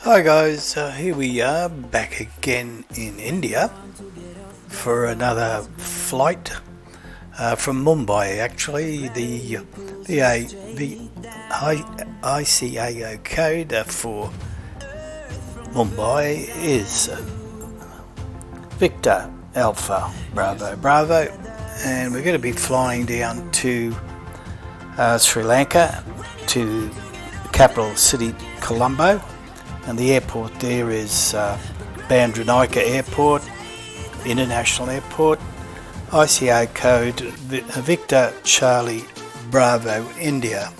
Hi guys, here we are back again in India for another flight from Mumbai. Actually, the ICAO code for Mumbai is Victor Alpha Bravo Bravo, and we're going to be flying down to Sri Lanka, to the capital city Colombo. And the airport there is Bandra Airport, International Airport, ICAO code Victor Charlie Bravo India.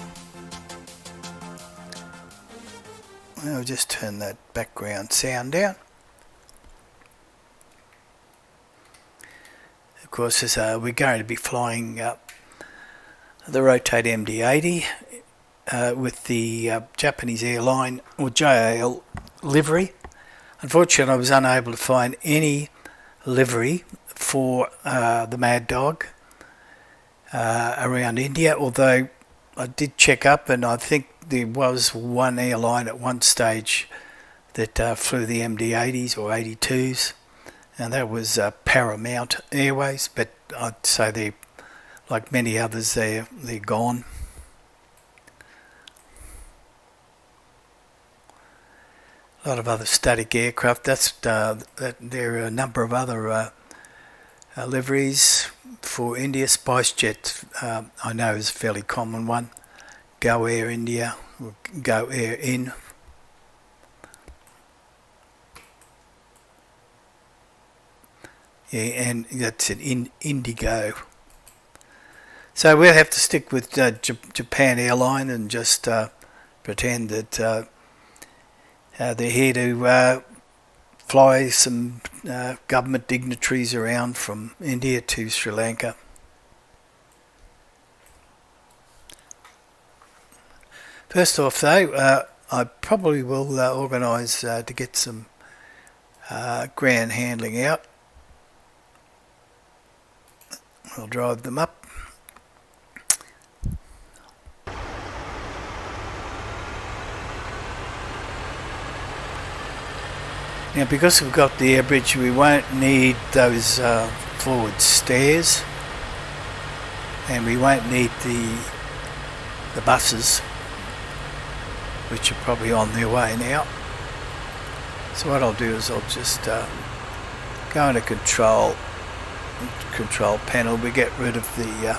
I'll just turn that background sound down. Of course, we're going to be flying the Rotate MD-80 with the Japanese airline or JAL livery. Unfortunately, I was unable to find any livery for the Mad Dog around India, although I did check up and I think there was one airline at one stage that flew the MD-80s or 82s, and that was Paramount Airways, but I'd say they're, like many others, they're gone. A lot of other static aircraft. There are a number of other liveries for India. SpiceJet, I know, is a fairly common one. Go Air India, or Go Air In. Yeah, and that's an Indigo. So we'll have to stick with Japan Airline and just pretend that they're here to fly some government dignitaries around from India to Sri Lanka. First off though, I probably will organise to get some ground handling out. I'll drive them up. Now, because we've got the air bridge, we won't need those forward stairs, and we won't need the buses, which are probably on their way now. So what I'll do is I'll just go into control panel. We get rid of the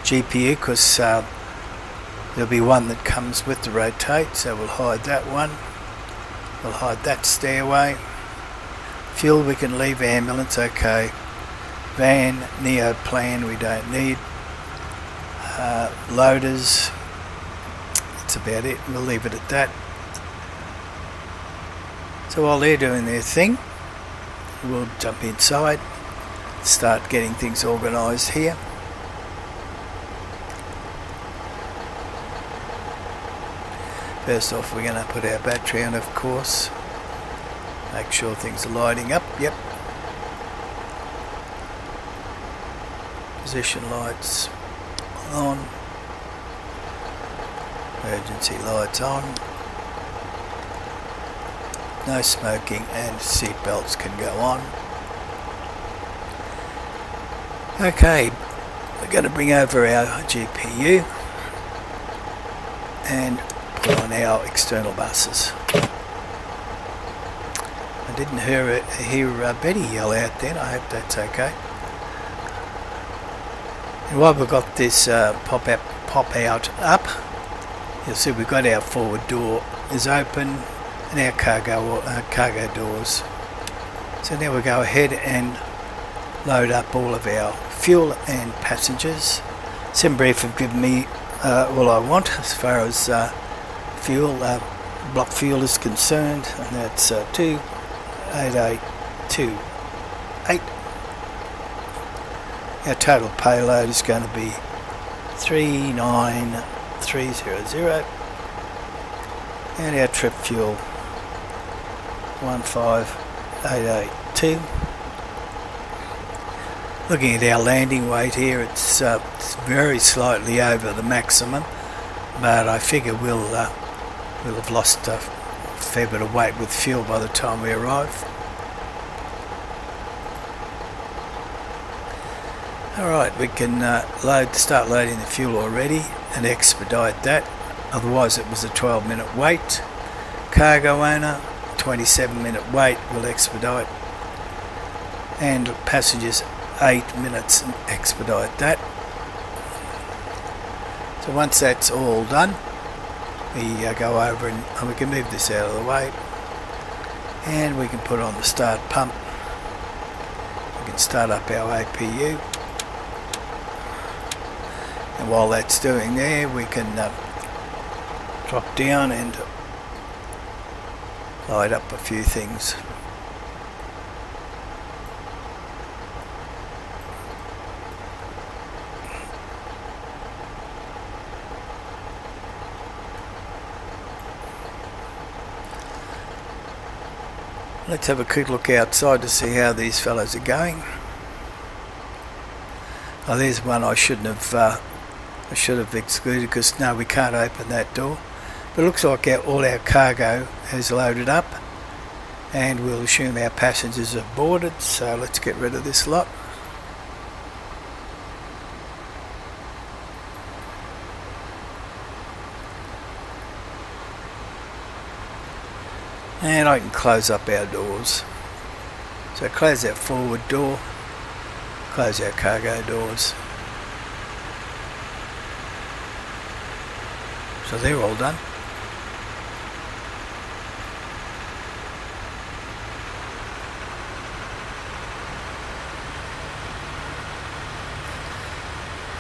GPU because there'll be one that comes with the Rotate, so we'll hide that one. We'll hide that stairway. Fuel we can leave. Ambulance, okay. Van, Neo plan we don't need. Loaders, that's about it. We'll leave it at that. So while they're doing their thing, we'll jump inside, start getting things organised here. First off, we're going to put our battery on, of course. Make sure things are lighting up. Yep. Position lights on. Emergency lights on. No smoking, and seat belts can go on. Okay, we're going to bring over our GPU and put on our external buses. I didn't hear Betty yell out then. I hope that's okay. And while we've got this pop out up, you'll see we've got our forward door is open and our cargo doors. So now we'll go ahead and load up all of our fuel and passengers. Simbrief have given me all I want as far as fuel, block fuel is concerned, and that's 28828. Our total payload is going to be 39300, and our trip fuel 15882. Looking at our landing weight here, it's very slightly over the maximum, but I figure we'll have lost fair bit of weight with fuel by the time we arrive. Alright, we can start loading the fuel already and expedite that. Otherwise it was a 12-minute wait. Cargo owner, 27-minute wait, will expedite. And passengers, 8 minutes, and expedite that. So once that's all done, we go over and we can move this out of the way, and we can put on the start pump. We can start up our APU, and while that's doing there, we can drop down and light up a few things. Let's have a quick look outside to see how these fellows are going. Oh, there's one I should have excluded, because no, we can't open that door. But it looks like all our cargo has loaded up, and we'll assume our passengers are boarded, so let's get rid of this lot. And I can close up our doors. So close our forward door, close our cargo doors. So they're all done.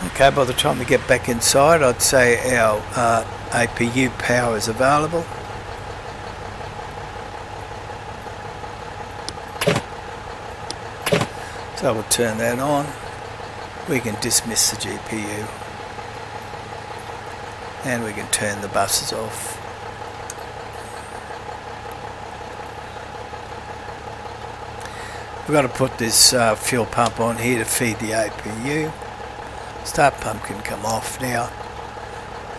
Okay, by the time we get back inside, I'd say our APU power is available. So we'll turn that on. We can dismiss the GPU, and we can turn the buses off. We've got to put this fuel pump on here to feed the APU. Start pump can come off now,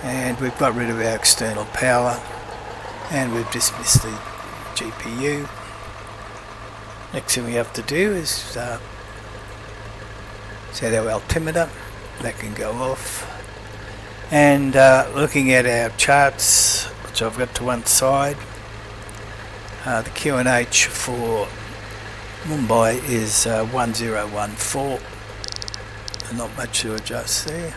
and we've got rid of our external power, and we've dismissed the GPU. Next thing we have to do is set our altimeter. That can go off, and looking at our charts, which I've got to one side, the QNH for Mumbai is 1014. Not much to adjust there.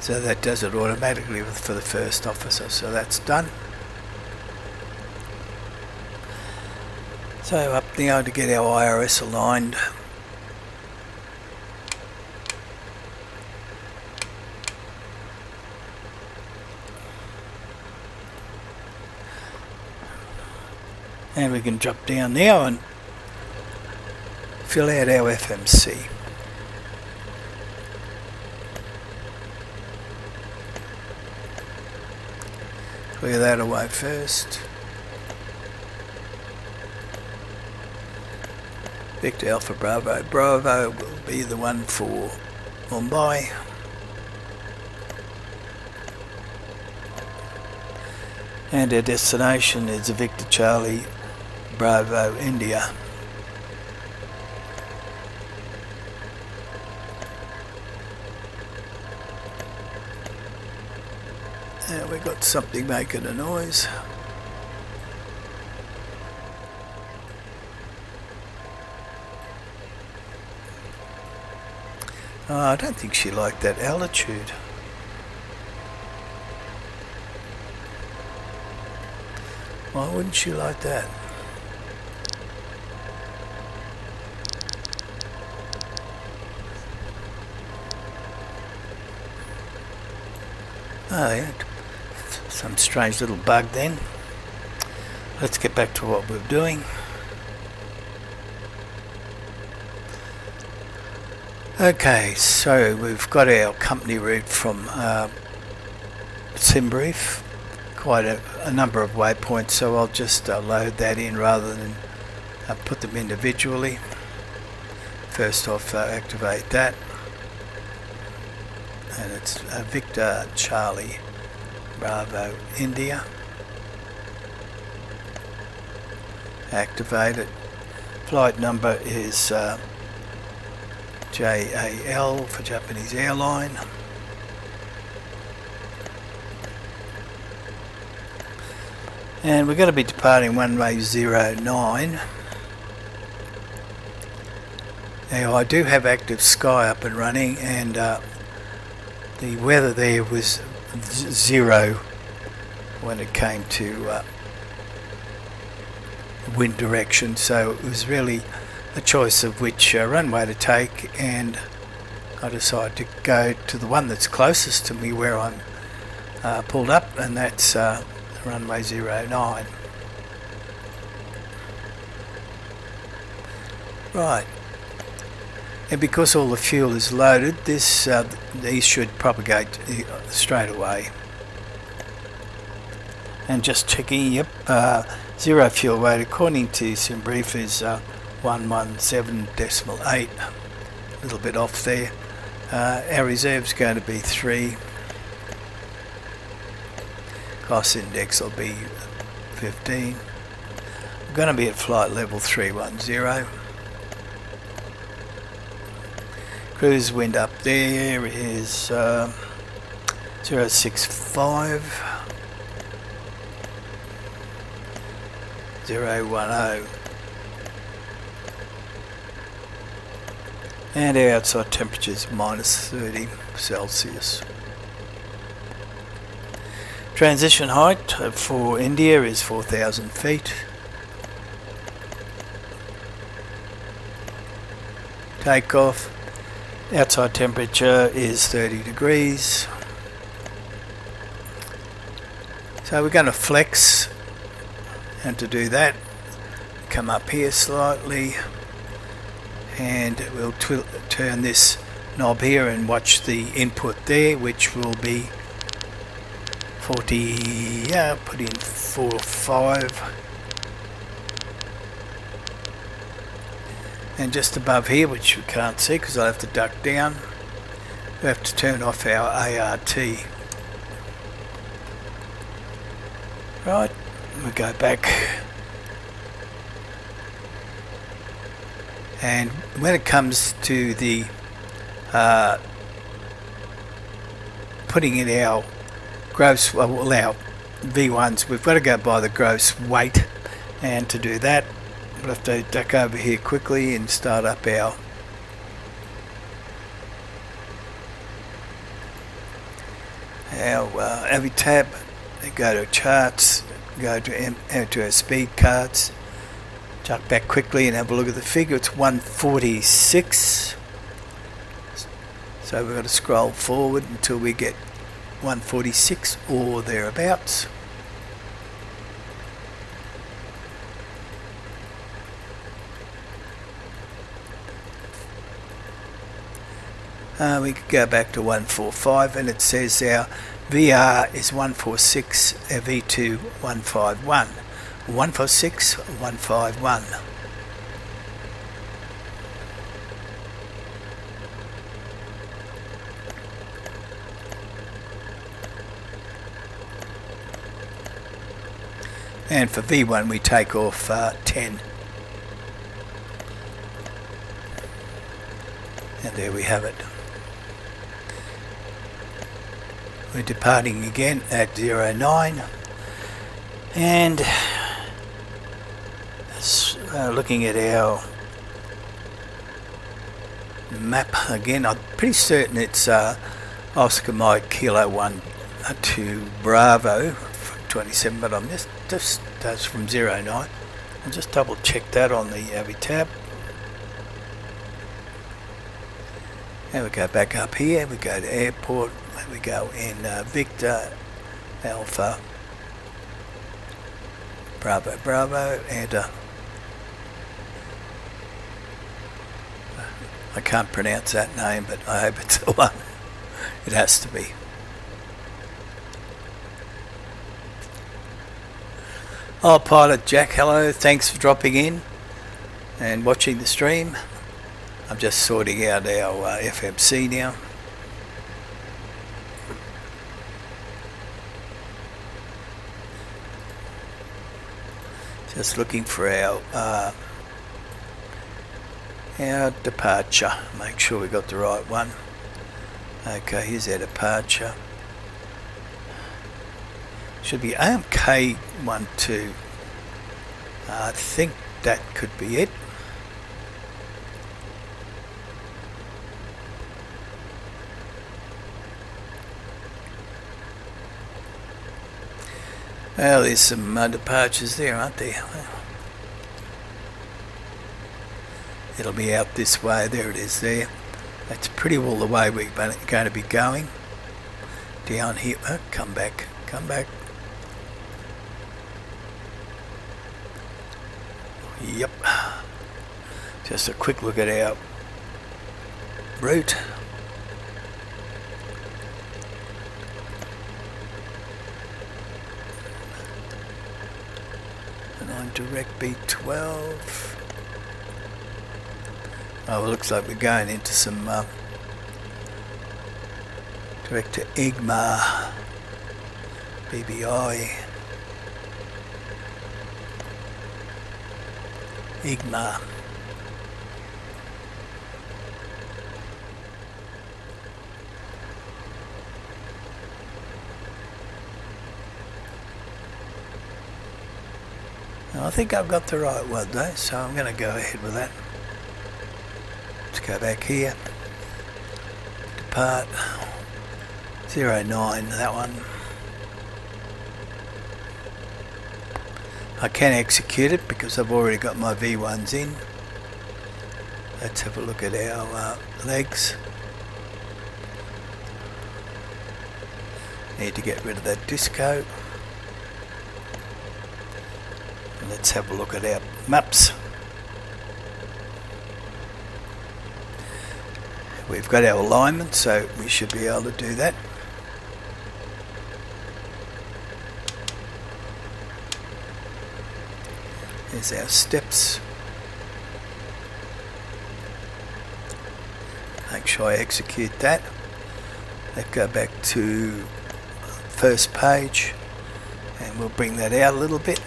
So that does it automatically for the first officer, so that's done. So up now to get our IRS aligned. And we can drop down now and fill out our FMC. Clear that away first. Victor Alpha Bravo. Bravo will be the one for Mumbai. And our destination is Victor Charlie Bravo India. And we got something making a noise. Oh, I don't think she liked that altitude. Why wouldn't she like that? Oh yeah, some strange little bug then. Let's get back to what we're doing. Okay, so we've got our company route from Simbrief. Quite a number of waypoints, so I'll just load that in rather than put them individually. First off, activate that. and it's Victor Charlie Bravo India. Activate it. Flight number is JAL for Japanese airline. And we're going to be departing runway 09. Now I do have active sky up and running, and the weather there was 0 when it came to wind direction, so it was really a choice of which runway to take, and I decided to go to the one that's closest to me where I'm pulled up, and that's runway 09. Right, and because all the fuel is loaded, these should propagate straight away. And just checking, yep, 0 fuel weight according to SimBrief is 117.8, a little bit off there. Our reserve's going to be 3. Cost index will be 15. We're going to be at flight level 310. Cruise wind up there is 065. 010, and our outside temperature is minus 30 Celsius. Transition height for India is 4,000 feet. Takeoff, outside temperature is 30 degrees. So we're going to flex. And to do that, come up here slightly, and we'll turn this knob here and watch the input there, which will be 40, yeah, put in 4 or 5. And just above here, which we can't see because I have to duck down, we have to turn off our ART. Right. We go back, and when it comes to the putting in our gross, well, our V1s, we've got to go by the gross weight, and to do that we'll have to duck over here quickly and start up our AV tab, go to charts, go to our speed cards, chuck back quickly and have a look at the figure. It's 146, so we've got to scroll forward until we get 146 or thereabouts. We could go back to 145, and it says our VR is 146, our V2 151. 146, 151. And for V1 we take off 10. And there we have it. We're departing again at 09, and looking at our map again, I'm pretty certain it's Oscar Mike Kilo 1 to Bravo from 27, but I'm just that's from 09. I'll just double check that on the AV tab. And we go back up here, we go to airport, and we go in Victor Alpha Bravo Bravo, enter. I can't pronounce that name, but I hope it's the one. It has to be. Oh, Pilot Jack, hello, thanks for dropping in and watching the stream. I'm just sorting out our FMC now. Just looking for our departure. Make sure we got the right one. Okay, here's our departure. Should be AMK12. I think that could be it. Well, there's some departures there, aren't there? It'll be out this way. There it is there. That's pretty well the way we're going to be going. Down here. Oh, come back. Come back. Yep. Just a quick look at our route. And on direct B12. Oh, it looks like we're going into some direct to IGMA, BBI, IGMA. I think I've got the right one though, so I'm going to go ahead with that. Let's go back here. Depart 09, that one. I can execute it because I've already got my V1s in. Let's have a look at our legs. Need to get rid of that disco. And let's have a look at our maps. We've got our alignment, so we should be able to do that. There's our steps. Make sure I execute that. Let's go back to first page and we'll bring that out a little bit.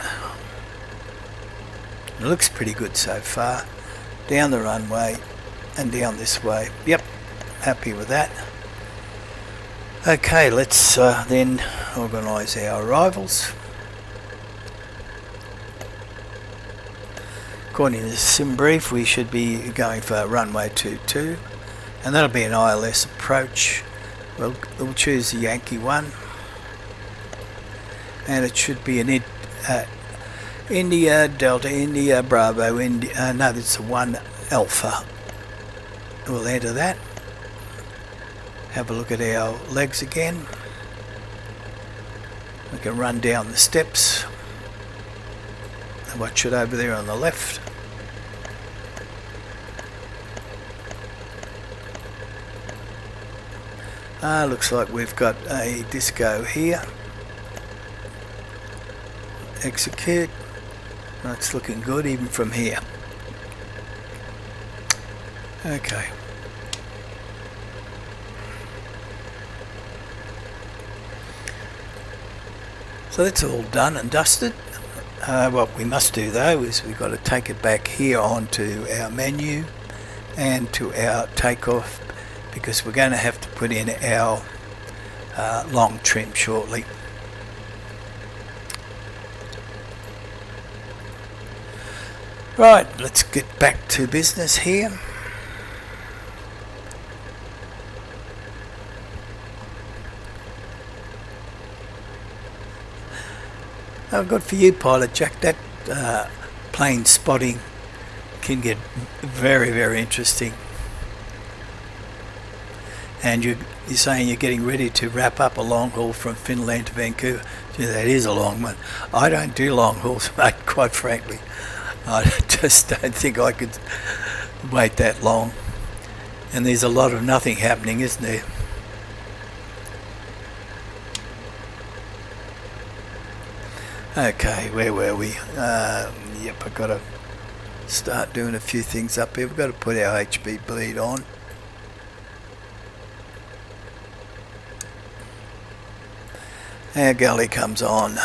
It looks pretty good so far. Down the runway and down this way. Yep, happy with that. Okay, let's then organise our arrivals. According to the sim brief, we should be going for runway 22, and that'll be an ILS approach. We'll choose the Yankee one, and it should be an India Delta India Bravo India. No, it's a 1 Alpha. We'll enter that. Have a look at our legs again. We can run down the steps. Watch it over there on the left. Looks like we've got a disco here. Execute. That's looking good even from here. Okay. So that's all done and dusted. What we must do though is we've got to take it back here onto our menu and to our takeoff, because we're going to have to put in our long trim shortly. Right, let's get back to business here. Oh, good for you, Pilot Jack. That plane spotting can get very, very interesting. And you're saying you're getting ready to wrap up a long haul from Finland to Vancouver. Gee, that is a long one. I don't do long hauls, mate, quite frankly. I just don't think I could wait that long. And there's a lot of nothing happening, isn't there? Okay, where were we? Yep, I've got to start doing a few things up here. We've got to put our HB bleed on. Our galley comes on.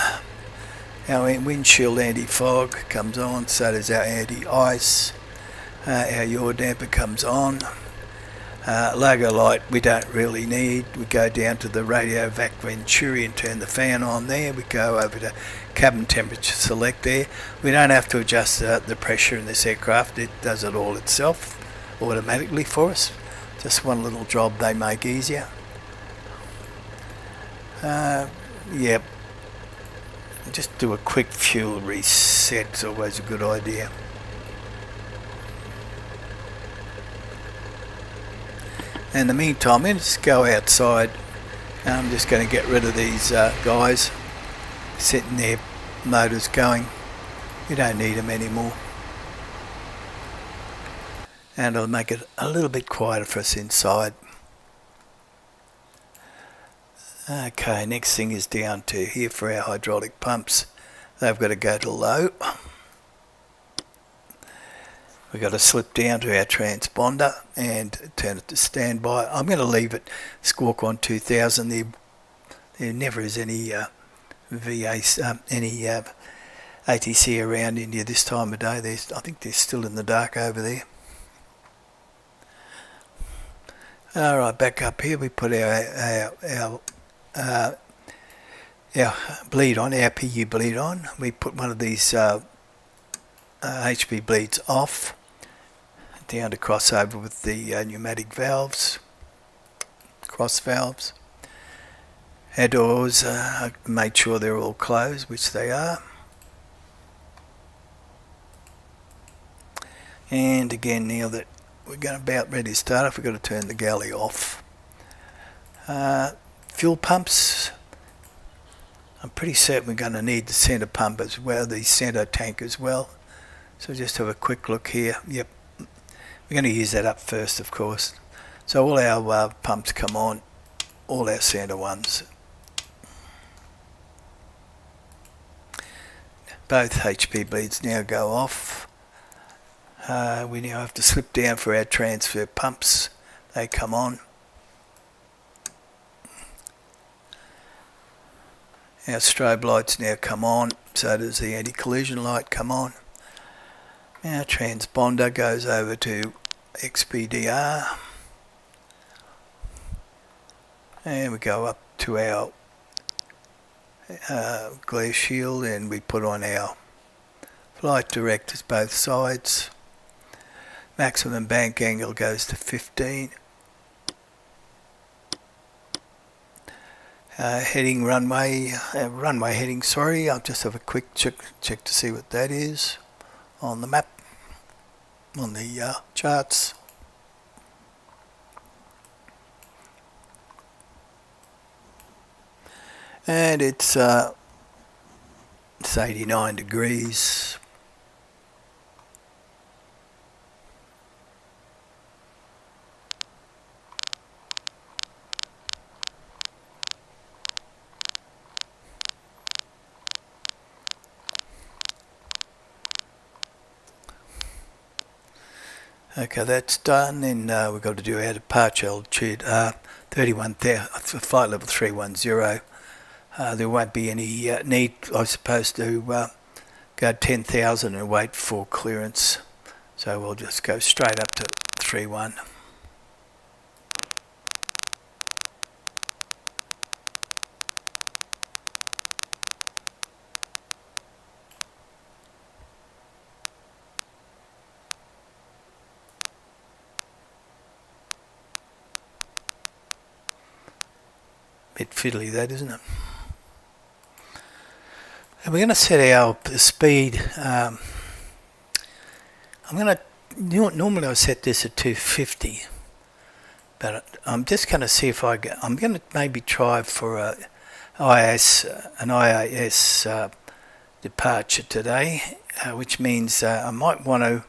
Our windshield anti-fog comes on, so does our anti-ice. Our yaw damper comes on. Logo light we don't really need. We go down to the radio vac venturi and turn the fan on there. We go over to cabin temperature select there. We don't have to adjust the pressure in this aircraft. It does it all itself automatically for us. Just one little job they make easier. Yep. Just do a quick fuel reset. It's always a good idea. In the meantime, I'm going to just go outside. I'm just going to get rid of these guys sitting there, motors going. You don't need them anymore. And I'll make it a little bit quieter for us inside. Okay, next thing is down to here for our hydraulic pumps. They've got to go to low. We've got to slip down to our transponder and turn it to standby. I'm going to leave it squawk on 2000. There never is any ATC around India this time of day. I think they're still in the dark over there. Alright, back up here we put our bleed on, our PU bleed on. We put one of these HP bleeds off, down to crossover with the pneumatic valves, cross valves. Our doors, made sure they're all closed, which they are. And again, now that we're going about ready to start off, we've got to turn the galley off. Fuel pumps, I'm pretty certain we're going to need the centre pump as well, the centre tank as well. So just have a quick look here. Yep, we're going to use that up first, of course. So all our pumps come on, all our centre ones. Both HP bleeds now go off. We now have to slip down for our transfer pumps. They come on. Our strobe lights now come on, so does the anti-collision light come on. Our transponder goes over to XPDR. And we go up to our glare shield and we put on our flight directors both sides. Maximum bank angle goes to 15. Heading runway heading, sorry, I'll just have a quick check to see what that is on the map, on the charts. And it's 89 degrees. Okay, that's done. Then we've got to do our departure altitude, 31,000, flight level 310. There won't be any need, I suppose, to go 10,000 and wait for clearance. So we'll just go straight up to 31. Bit fiddly that, isn't it? And we're going to set our speed. I'm going to normally I set this at 250, but I'm just going to see if I'm going to maybe try for an IAS departure today, which means I might want to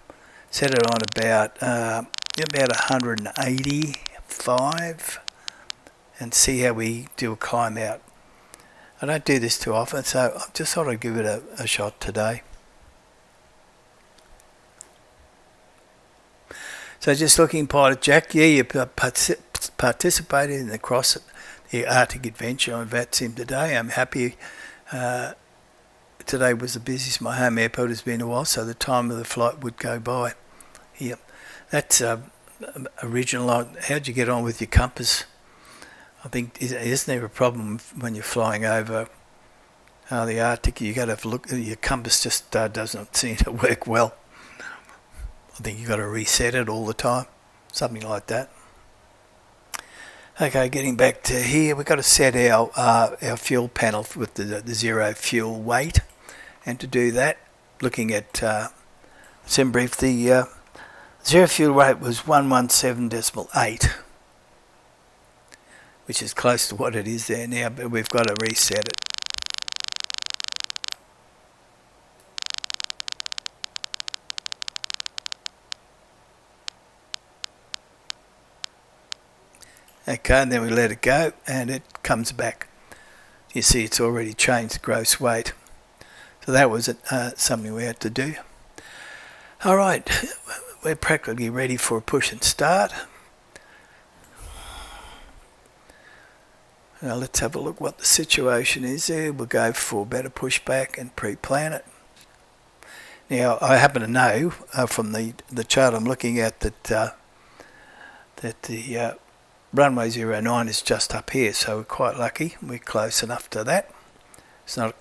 set it on about 185. And see how we do a climb out. I don't do this too often, so I just thought I'd give it a shot today. So just looking, Pilot Jack, yeah, you participated in the the Arctic Adventure on VATSIM today. I'm happy today was the busiest my home airport has been in a while, so the time of the flight would go by. Yep, that's original. How'd you get on with your compass? I think, isn't there a problem when you're flying over the Arctic? You got to have a look. Your compass just doesn't seem to work well. I think you got to reset it all the time, something like that. Okay, getting back to here, we've got to set our fuel panel with the zero fuel weight, and to do that, looking at sim brief, the zero fuel rate was 117.8, which is close to what it is there now, but we've got to reset it. Okay, and then we let it go and it comes back. You see it's already changed the gross weight. So that was something we had to do. Alright, we're practically ready for a push and start. Now let's have a look what the situation is there. We'll go for better pushback and pre-plan it. Now I happen to know from the chart I'm looking at that the runway 09 is just up here, so we're quite lucky. We're close enough to that.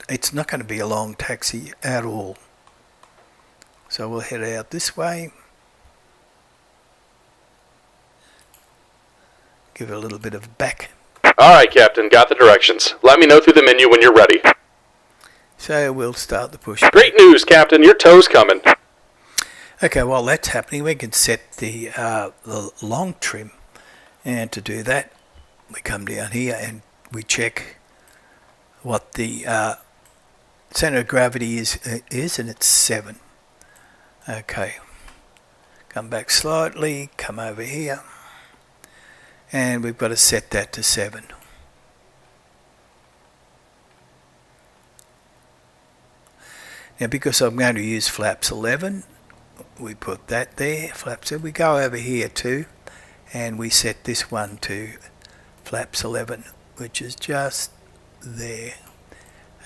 It's not going to be a long taxi at all. So we'll head out this way. Give it a little bit of back. Alright, Captain, got the directions. Let me know through the menu when you're ready. So we'll start the push. Great news, Captain, your tow's coming. Okay, while that's happening, we can set the long trim. And to do that, we come down here and we check what the center of gravity is, and it's 7. Okay, come back slightly, come over here, and we've got to set that to 7. Now, because I'm going to use flaps 11, we put that there, flaps 7. We go over here too, and we set this one to flaps 11, which is just there.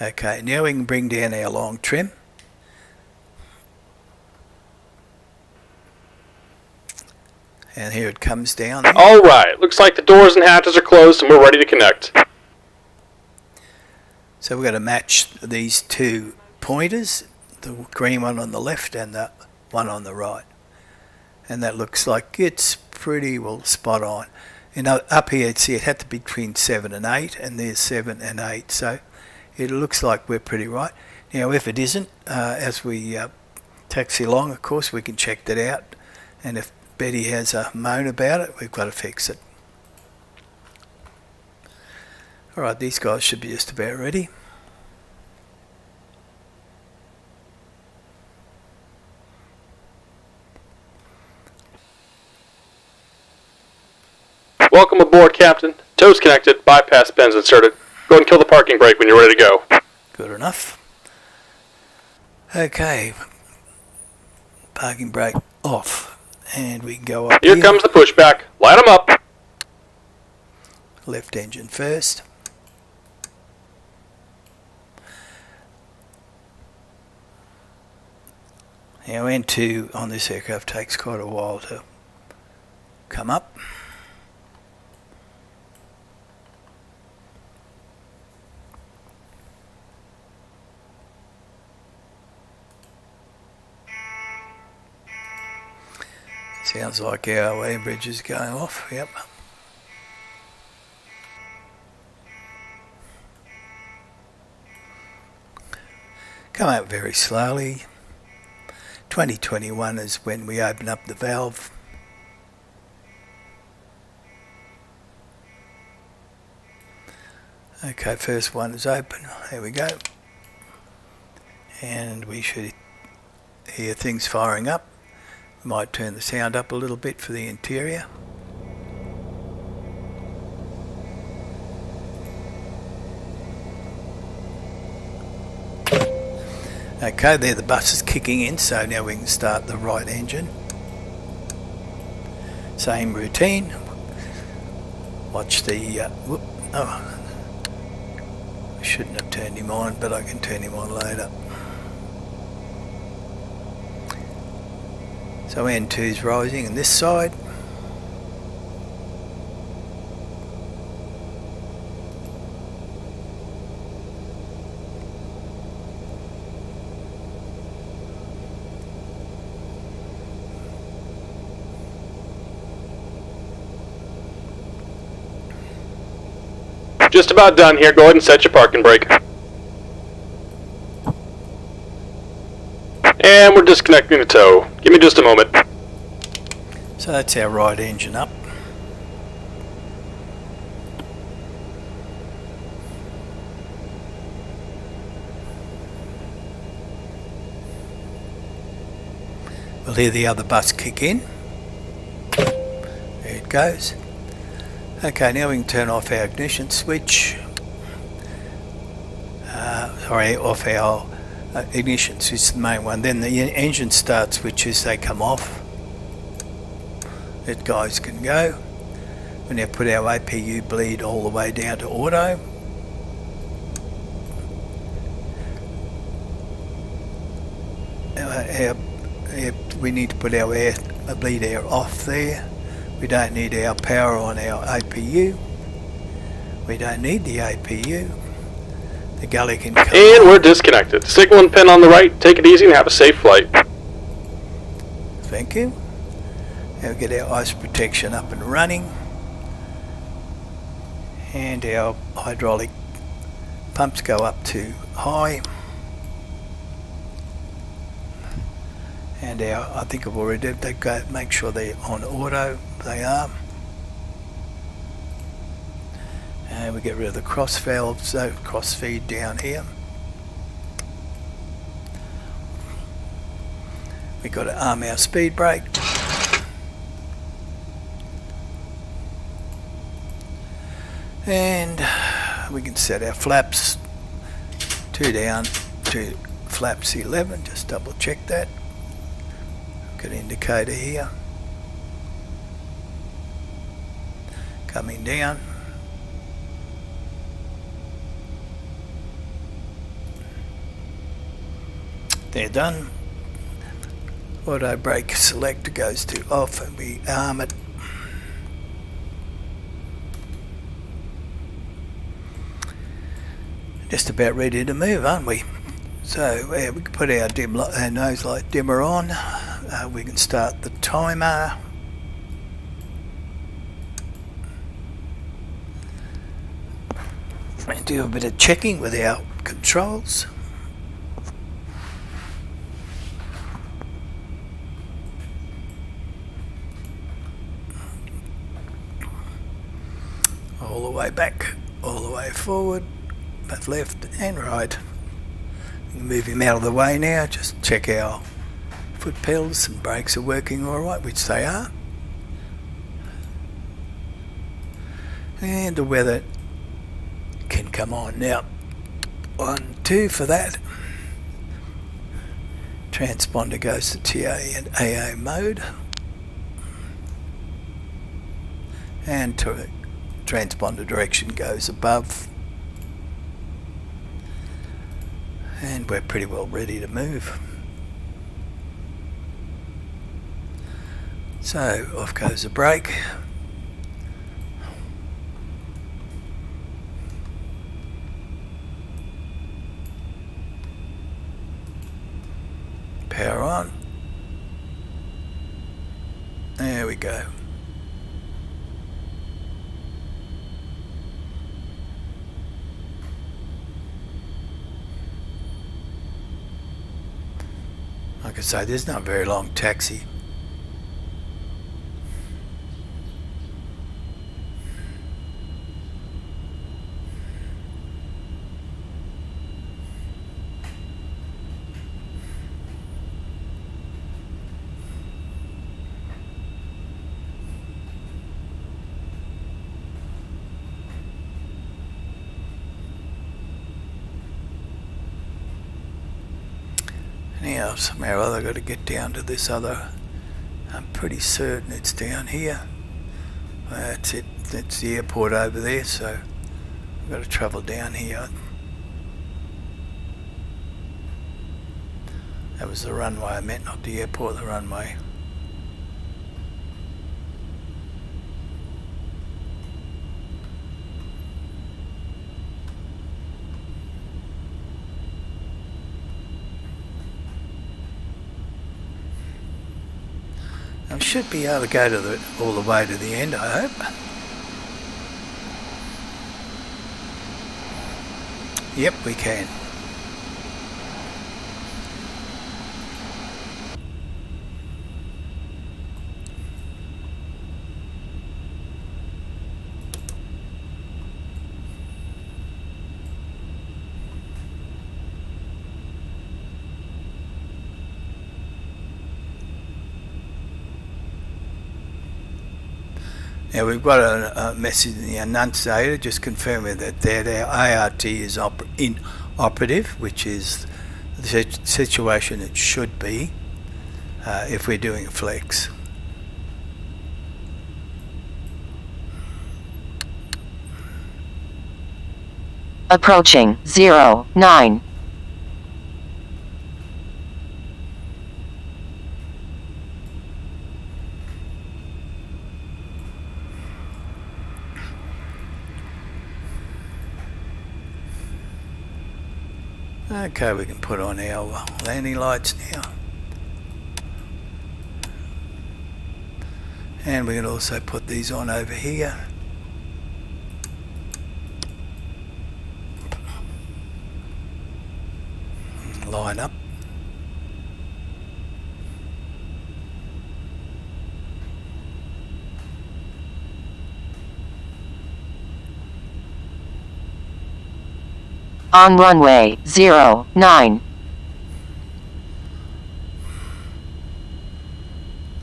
Okay, now we can bring down our long trim. And here it comes down there. Alright, looks like the doors and hatches are closed and we're ready to connect. So we're going to match these two pointers, the green one on the left and the one on the right. And that looks like it's pretty well spot on. You know, up here, see, it had to be between 7 and 8, and there's 7 and 8, so it looks like we're pretty right. Now, if it isn't, as we taxi along, of course, we can check that out, and if Betty has a moan about it, we've got to fix it. Alright, these guys should be just about ready. Welcome aboard, Captain. Tow's connected, bypass pins inserted. Go ahead and kill the parking brake when you're ready to go. Good enough. Okay. Parking brake off. And we can go up here. Here comes the pushback. Light them up. Left engine first. Now N2 on this aircraft takes quite a while to come up. Sounds like our air bridge is going off, yep. Come out very slowly. 2021 is when we open up the valve. Okay, first one is open. There we go. And we should hear things firing up. Might turn the sound up a little bit for the interior. Okay, there the bus is kicking in, so now we can start the right engine. Same routine. Watch the... I shouldn't have turned him on, but I can turn him on later. So N2 is rising on this side. Just about done here. Go ahead and set your parking brake. And we're disconnecting the tow. Give me just a moment. So that's our right engine up. We'll hear the other bus kick in. There it goes. Okay, now we can turn off our ignition switch. Off our ignition switch is the main one. Then the engine start switches, they come off. That guys can go. We now put our APU bleed all the way down to auto. We need to put our bleed air off there. We don't need our power on our APU. We don't need the APU. The galley can come And on. we're disconnected. Signal and pin on the right. Take it easy and have a safe flight. Thank you. Now we get our ice protection up and running. And our hydraulic pumps go up to high. And I think I've already did. They go make sure they're on auto. They are. And we get rid of the cross valves, so cross feed down here. We got to arm our speed brake. And we can set our flaps 2 down to flaps 11. Just double check that. Got an indicator here. Coming down. They're done. Auto brake selector goes to off and we arm it. Just about ready to move, aren't we? So we can put our nose light dimmer on. We can start the timer. And do a bit of checking with our controls. All the way back, all the way forward, both left and right. We can move him out of the way now, just check our foot pedals and brakes are working alright, which they are. And the weather can come on now. 1, 2 for that. Transponder goes to TA and AA mode. And transponder direction goes above. And we're pretty well ready to move. So off goes the brake. Power on. There we go. Like I say, there's not a very long taxi. Now somehow or other I've got to get down to this other. I'm pretty certain it's down here. That's it. That's the airport over there, so I've got to travel down here. That was the runway I meant, not the airport, the runway. I should be able to go to all the way to the end, I hope. Yep, we can. Now we've got a message in the annunciator just confirming that our ART is inoperative, which is the situation it should be if we're doing a flex. Approaching 09. Okay, we can put on our landing lights now. And we can also put these on over here. Line up. On runway 09.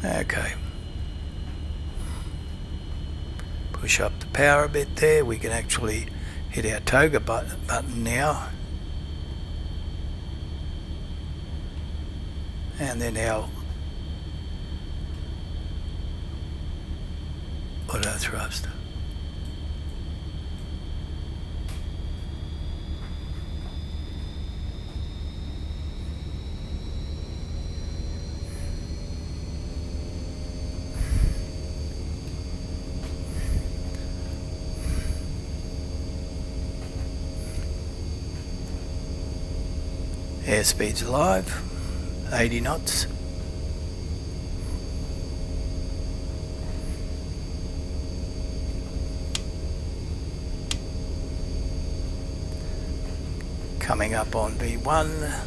Okay. Push up the power a bit there. We can actually hit our toga button now. And then our auto thrust. Airspeed's alive, 80 knots. Coming up on V1.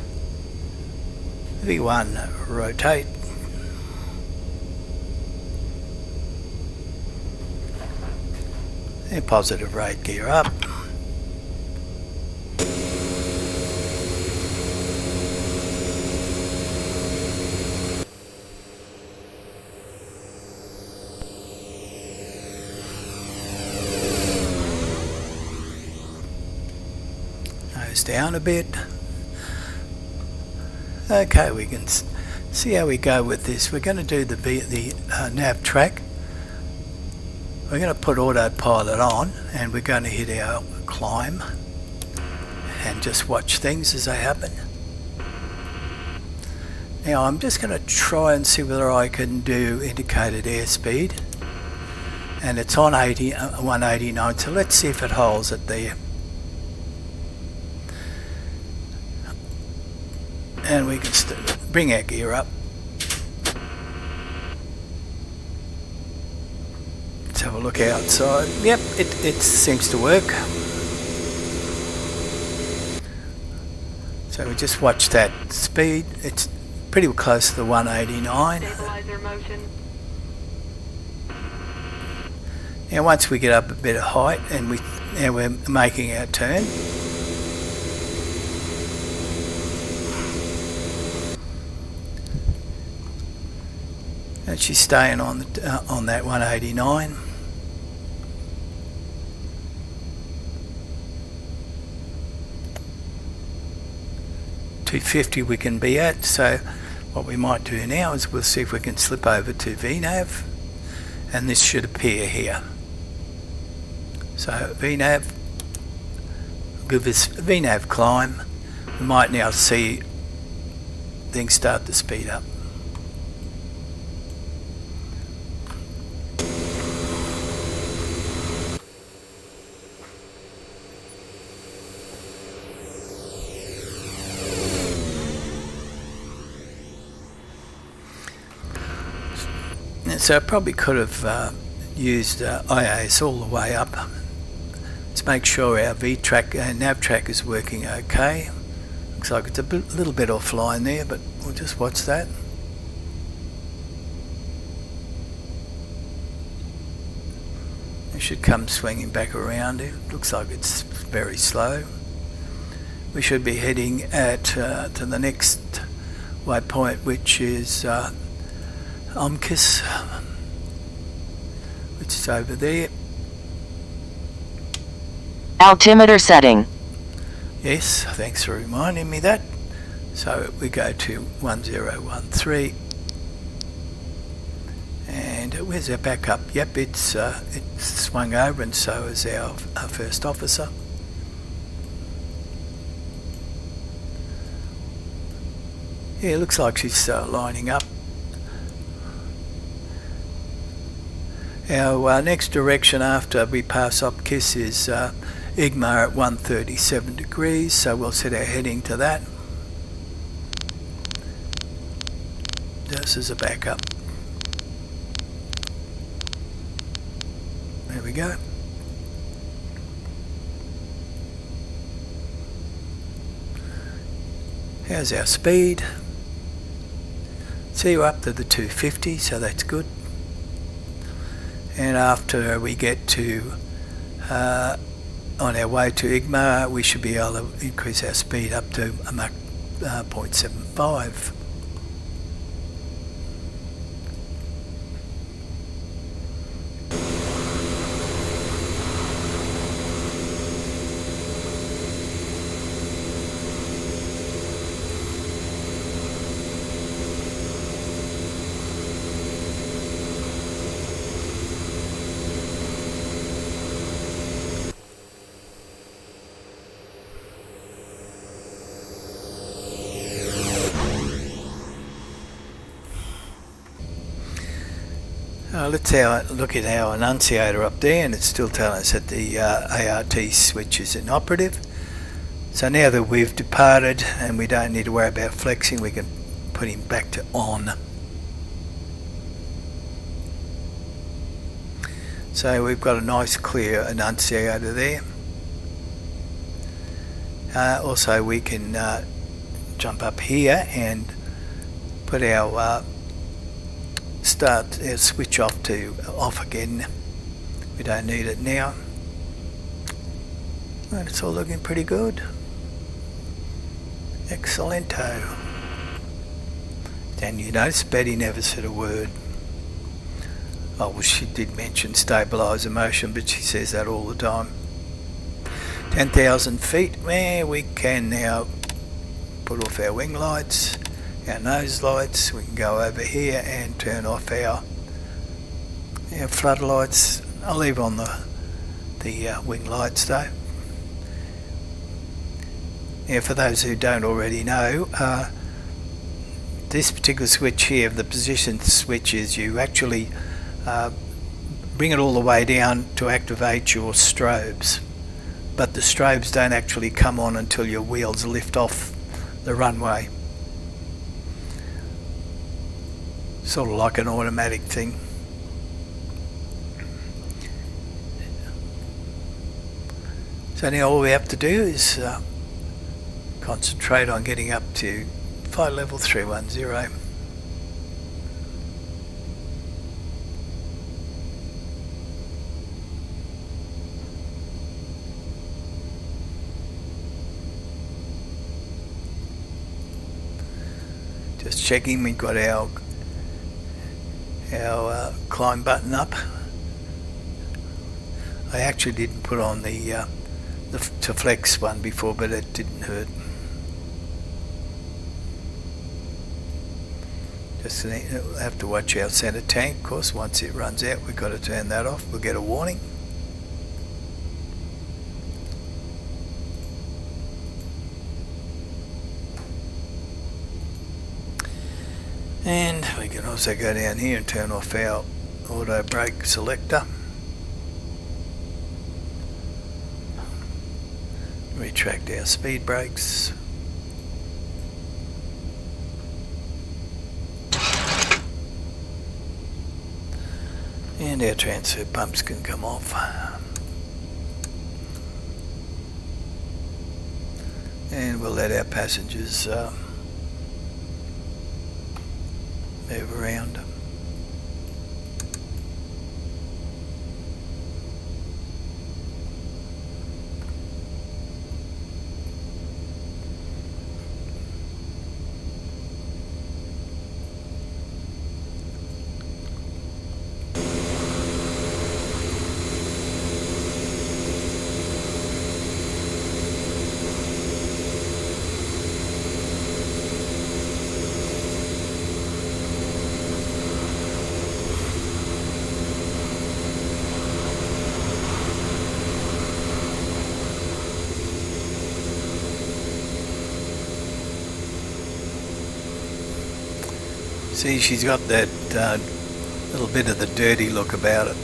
V1, rotate. And positive rate gear up. Down a bit. Okay, we can see how we go with this. We're going to do the nav track. We're going to put autopilot on and we're going to hit our climb and just watch things as they happen. Now I'm just going to try and see whether I can do indicated airspeed, and it's on 189, so let's see if it holds it there. And we can bring our gear up. Let's have a look outside. Yep, it seems to work. So we just watch that speed. It's pretty close to the 189. Stabilizer motion. Now once we get up a bit of height and we're making our turn. And she's staying on that 189. $250 we can be at, so what we might do now is we'll see if we can slip over to VNAV, and this should appear here. So VNAV, give this VNAV climb. We might now see things start to speed up. And so I probably could have used IAS all the way up. Let's make sure our nav track is working okay. Looks like it's a little bit offline there, but we'll just watch that. It should come swinging back around. It looks like it's very slow. We should be heading to the next waypoint, which is Omkis, which is over there. Altimeter setting. Yes, thanks for reminding me that. So we go to 1013. And where's our backup? Yep, it's swung over, and so is our first officer. Yeah, it looks like she's lining up. Our next direction after we pass Opkis is Igmar at 137 degrees, so we'll set our heading to that. This is a backup. There we go. How's our speed? See, we're up to the 250, so that's good. And after we get to on our way to Igmar, we should be able to increase our speed up to a Mach 0.75. Let's look at our annunciator up there, and it's still telling us that the ART switch is inoperative. So now that we've departed and we don't need to worry about flexing, we can put him back to on. So we've got a nice clear annunciator there. Also we can jump up here and put our switch off to off again. We don't need it now. And it's all looking pretty good. Excellento. And you notice Betty never said a word. Oh, well, she did mention stabiliser motion, but she says that all the time. 10,000 feet, where we can now put off our wing lights, our nose lights. We can go over here and turn off our floodlights. I'll leave on the wing lights though. Now, for those who don't already know, this particular switch here, the position switch, is you actually bring it all the way down to activate your strobes, but the strobes don't actually come on until your wheels lift off the runway. Sort of like an automatic thing. So now all we have to do is concentrate on getting up to flight level 310. Just checking we've got our climb button up. I actually didn't put on the to flex one before, but it didn't hurt. Just have to watch our centre tank. Of course, once it runs out, we've got to turn that off. We'll get a warning. And we can also go down here and turn off our auto brake selector. Retract our speed brakes. And our transfer pumps can come off. And we'll let our passengers move around. See, she's got that little bit of the dirty look about it.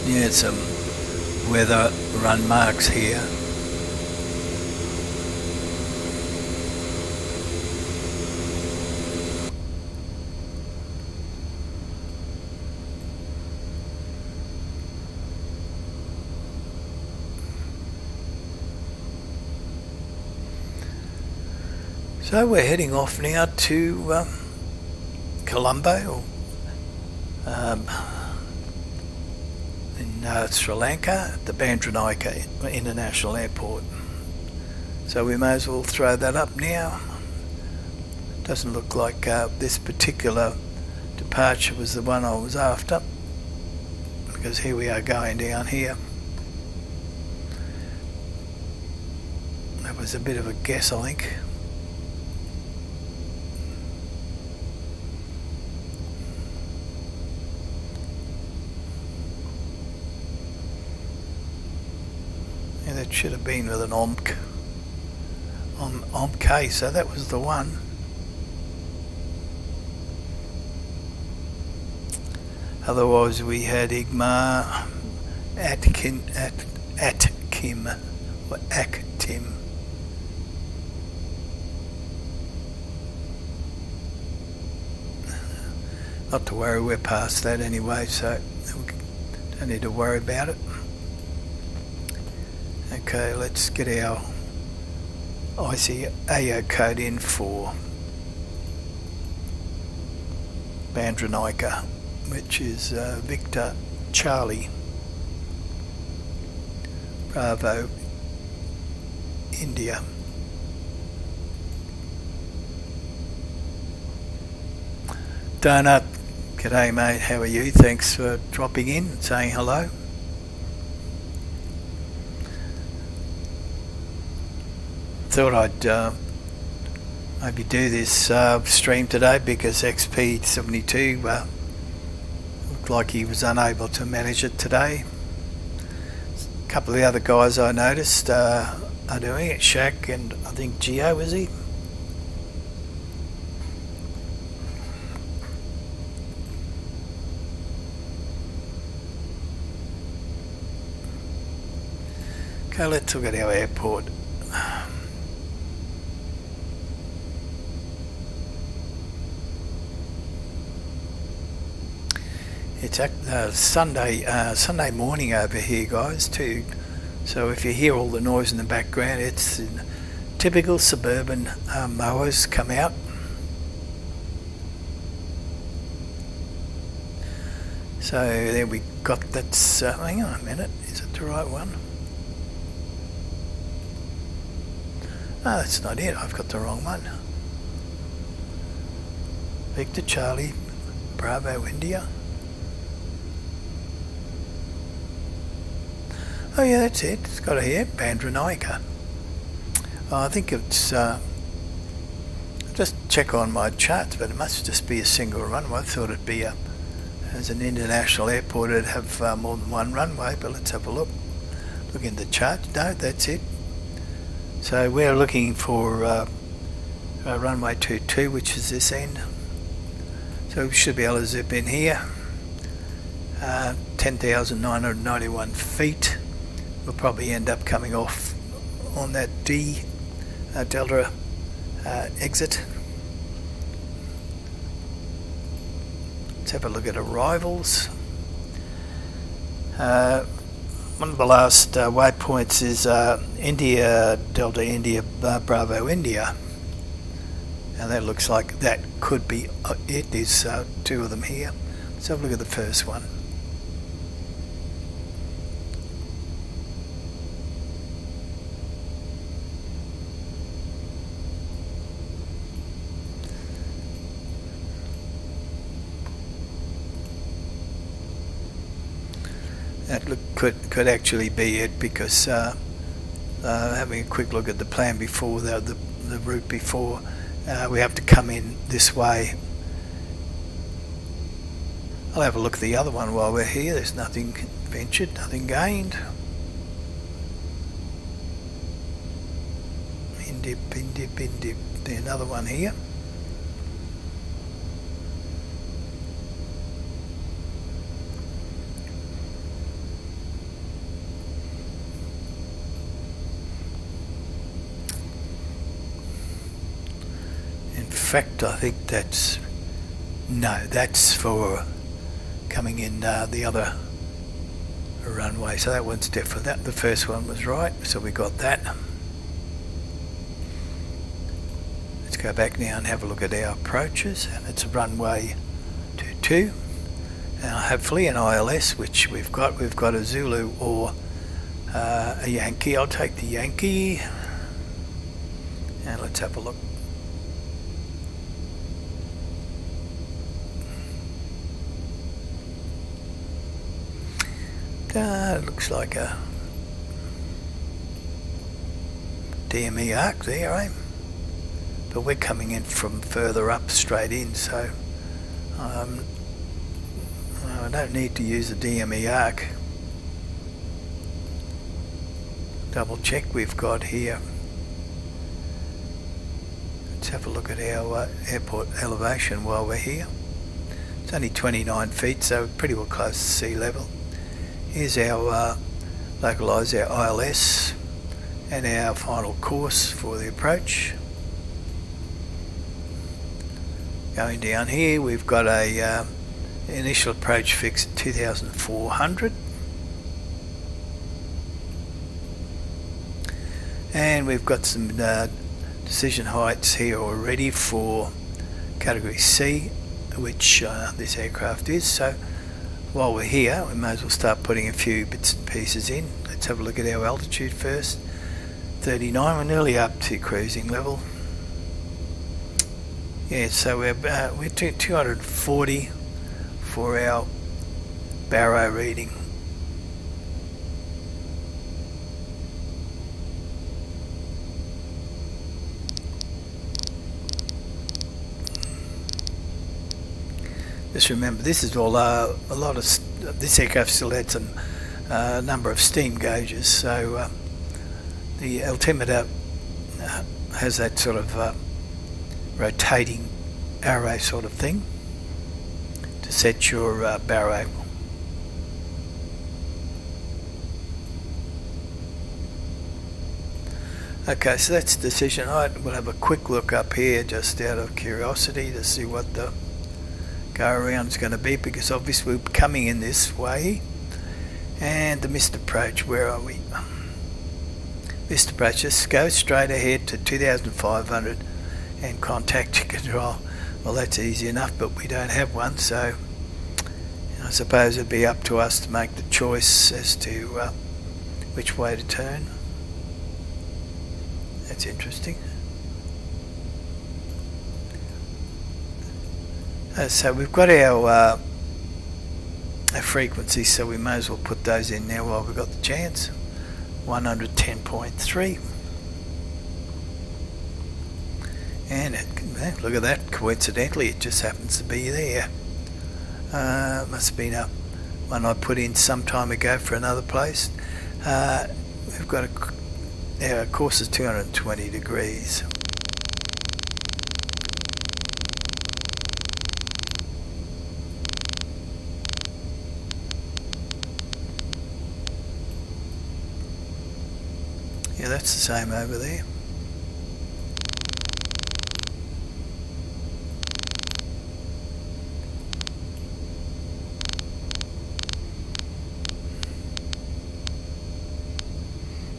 Yeah, some weather run marks here. So we're heading off now to Colombo, in Sri Lanka, at the Bandra International Airport. So we may as well throw that up now. Doesn't look like this particular departure was the one I was after, because here we are going down here. That was a bit of a guess, I think. That should have been with an OMK, so that was the one. Otherwise we had Igmar Atkim or Actim. Not to worry, we're past that anyway, so we don't need to worry about it. Okay, let's get our ICAO code in for Bandra, which is Victor Charlie Bravo India. Donut, g'day mate, how are you? Thanks for dropping in and saying hello. Thought I'd maybe do this stream today because XP72 looked like he was unable to manage it today. A couple of the other guys I noticed are doing it, Shaq and I think Gio, was he? Okay, let's look at our airport. It's Sunday morning over here, guys, too. So if you hear all the noise in the background, it's typical suburban mowers come out. So there we got that's. Hang on a minute, is it the right one? No, that's not it. I've got the wrong one. Victor Charlie Bravo India. Oh yeah, that's it. It's got it here, Bandra. I think it's just check on my charts, but it must just be a single runway. I thought it'd be as an international airport, it'd have more than one runway. But let's have a look. Look in the chart. No, that's it. So we're looking for runway 22, which is this end. So we should be able to zip in here. 10,991 feet. We'll probably end up coming off on that Delta exit. Let's have a look at arrivals. One of the last waypoints is India Delta India Bravo India, and that looks like that could be it. There's two of them here. Let's have a look at the first one. That could actually be it, because having a quick look at the plan before, the route before, we have to come in this way. I'll have a look at the other one while we're here. There's nothing ventured, nothing gained. In dip. There's another one here. In fact, I think that's for coming in the other runway, so that one's different. The first one was right, so we got that. Let's go back now and have a look at our approaches, and it's runway 22, and hopefully an ILS, which we've got a Zulu or a Yankee. I'll take the Yankee, and let's have a look. It looks like a DME arc there, eh? But we're coming in from further up straight in, so I don't need to use the DME arc. Double check we've got here. Let's have a look at our airport elevation while we're here. It's only 29 feet, so pretty well close to sea level. Here's our localise our ILS and our final course for the approach. Going down here, we've got a initial approach fix at 2,400, and we've got some decision heights here already for category C, which this aircraft is. So while we're here, we may as well start putting a few bits and pieces in. Let's have a look at our altitude first. 39, we're nearly up to cruising level. Yeah, so we're 240 for our baro reading. Just remember, this is all a lot of this aircraft still had some number of steam gauges, so the altimeter has that sort of rotating arrow sort of thing to set your baro. Okay, so that's decision height. We'll have a quick look up here just out of curiosity to see what the go around is going to be, because obviously we're coming in this way. And the missed approach, where are we? Missed approach, just go straight ahead to 2,500 and contact control. Well, that's easy enough, but we don't have one, so I suppose it'd be up to us to make the choice as to which way to turn. That's interesting. So we've got our frequencies, so we may as well put those in now while we've got the chance. 110.3, and look at that, coincidentally it just happens to be there. Must have been one I put in some time ago for another place. We've got our course is 220 degrees. Yeah, that's the same over there.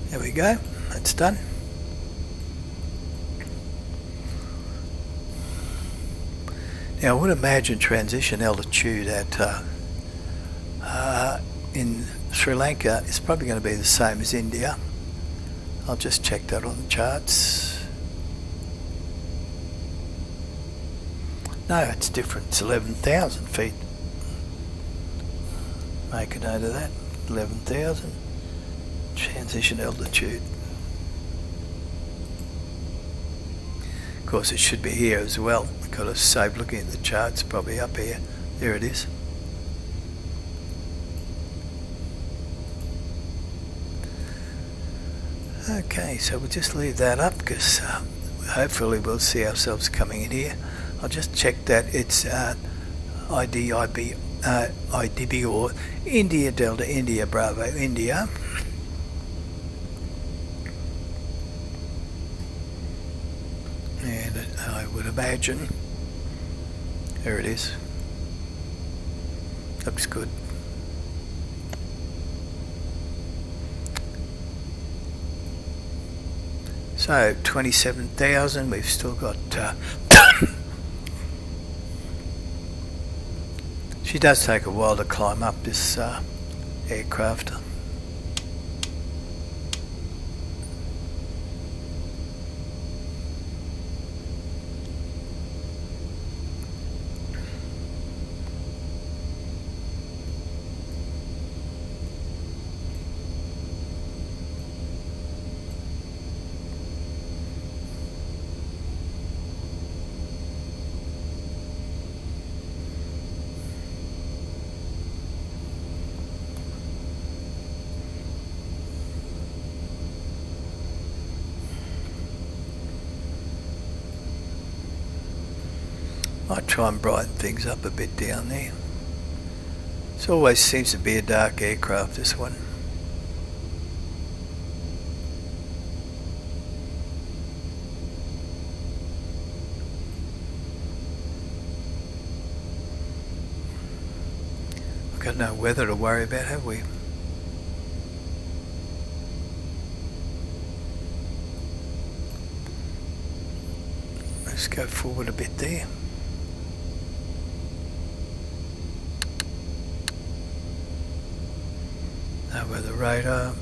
There we go, that's done. Now I would imagine transition altitude at in Sri Lanka is probably going to be the same as India. I'll just check that on the charts. No, it's different. It's 11,000 feet. Make a note of that. 11,000. Transition altitude. Of course, it should be here as well. I've got to save looking at the charts. Probably up here. There it is. Okay, so we'll just leave that up because hopefully we'll see ourselves coming in here. I'll just check that it's IDB or India Delta India Bravo India. And I would imagine, there it is. Looks good. So 27,000, we've still got she does take a while to climb up, this aircraft. Might try and brighten things up a bit down there. It always seems to be a dark aircraft, this one. We've got no weather to worry about, have we? Let's go forward a bit there. Over the radar.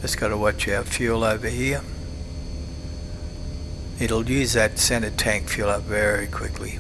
Just got to watch our fuel over here. It'll use that center tank fuel up very quickly.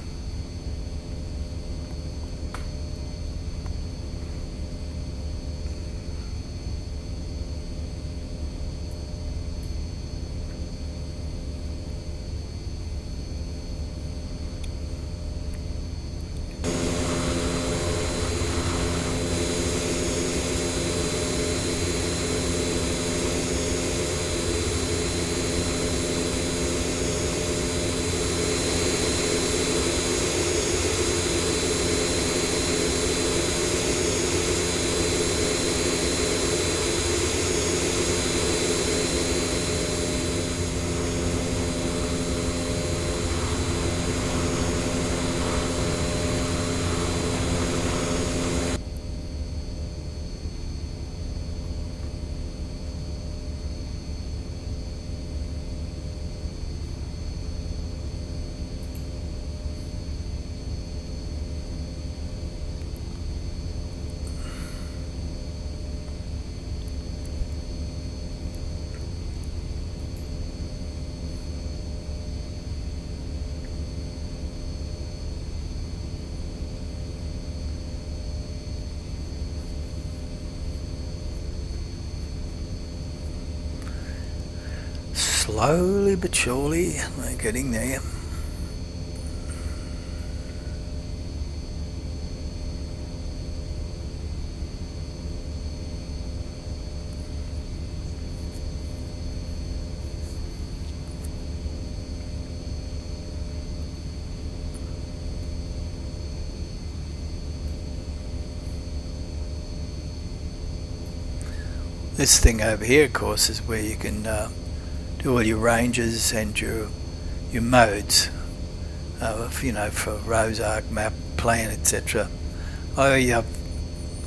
Slowly but surely, we're getting there. This thing over here, of course, is where you can do all your ranges and your modes, for rows, arc, map, plan, etc. I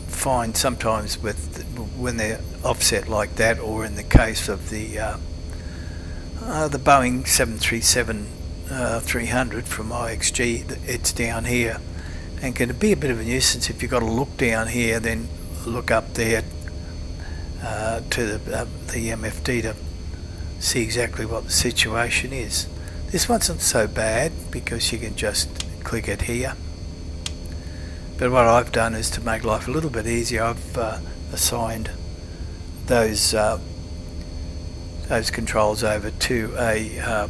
find sometimes when they're offset like that, or in the case of the Boeing 737-300 from IXG, it's down here, and can be a bit of a nuisance if you've got to look down here, then look up there to the MFD to see exactly what the situation is. This one's not so bad because you can just click it here. But what I've done is to make life a little bit easier. I've assigned those controls over to a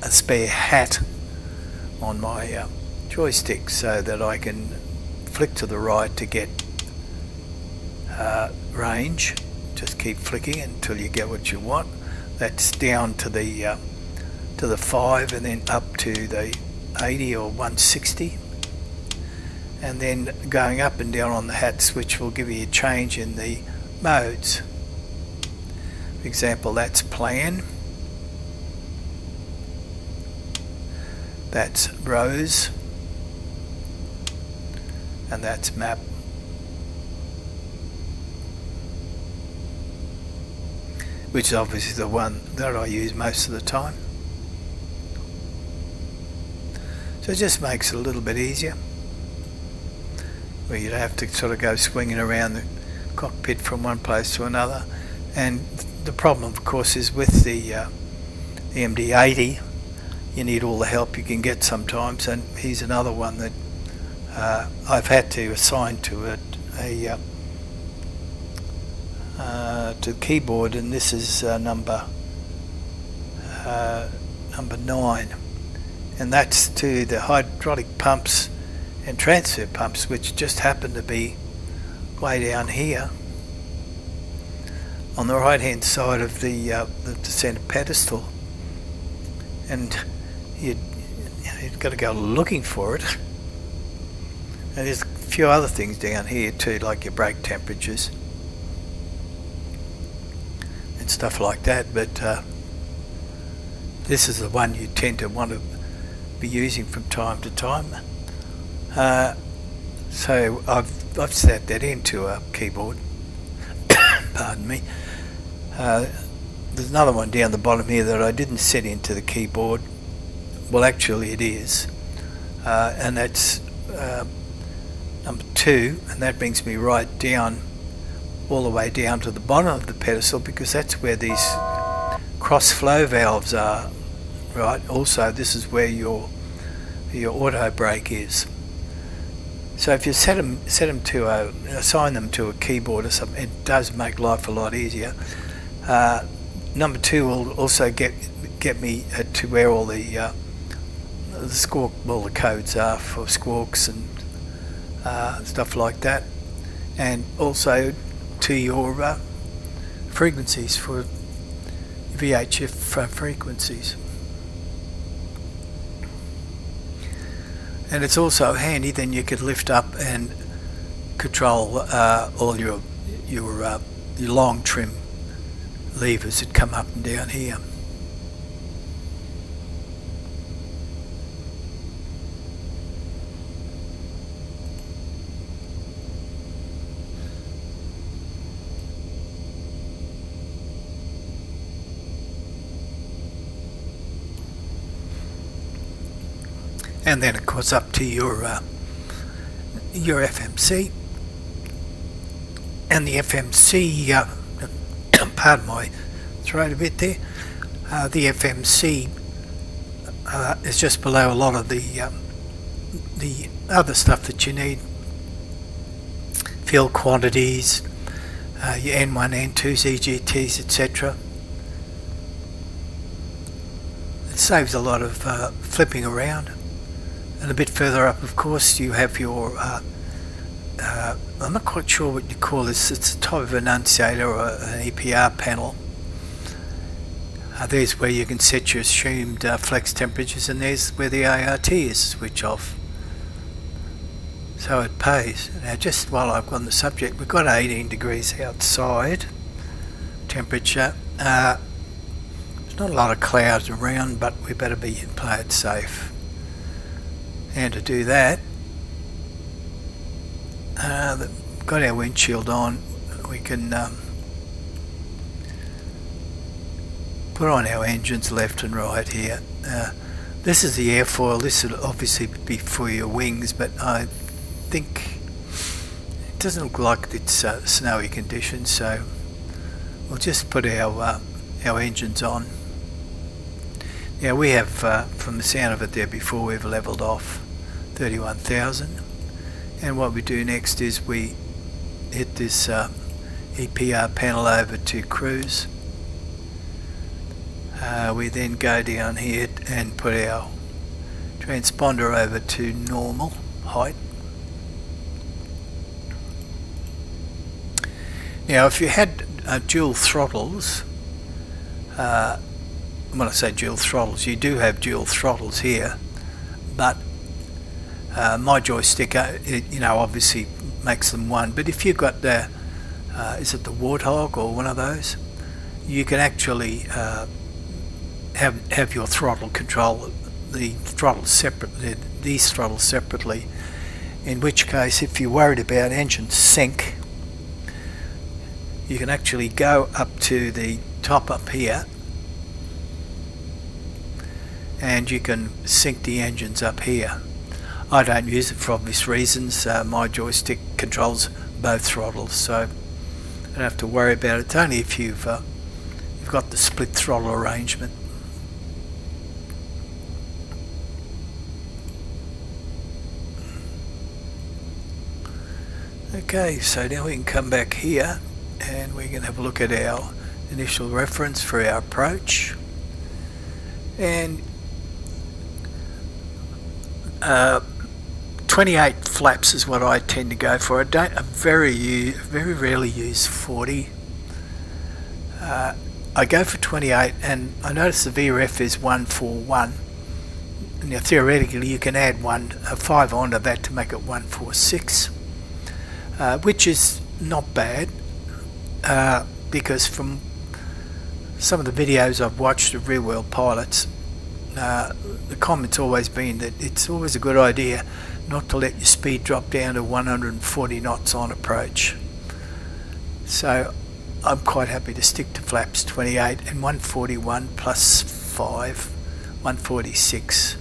spare hat on my joystick, so that I can flick to the right to get range. Just keep flicking until you get what you want. That's down to the 5, and then up to the 80 or 160. And then going up and down on the hat switch will give you a change in the modes. For example, that's plan, that's rows, and that's map. Which is obviously the one that I use most of the time. So it just makes it a little bit easier, where you don't have to sort of go swinging around the cockpit from one place to another. And the problem, of course, is with the MD-80, you need all the help you can get sometimes, and here's another one that I've had to assign to it to the keyboard, and this is number 9, and that's to the hydraulic pumps and transfer pumps, which just happen to be way down here on the right hand side of the center pedestal, and you've got to go looking for it. And there's a few other things down here too, like your brake temperatures and stuff like that, but this is the one you tend to want to be using from time to time. So I've set that into a keyboard. Pardon me. There's another one down the bottom here that I didn't set into the keyboard. Well, actually it is, and that's number 2, and that brings me right down, all the way down to the bottom of the pedestal, because that's where these cross flow valves are. Right. Also, this is where your auto brake is. So if you assign them to a keyboard or something, it does make life a lot easier. Number 2 will also get me to where all the codes are for squawks and stuff like that, and also to your frequencies for VHF frequencies. And it's also handy, then you could lift up and control all your long trim levers that come up and down here. And then, of course, up to your FMC, and the FMC. Pardon my throat a bit there. The FMC is just below a lot of the other stuff that you need. Field quantities, your N1, N2s, EGTs, etc. It saves a lot of flipping around. And a bit further up, of course, you have your, I'm not quite sure what you call this, it's a type of enunciator or an EPR panel. There's where you can set your assumed flex temperatures, and there's where the ART is switch off. So it pays. Now, just while I've got on the subject, we've got 18 degrees outside, temperature. There's not a lot of clouds around, but we better play it safe. And to do that, got our windshield on. We can put on our engines left and right here. This is the airfoil. This would obviously be for your wings, but I think it doesn't look like it's snowy conditions, so we'll just put our engines on. Now we have, from the sound of it there before, we've leveled off 31,000, and what we do next is we hit this EPR panel over to cruise. We then go down here and put our transponder over to normal height. Now if you had dual throttles, when I say dual throttles, you do have dual throttles here, but my joystick, obviously makes them one. But if you've got the, is it the Warthog or one of those, you can actually have your throttle control the throttles separately, these throttles separately. In which case, if you're worried about engine sync, you can actually go up to the top up here, and you can sync the engines up here. I don't use it for obvious reasons. My joystick controls both throttles, so I don't have to worry about it. It's only if you've got the split throttle arrangement. Okay, so now we can come back here and we can have a look at our initial reference for our approach. And 28 flaps is what I tend to go for. I very rarely use 40. I go for 28, and I notice the VREF is 141. Now theoretically you can add 5 onto that to make it 146, which is not bad, because from some of the videos I've watched of real world pilots, the comment's always been that it's always a good idea not to let your speed drop down to 140 knots on approach. So I'm quite happy to stick to flaps 28 and 141 plus 5, 146.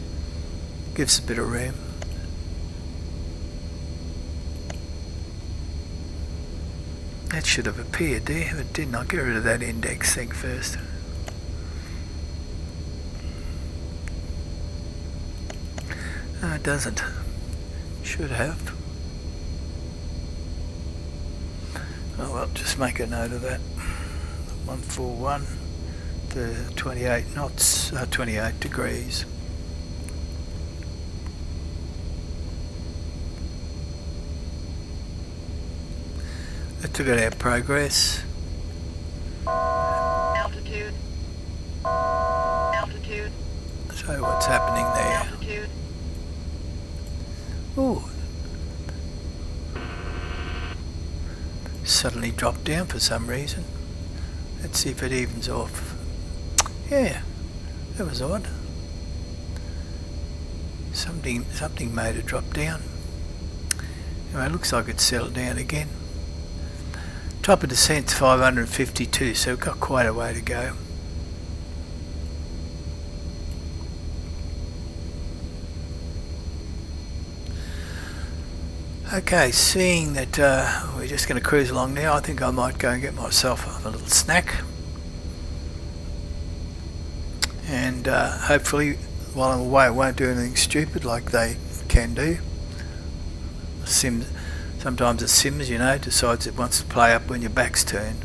Gives a bit of room. That should have appeared there, but didn't. I'll get rid of that index thing first. No, it doesn't. Should have. Oh well, just make a note of that. 141 to 28 knots, 28 degrees. Let's look at our progress. Altitude. Altitude. So what's happening there? Altitude. Ooh. Suddenly dropped down for some reason. Let's see if it evens off. Yeah, that was odd. Something made it drop down. Anyway, it looks like it's settled down again. Top of descent's 552, so we've got quite a way to go. Okay, seeing that we're just going to cruise along now, I think I might go and get myself a little snack. And hopefully, while I'm away, I won't do anything stupid like they can do. Sometimes the Sims, decides it wants to play up when your back's turned.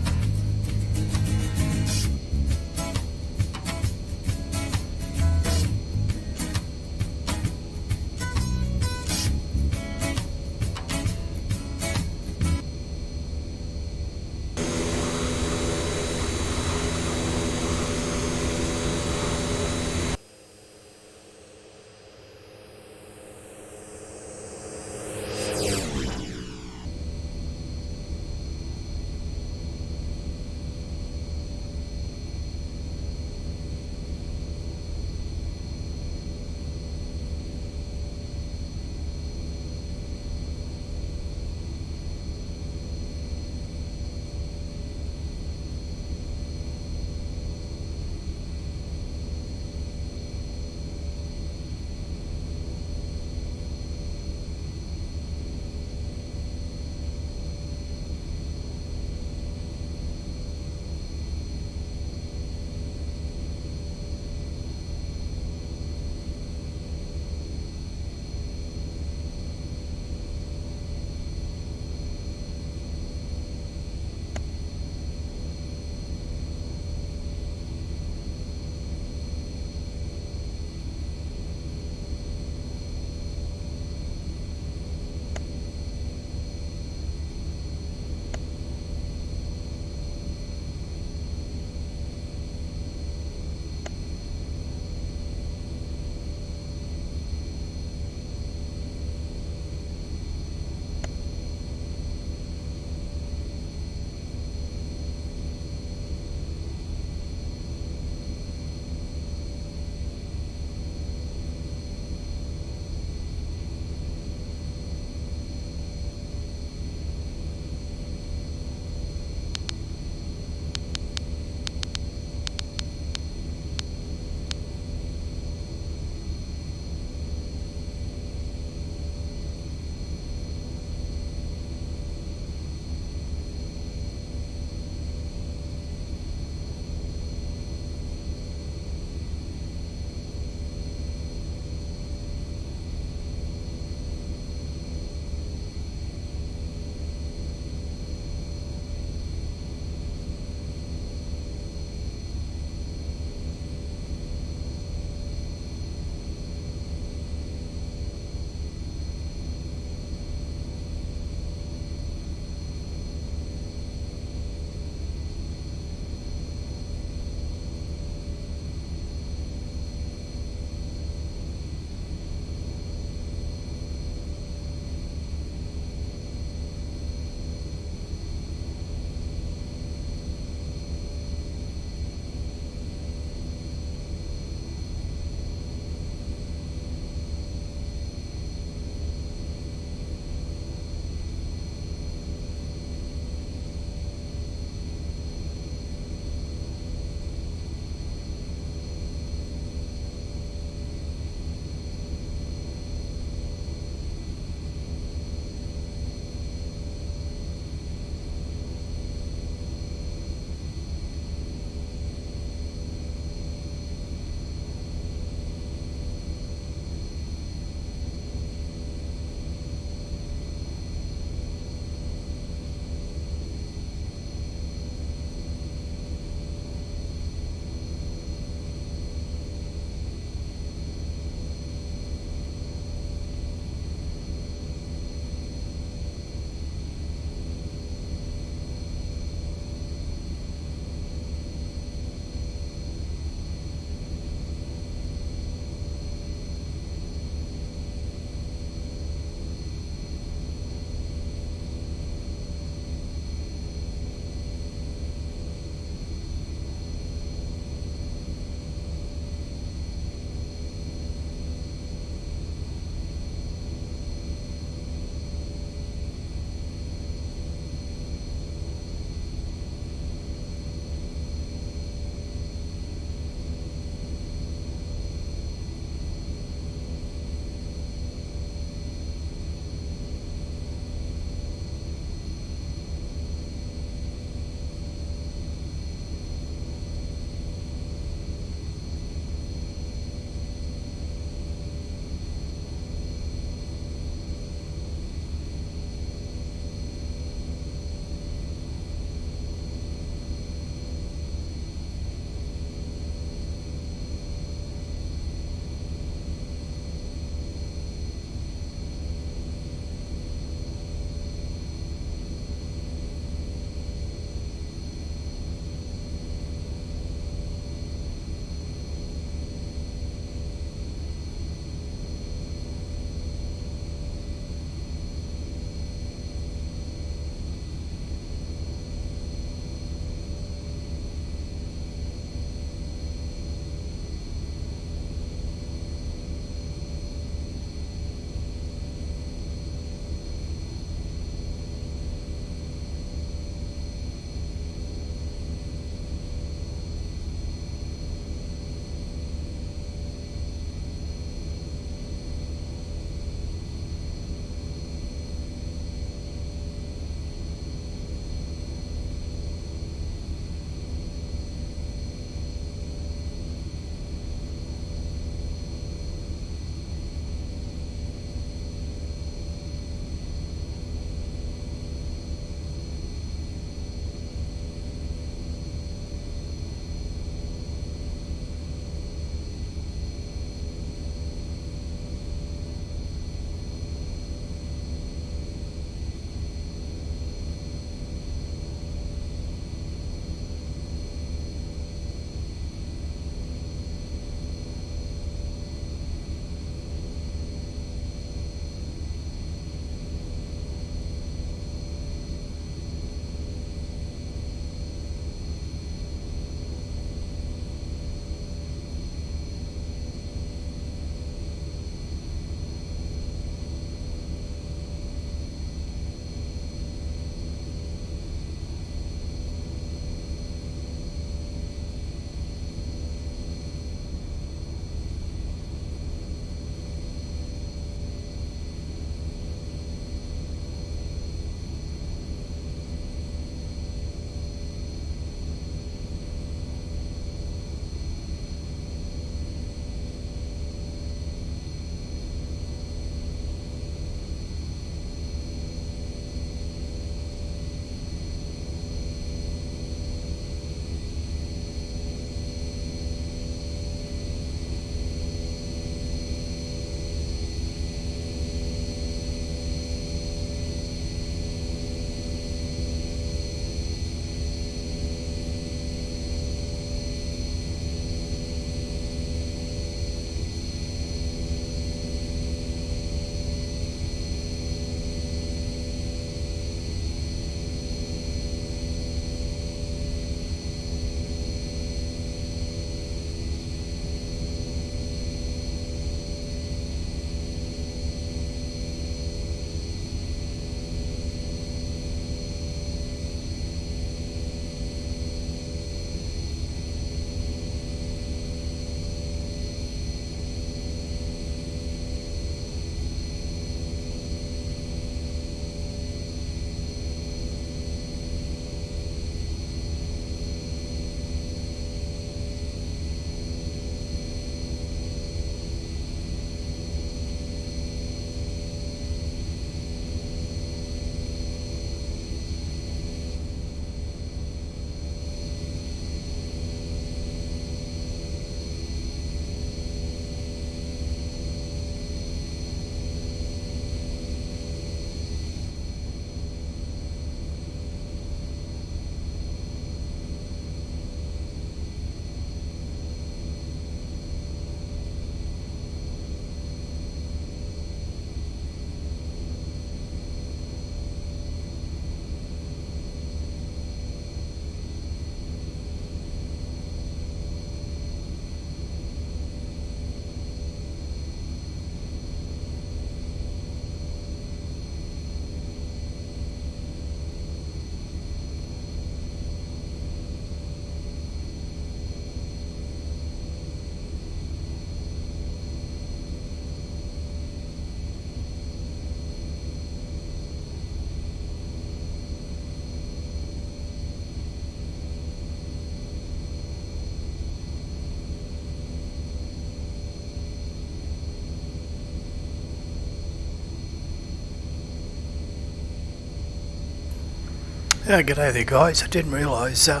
G'day there guys, I didn't realise I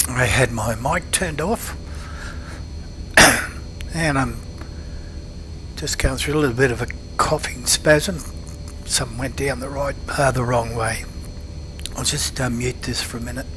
had my mic turned off and I'm just going through a little bit of a coughing spasm. Something went down the wrong way. I'll just mute this for a minute.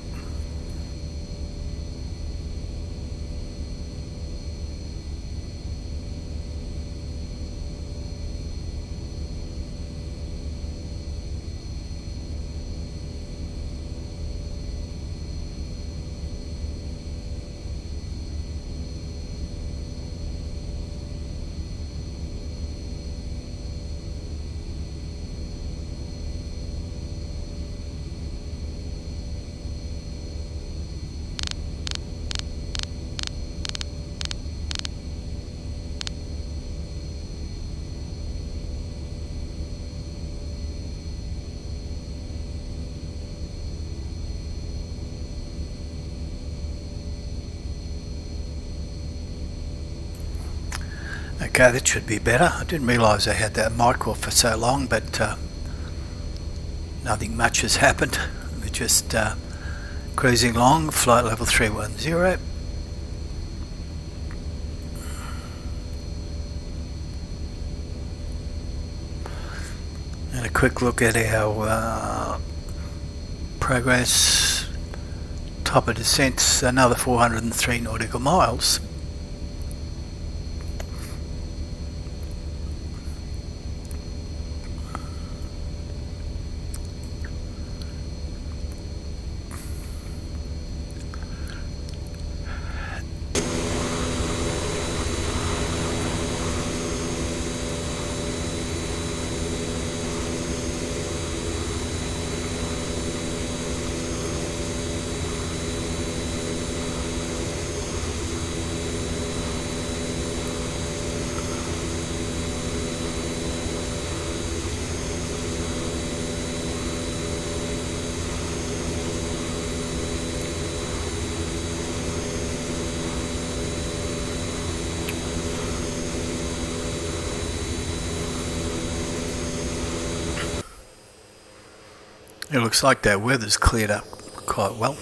Okay, that should be better. I didn't realise I had that mic off for so long, but nothing much has happened. We're just cruising along, flight level 310. And a quick look at our progress. Top of descent's another 403 nautical miles. It looks like that weather's cleared up quite well.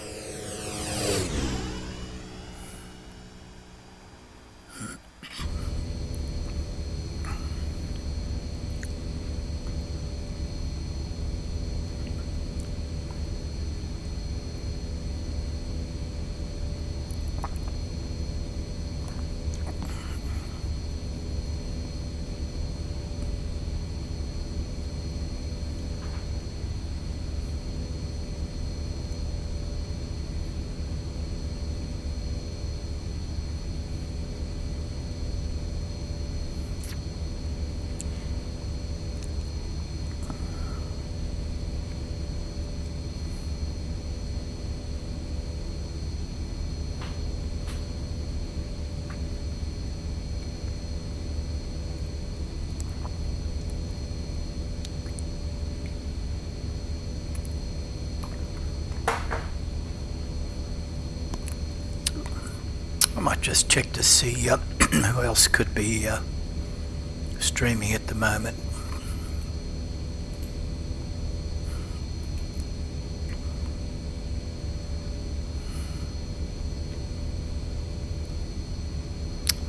I might just check to see who else could be streaming at the moment.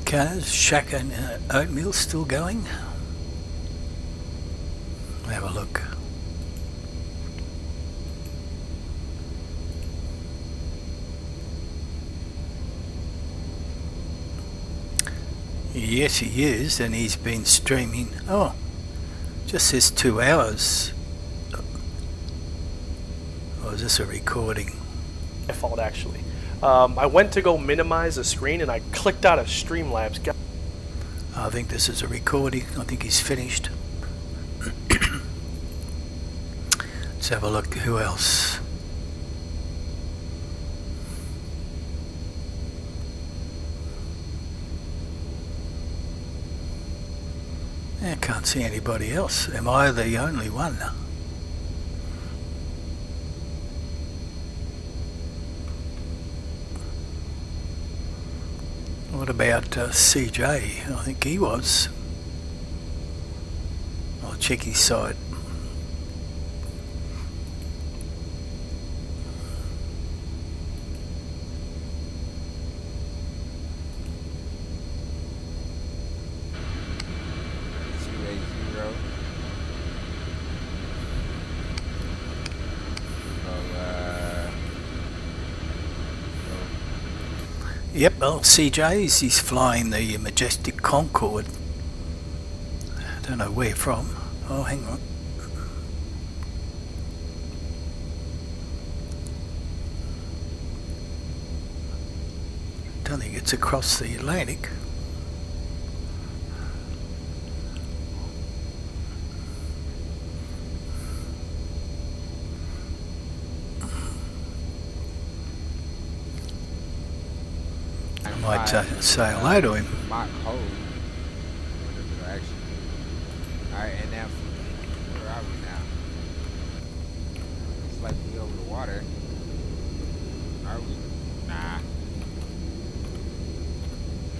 Okay, is Shaka and Oatmeal still going? Have a look. Yes, he is, and he's been streaming. Oh, just says 2 hours. Or is this a recording? My fault, actually. I went to go minimize the screen and I clicked out of Streamlabs. I think this is a recording. I think he's finished. Let's have a look. Who else? I can't see anybody else. Am I the only one? What about CJ? I think he was. I'll check his site. Yep, well, CJ's, he's flying the Majestic Concorde. I don't know where from. Oh, hang on. Don't think it's across the Atlantic. I might say hello to him. Mach hold. Alright, and now, where are we now? Looks like we over the water. Are we? Nah.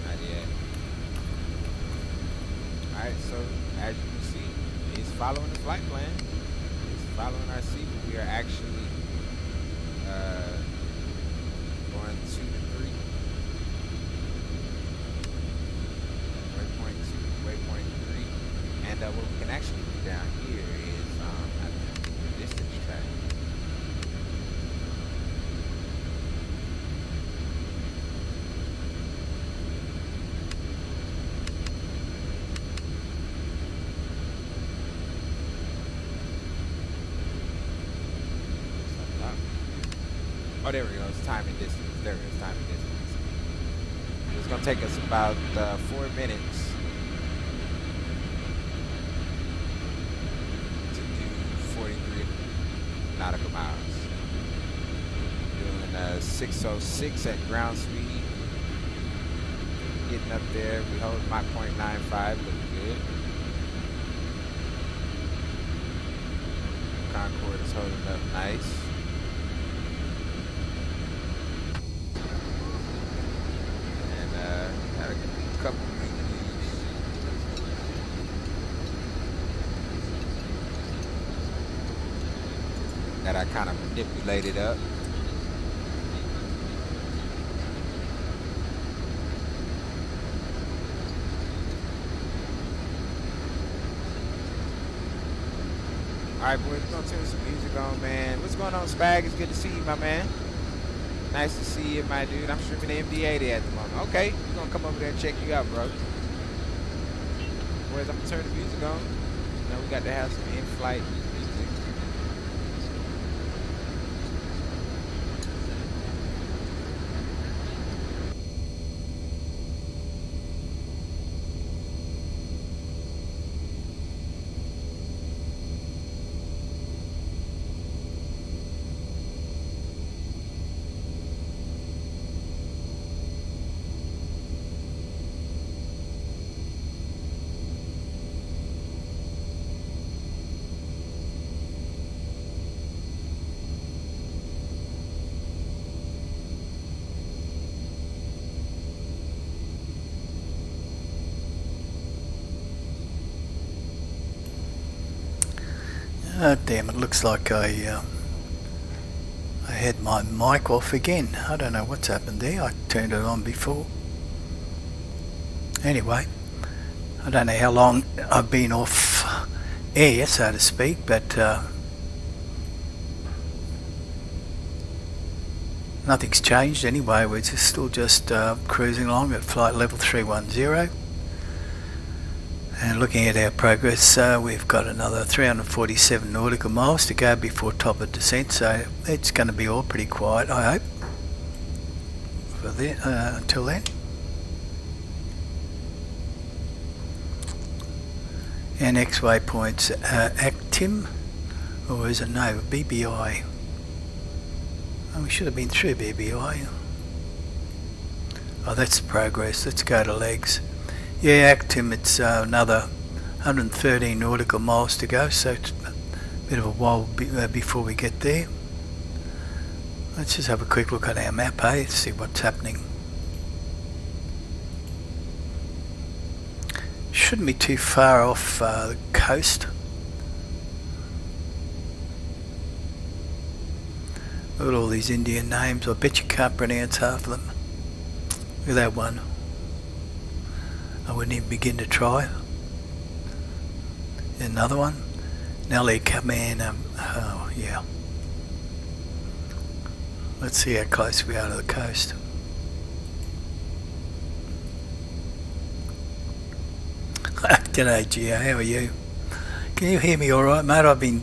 Not yet. Alright, so as you can see, it's following the flight plan. It's following our seat, but we are actually going 2 to 3. Waypoint 2, waypoint 3. And what we can actually do down here is the distance track. Oh, there we go. It's time and distance. There it is, time and distance. It's going to take us about 4 minutes to do 43 nautical miles. Doing 606 at ground speed. Getting up there. We hold Mach 0.95. Looking good. Concorde is holding up nice. Couple reviews that I kind of manipulated up. Alright, boys, we're gonna turn some music on, man. What's going on, Spag? It's good to see you, my man. Nice to see you, my dude. I'm streaming the MD-80 at the moment. Okay, we're gonna come over there and check you out, bro. Boys, I'm gonna turn the music on. You know, we got to have some in-flight music. Damn, it looks like I had my mic off again. I don't know what's happened there. I turned it on before. Anyway, I don't know how long I've been off air, so to speak, but nothing's changed anyway. We're still just cruising along at flight level 310. And looking at our progress, we've got another 347 nautical miles to go before top of descent, so it's going to be all pretty quiet, I hope, for until then. Our next waypoint's Actim, or is it no, BBI? Oh, we should have been through BBI. Oh, that's progress. Let's go to legs. Yeah, Actim, it's another 113 nautical miles to go, so it's a bit of a while before we get there. Let's just have a quick look at our map, hey, let's see what's happening. Shouldn't be too far off the coast. Look at all these Indian names, I bet you can't pronounce half of them. Look at that one. I wouldn't even begin to try. Another one. Nelly Command. Oh, yeah. Let's see how close we are to the coast. G'day, Gio. How are you? Can you hear me all right, mate? I've been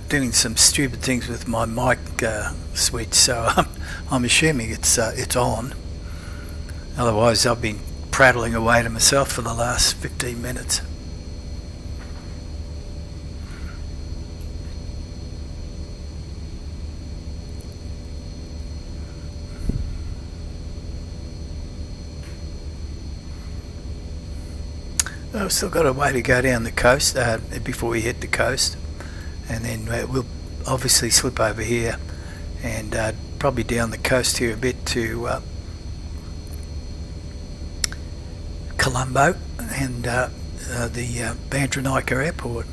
doing some stupid things with my mic switch, so I'm assuming it's on. Otherwise, I've been prattling away to myself for the last 15 minutes. I've still got a way to go down the coast before we hit the coast, and then we'll obviously slip over here and probably down the coast here a bit to Colombo and the Bandra airport.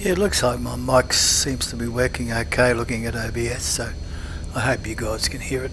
Yeah, it looks like my mic seems to be working okay looking at OBS, so I hope you guys can hear it.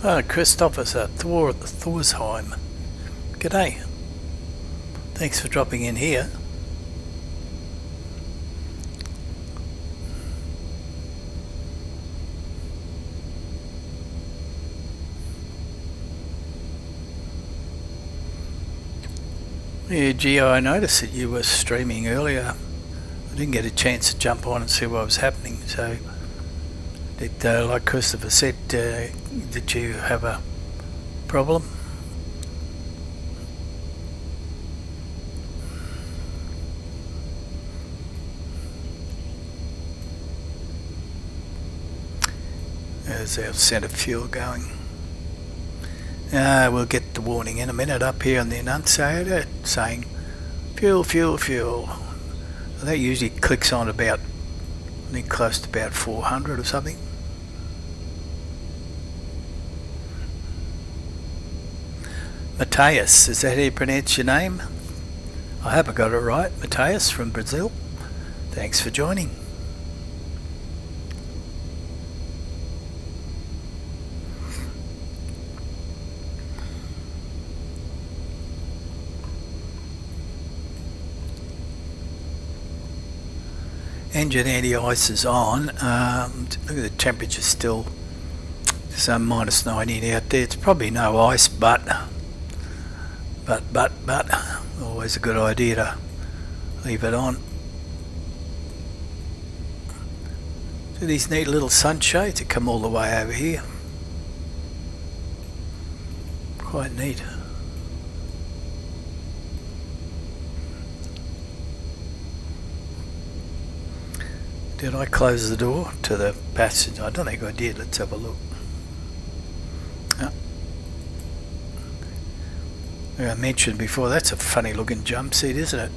Christophers at Thorsheim. G'day. Thanks for dropping in here. Yeah, Gio, I noticed that you were streaming earlier. I didn't get a chance to jump on and see what was happening, so like Christopher said, did you have a problem? There's our centre fuel going. We'll get the warning in a minute up here on the annunciator saying fuel, fuel, fuel. That usually clicks on about, I think, close to about 400 or something. Mateus, is that how you pronounce your name? I hope I got it right. Mateus from Brazil. Thanks for joining. Engine anti-ice is on. Look at the temperature still some minus 19 out there. It's probably no ice, but always a good idea to leave it on. So these neat little sunshades that come all the way over here. Quite neat. Did I close the door to the passage? I don't think I did. Let's have a look. Like I mentioned before, that's a funny looking jump seat, isn't it?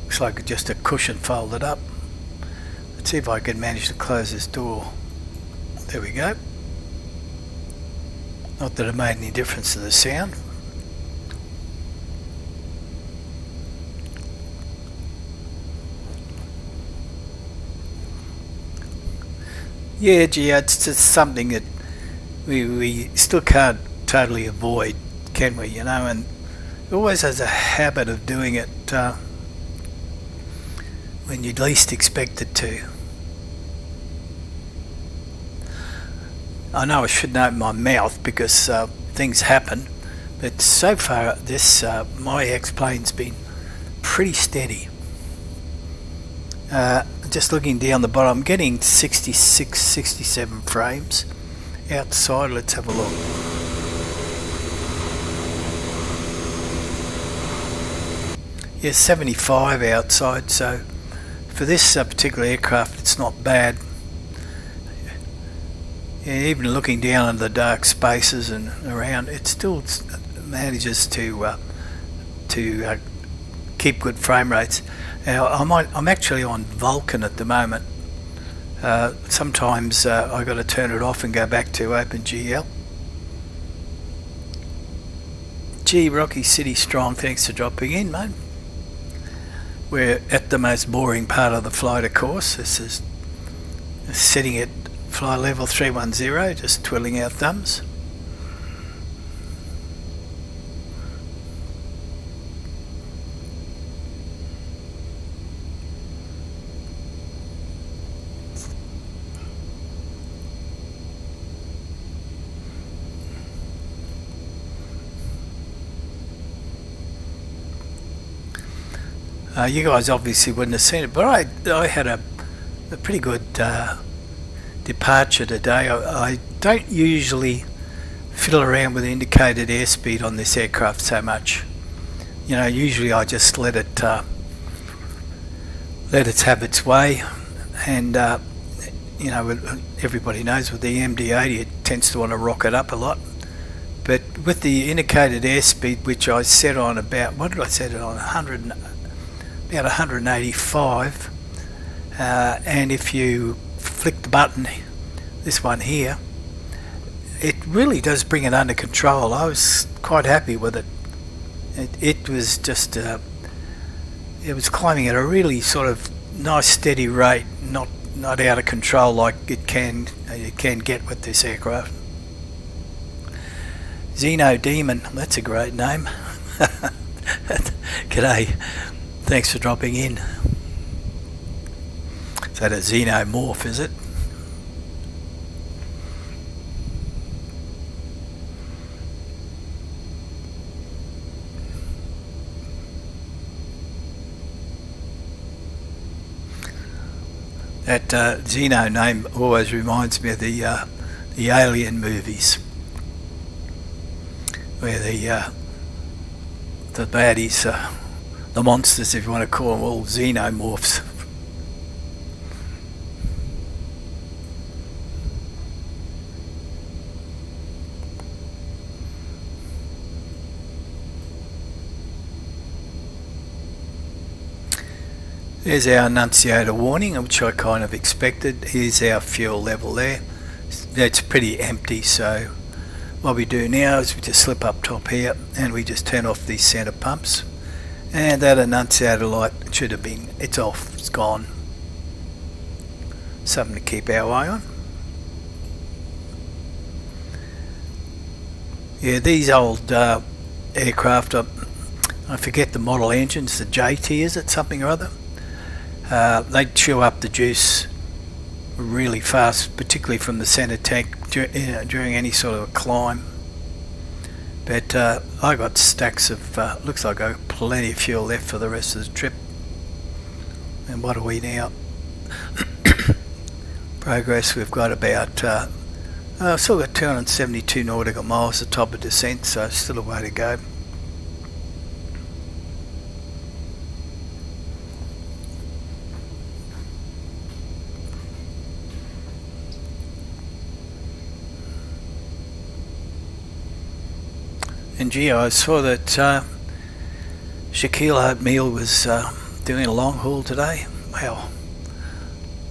Looks like just a cushion folded up. Let's see if I can manage to close this door. There we go. Not that it made any difference to the sound. Yeah, gee, it's just something that we still can't totally avoid, can we? You know, and It always has a habit of doing it when you'd least expect it to. I know I shouldn't open my mouth because things happen, but so far this my X-plane's been pretty steady. Just looking down the bottom, I'm getting 66, 67 frames. Outside, let's have a look. Yeah, 75 outside, so for this particular aircraft it's not bad. Yeah, even looking down into the dark spaces and around, it still manages to keep good frame rates. Now, I'm actually on Vulcan at the moment. Sometimes I got to turn it off and go back to OpenGL. Gee, Rocky City Strong, thanks for dropping in, mate. We're at the most boring part of the flight, of course. This is sitting at flight level 310, just twiddling our thumbs. You guys obviously wouldn't have seen it, but I had a pretty good departure today. I don't usually fiddle around with indicated airspeed on this aircraft so much. You know, usually I just let it have its way, and you know, everybody knows with the MD-80 it tends to want to rocket up a lot. But with the indicated airspeed, which I set on about, what did I set it on? About 185, and if you flick the button, this one here, it really does bring it under control. I was quite happy with it. It was just it was climbing at a really sort of nice steady rate, not out of control like it can get with this aircraft. Xeno Demon, that's a great name. G'day. Thanks for dropping in. Is that a xenomorph, is it? That Xeno name always reminds me of the Alien movies, where the baddies, the monsters, if you want to call them, all xenomorphs. There's our annunciator warning, which I kind of expected. Here's our fuel level there. That's pretty empty, so what we do now is we just slip up top here and we just turn off these centre pumps. And that annunciator light should have been, it's off, it's gone. Something to keep our eye on. Yeah, these old aircraft, I forget the model engines, the JT, is it, something or other? They chew up the juice really fast, particularly from the centre tank during any sort of a climb. But I got stacks of, looks like I got plenty of fuel left for the rest of the trip. And what are we now? Progress, we've got about, still got 272 nautical miles at top of descent, so still a way to go. And gee, I saw that Shaquille O'Neal was doing a long haul today. Wow.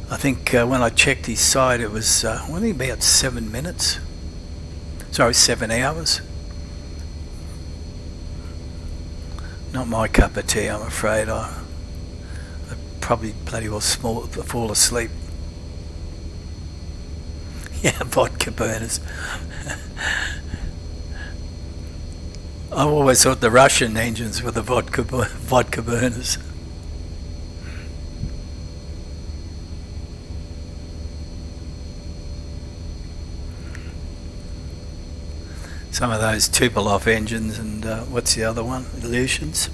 I think when I checked his site it was only about 7 minutes. Sorry, 7 hours. Not my cup of tea, I'm afraid. I'd probably bloody well fall asleep. Yeah, vodka burners. I've always thought the Russian engines were the vodka burners. Some of those Tupolev engines and what's the other one? Illusions.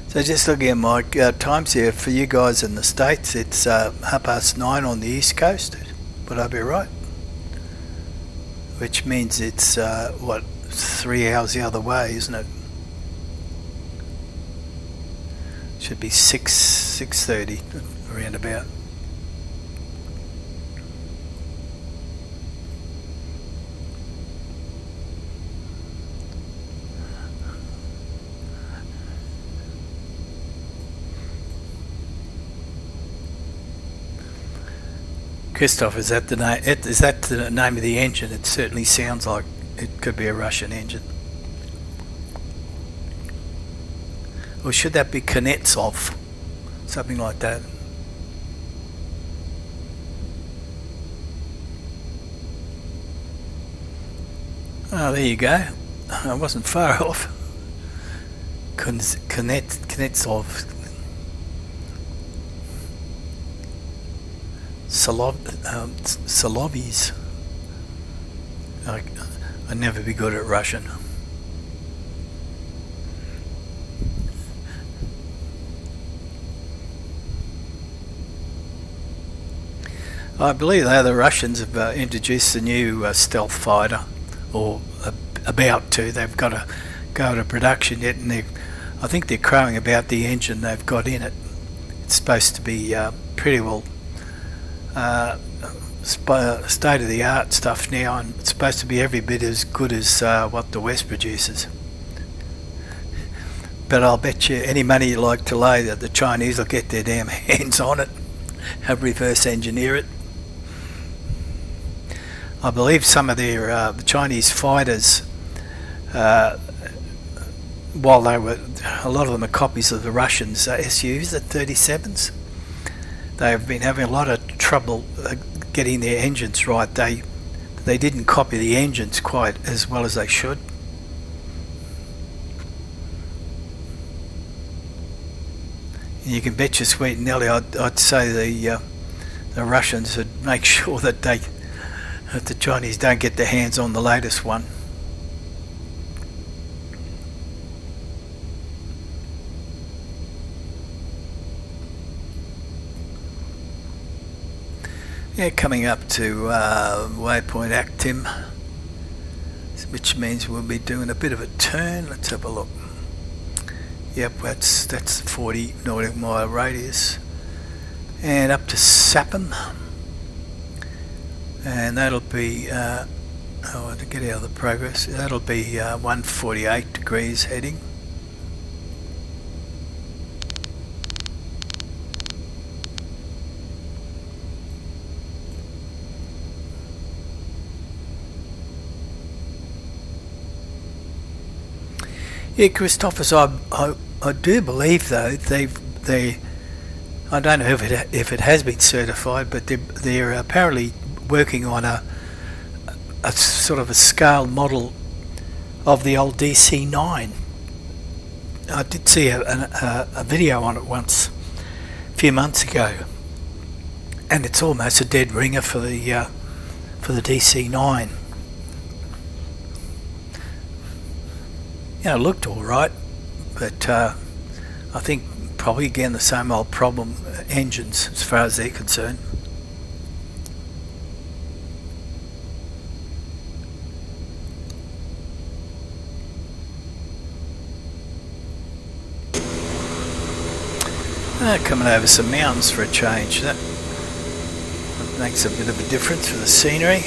So just looking at my times here for you guys in the States, it's 9:30 on the East Coast. Would I be right? Which means it's, 3 hours the other way, isn't it? Should be 6:30, around about. Christoph, is that the name? Is that the name of the engine? It certainly sounds like it could be a Russian engine. Or should that be Kuznetsov? Something like that. Oh, there you go. I wasn't far off. Kuznetsov. Solovies. I'd never be good at Russian. I believe the Russians have introduced a new stealth fighter, or about to. They've got to go to production yet, and I think they're crowing about the engine they've got in it. It's supposed to be pretty well state-of-the-art stuff now, and it's supposed to be every bit as good as what the West produces. But I'll bet you any money you like to lay that the Chinese will get their damn hands on it and reverse engineer it. I believe some of their the Chinese fighters, while they were, a lot of them are copies of the Russians SUs, the 37s. They've been having a lot of trouble getting their engines right. They didn't copy the engines quite as well as they should. And you can bet your sweet Nelly, I'd say the Russians would make sure that the Chinese don't get their hands on the latest one. Yeah, coming up to waypoint Actim, which means we'll be doing a bit of a turn. Let's have a look. Yep, that's 40 nautical mile radius, and up to Sappam, and that'll be to get out of the progress, that'll be 148 degrees heading. Yeah, Christophers, I do believe though they I don't know if it has been certified, but they're apparently working on a sort of a scale model of the old DC-9. I did see a video on it once a few months ago, and it's almost a dead ringer for the DC-9. You know, it looked all right, but I think probably again the same old problem, engines as far as they're concerned. Coming over some mountains for a change. That makes a bit of a difference for the scenery.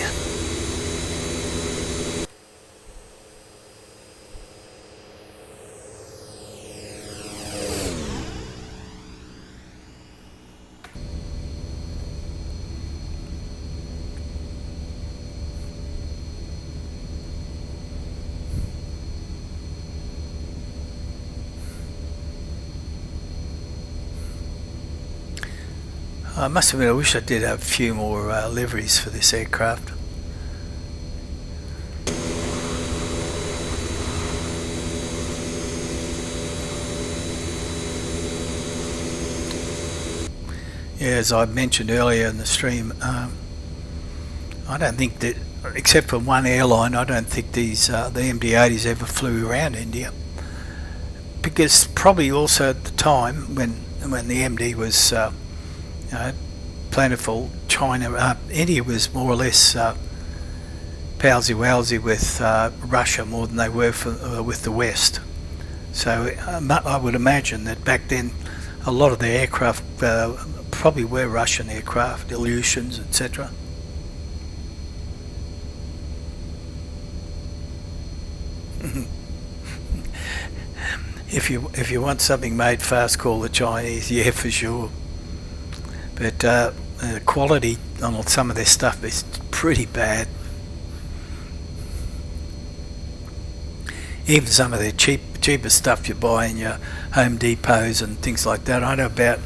I must admit, I wish I did have a few more liveries for this aircraft. Yeah, as I mentioned earlier in the stream, I don't think that, except for one airline, I don't think the MD-80s ever flew around India. Because probably also at the time when the MD was plentiful, India was more or less palsy-walsy with Russia more than they were with the West. So I would imagine that back then a lot of the aircraft probably were Russian aircraft, Ilyushins, etc. If you want something made fast, call the Chinese. Yeah, for sure. But the quality on some of their stuff is pretty bad. Even some of their cheaper stuff you buy in your Home Depots and things like that. I don't know about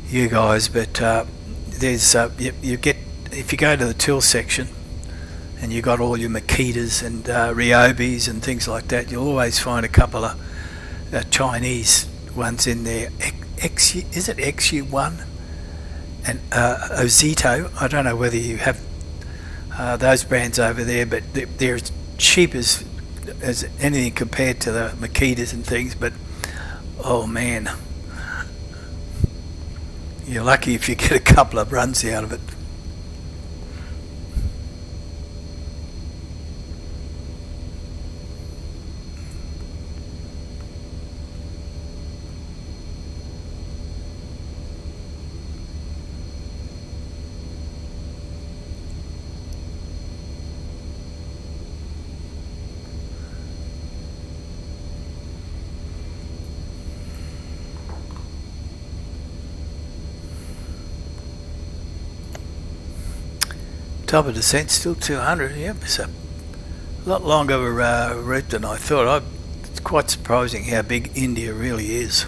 you guys, but there's you get, if you go to the tool section and you got all your Makitas and Ryobis and things like that, you'll always find a couple of Chinese ones in there. Is it XU1 and Ozito? I don't know whether you have those brands over there, but they're as cheap as anything compared to the Makitas and things. But oh man, you're lucky if you get a couple of runs out of it. Top of descent still 200. Yep, it's a lot longer route than I thought. It's quite surprising how big India really is.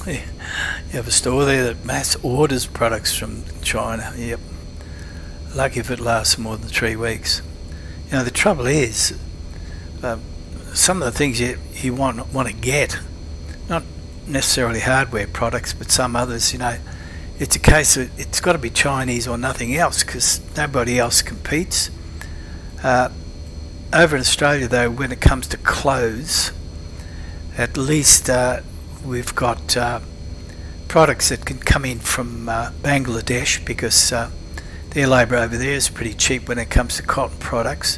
Yeah, you have a store there that mass orders products from China. Yep. Lucky if it lasts more than 3 weeks. You know, the trouble is, some of the things you want to get, not necessarily hardware products, but some others, you know, it's a case of it's got to be Chinese or nothing else because nobody else competes. Over in Australia, though, when it comes to clothes, at least we've got products that can come in from Bangladesh because their labour over there is pretty cheap when it comes to cotton products.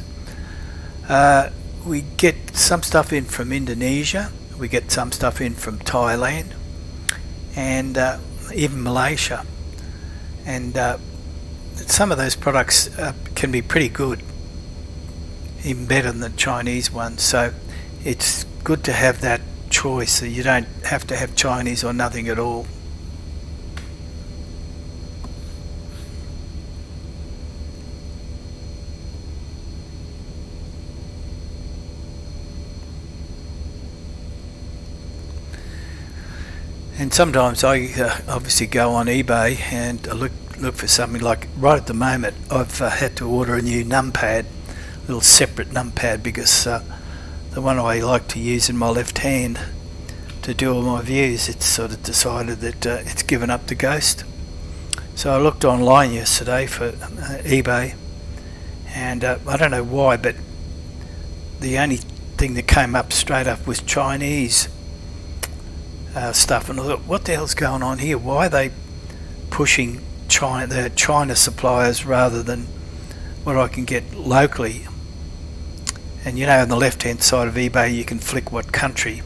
We get some stuff in from Indonesia, we get some stuff in from Thailand, and even Malaysia. And some of those products can be pretty good, even better than the Chinese ones. So it's good to have that choice, so you don't have to have Chinese or nothing at all. And sometimes I obviously go on eBay and look for something. Like right at the moment I've had to order a new numpad, a little separate numpad, because the one I like to use in my left hand to do all my views, it's sort of decided that it's given up the ghost. So I looked online yesterday for eBay, and I don't know why, but the only thing that came up straight up was Chinese stuff, and I thought, what the hell's going on here? Why are they pushing the China suppliers rather than what I can get locally? And you know, on the left hand side of eBay you can flick what country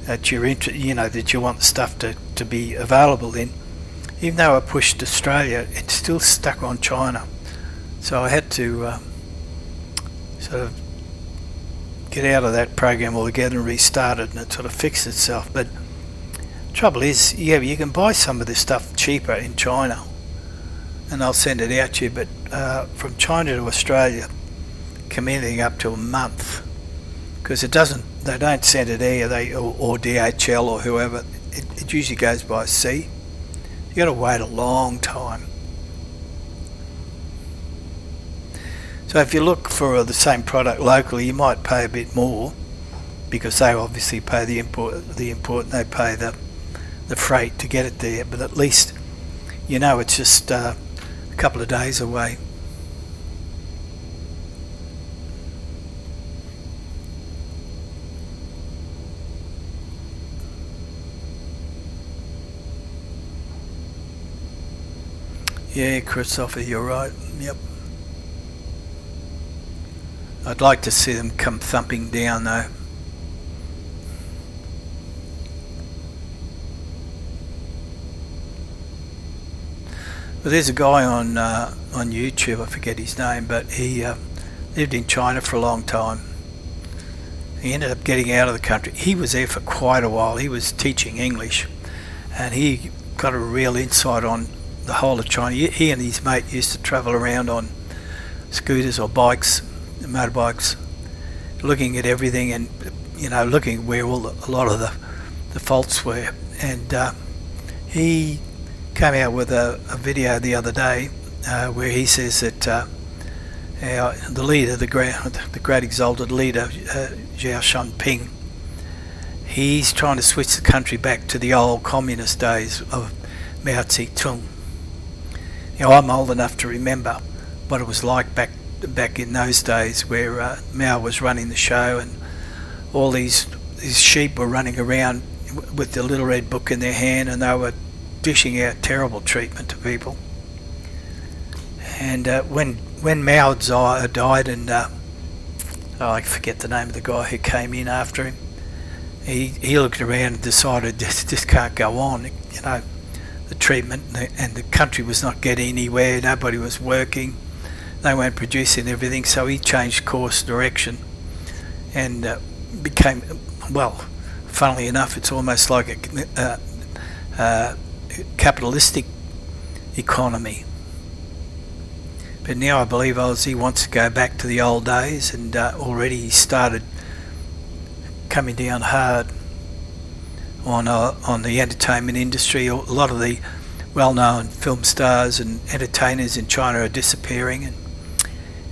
that you're that you want the stuff to be available in. Even though I pushed Australia, it's still stuck on China, so I had to sort of get out of that program altogether and restart it, and it sort of fixed itself. But Trouble is, yeah, you can buy some of this stuff cheaper in China, and they'll send it out to you. But from China to Australia, commuting up to a month, because they don't send it here, or DHL or whoever. It usually goes by sea. You got to wait a long time. So if you look for the same product locally, you might pay a bit more, because they obviously pay the import, and they pay the freight to get it there. But at least you know it's just a couple of days away. Yeah, Christopher, you're right. Yep. I'd like to see them come thumping down though. Well, there's a guy on YouTube, I forget his name, but he lived in China for a long time. He ended up getting out of the country. He was there for quite a while. He was teaching English, and he got a real insight on the whole of China. He and his mate used to travel around on scooters or bikes, motorbikes, looking at everything, and looking where a lot of the faults were. And he came out with a video the other day where he says that the leader, the great exalted leader, Xi Jinping, he's trying to switch the country back to the old communist days of Mao Zedong. I'm old enough to remember what it was like back in those days, where Mao was running the show, and all these sheep were running around with the little red book in their hand, and they were dishing out terrible treatment to people. And when Mao died, and I forget the name of the guy who came in after him, he looked around and decided this can't go on. The treatment and the country was not getting anywhere. Nobody was working. They weren't producing everything, so he changed course, direction, and became, well, funnily enough, it's almost like a capitalistic economy. But now I believe Aussie wants to go back to the old days, and already he started coming down hard on the entertainment industry. A lot of the well-known film stars and entertainers in China are disappearing,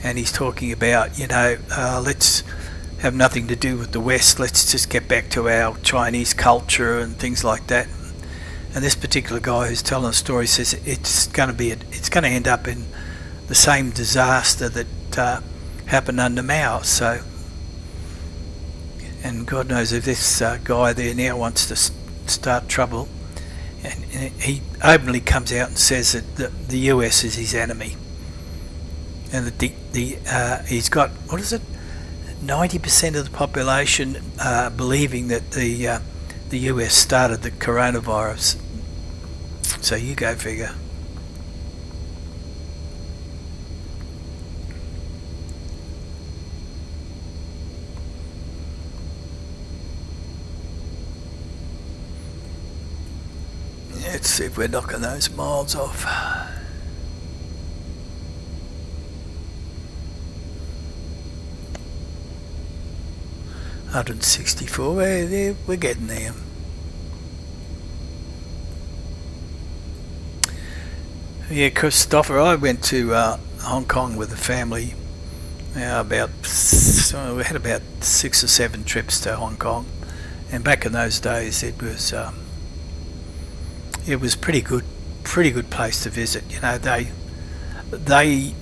and he's talking about, let's have nothing to do with the West, let's just get back to our Chinese culture and things like that. And this particular guy who's telling the story says it's going to end up in the same disaster that happened under Mao. So, and God knows if this guy there now wants to start trouble, and he openly comes out and says that the US is his enemy, and that he's got, what is it, 90% of the population believing that the US started the coronavirus. So you go figure. Let's see if we're knocking those miles off. 164. We're getting there. Yeah, Christopher, I went to Hong Kong with the family. We had about 6 or 7 trips to Hong Kong, and back in those days it was pretty good place to visit. They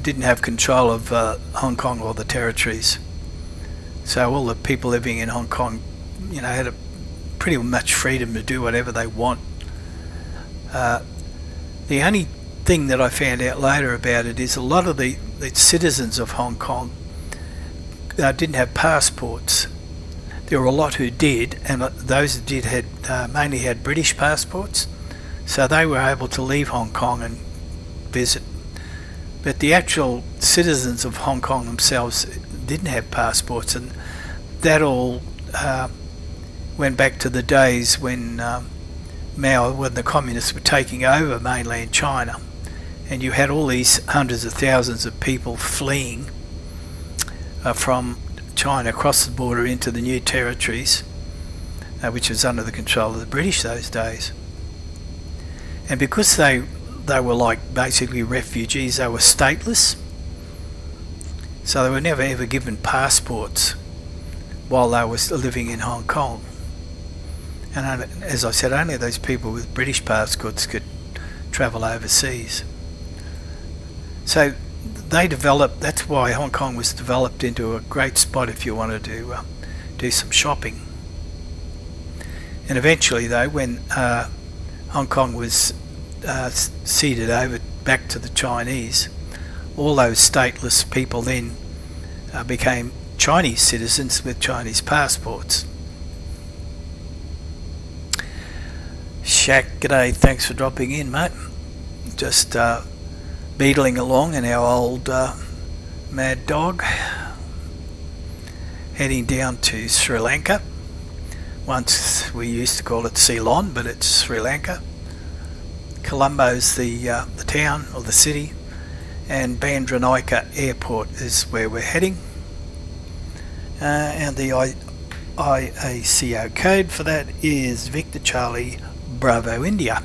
didn't have control of Hong Kong or the territories, so all the people living in Hong Kong, had a pretty much freedom to do whatever they want. The only thing that I found out later about it is a lot of the citizens of Hong Kong didn't have passports. There were a lot who did, and those who did mainly had British passports, so they were able to leave Hong Kong and visit. But the actual citizens of Hong Kong themselves didn't have passports, and that all went back to the days when when the communists were taking over mainland China, and you had all these hundreds of thousands of people fleeing from China across the border into the new territories, which was under the control of the British those days. And because they were like basically refugees, they were stateless, so they were never ever given passports while they were living in Hong Kong. And as I said, only those people with British passports could travel overseas. So they developed, that's why Hong Kong was developed into a great spot if you wanted to do some shopping. And eventually though, when Hong Kong was ceded over back to the Chinese, all those stateless people then became Chinese citizens with Chinese passports. Shaq, g'day, thanks for dropping in, mate. Just beetling along in our old Mad Dog, heading down to Sri Lanka. Once we used to call it Ceylon, but it's Sri Lanka. Colombo's the town or the city, and Bandaranaike Airport is where we're heading. And the IACO code for that is Victor Charlie Bravo India.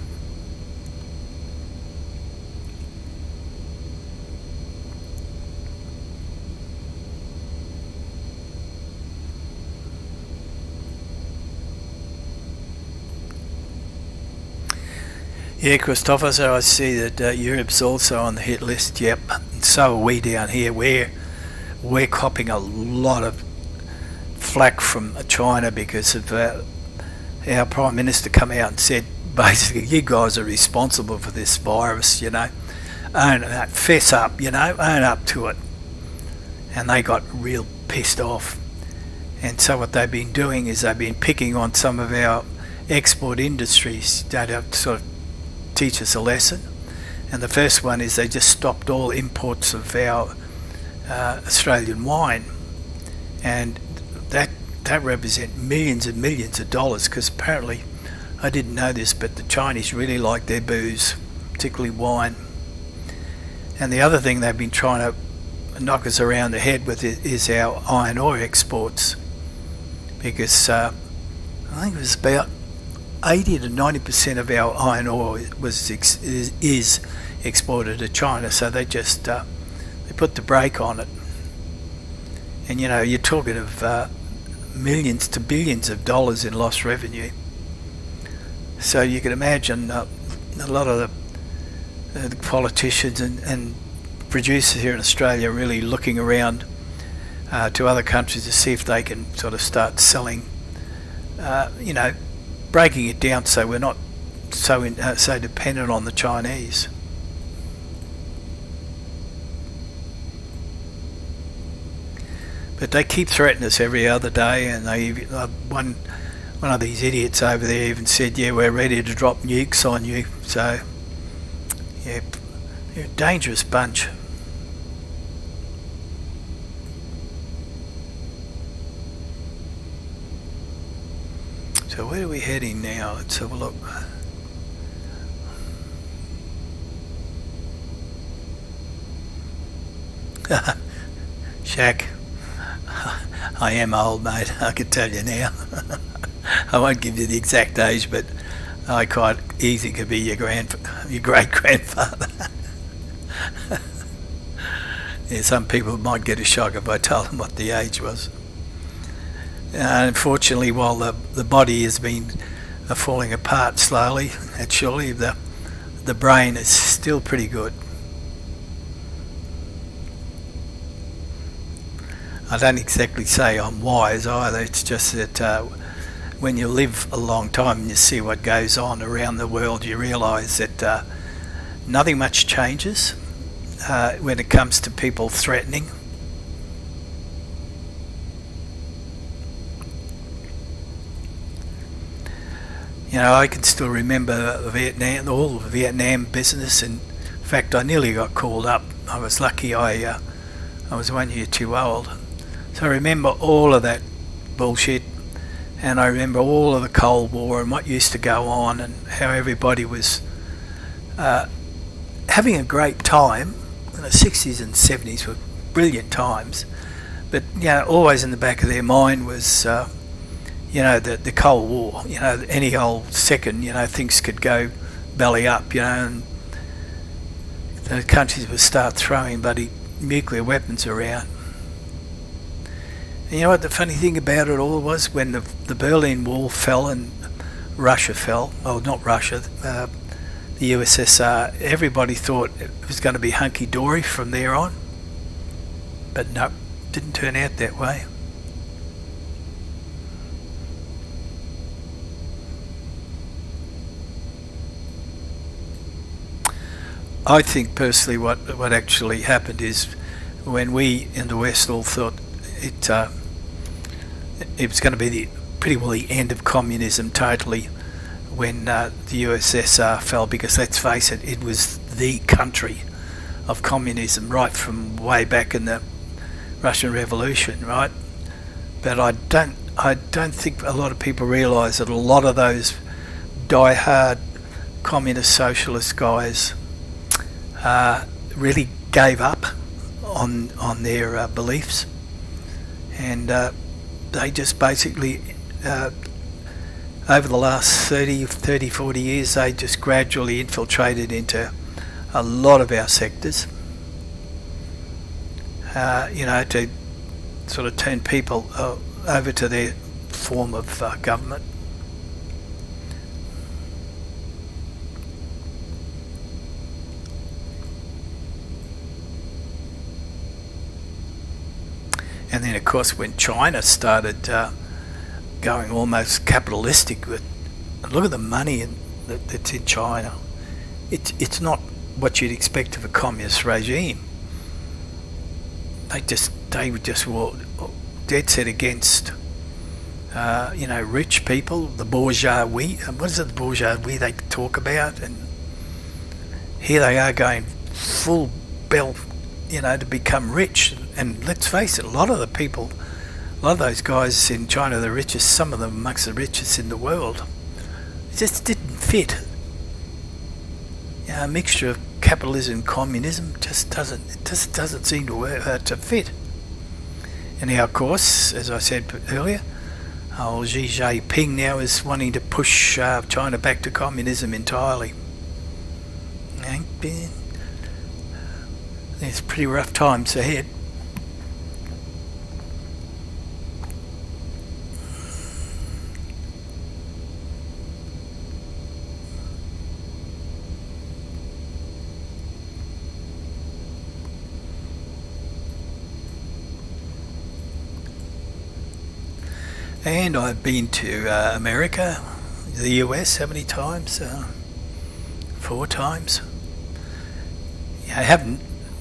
Yeah, Christopher, so I see that Europe's also on the hit list. Yep, so are we down here. We're copping a lot of flack from China because of our Prime Minister come out and said, basically, you guys are responsible for this virus, you know. Fess up, you know, own up to it. And they got real pissed off. And so what they've been doing is they've been picking on some of our export industries that have to sort of teach us a lesson. And the first one is they just stopped all imports of our Australian wine. And that represent millions and millions of dollars, because apparently, I didn't know this, but the Chinese really like their booze, particularly wine. And the other thing they've been trying to knock us around the head with is our iron ore exports, because I think it was about 80 to 90% of our iron ore is exported to China, so they just they put the brake on it. And you know, you're talking of millions to billions of dollars in lost revenue. So you can imagine a lot of the politicians and producers here in Australia really looking around to other countries to see if they can sort of start selling, you know, breaking it down so we're not so dependent on the Chinese. But they keep threatening us every other day, and they one of these idiots over there even said, yeah, we're ready to drop nukes on you. So yeah, they're a dangerous bunch. So where are we heading now? Let's have a look. Shaq, I am old, mate, I can tell you now. I won't give you the exact age, but I quite easily could be your great-grandfather. Yeah, some people might get a shock if I tell them what the age was. Unfortunately, while the body has been falling apart slowly and surely, the brain is still pretty good. I don't exactly say I'm wise either, it's just that when you live a long time and you see what goes on around the world, you realise that nothing much changes when it comes to people threatening. You know, I can still remember Vietnam, all the Vietnam business. In fact, I nearly got called up. I was lucky I was 1 year too old. So I remember all of that bullshit, And I remember all of the Cold War and what used to go on and how everybody was having a great time. The 60s and 70s were brilliant times. But, always in the back of their mind was, the Cold War. Any old second, things could go belly up, and the countries would start throwing bloody nuclear weapons around. And you know what the funny thing about it all was? When the Berlin Wall fell and Russia fell, well, not Russia, the USSR, everybody thought it was going to be hunky-dory from there on. But no, didn't turn out that way. I think personally what actually happened is when we in the West all thought it was going to be pretty well the end of communism totally when the USSR fell, because let's face it, it was the country of communism right from way back in the Russian Revolution, right? But I don't think a lot of people realise that a lot of those die-hard communist socialist guys really gave up on their beliefs, and they just basically over the last 30, 40 years they just gradually infiltrated into a lot of our sectors, to sort of turn people over to their form of government. And then, of course, when China started going almost capitalistic, look at the money that's in China. It's not what you'd expect of a communist regime. They were just dead set against, rich people, the bourgeoisie. What is it, the bourgeoisie they talk about? And here they are going full belt, to become rich. And let's face it, a lot of those guys in China, the richest, some of them amongst the richest in the world, it just didn't fit. A mixture of capitalism and communism just doesn't seem to fit. And now, of course, as I said earlier, old Xi Jinping now is wanting to push China back to communism entirely. There's pretty rough times ahead. And I've been to America, the US, how many times? 4 times. I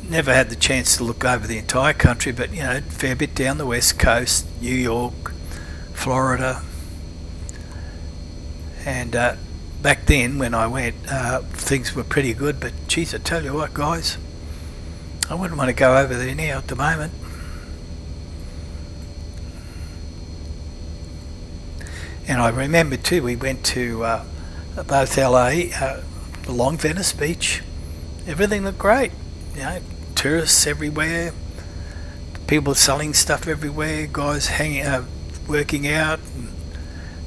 never had the chance to look over the entire country, but a fair bit down the west coast, New York, Florida. And back then when I went, things were pretty good, but geez, I tell you what, guys, I wouldn't want to go over there now at the moment. And I remember too, we went to both LA, along Venice Beach. Everything looked great. Tourists everywhere, people selling stuff everywhere, guys working out. And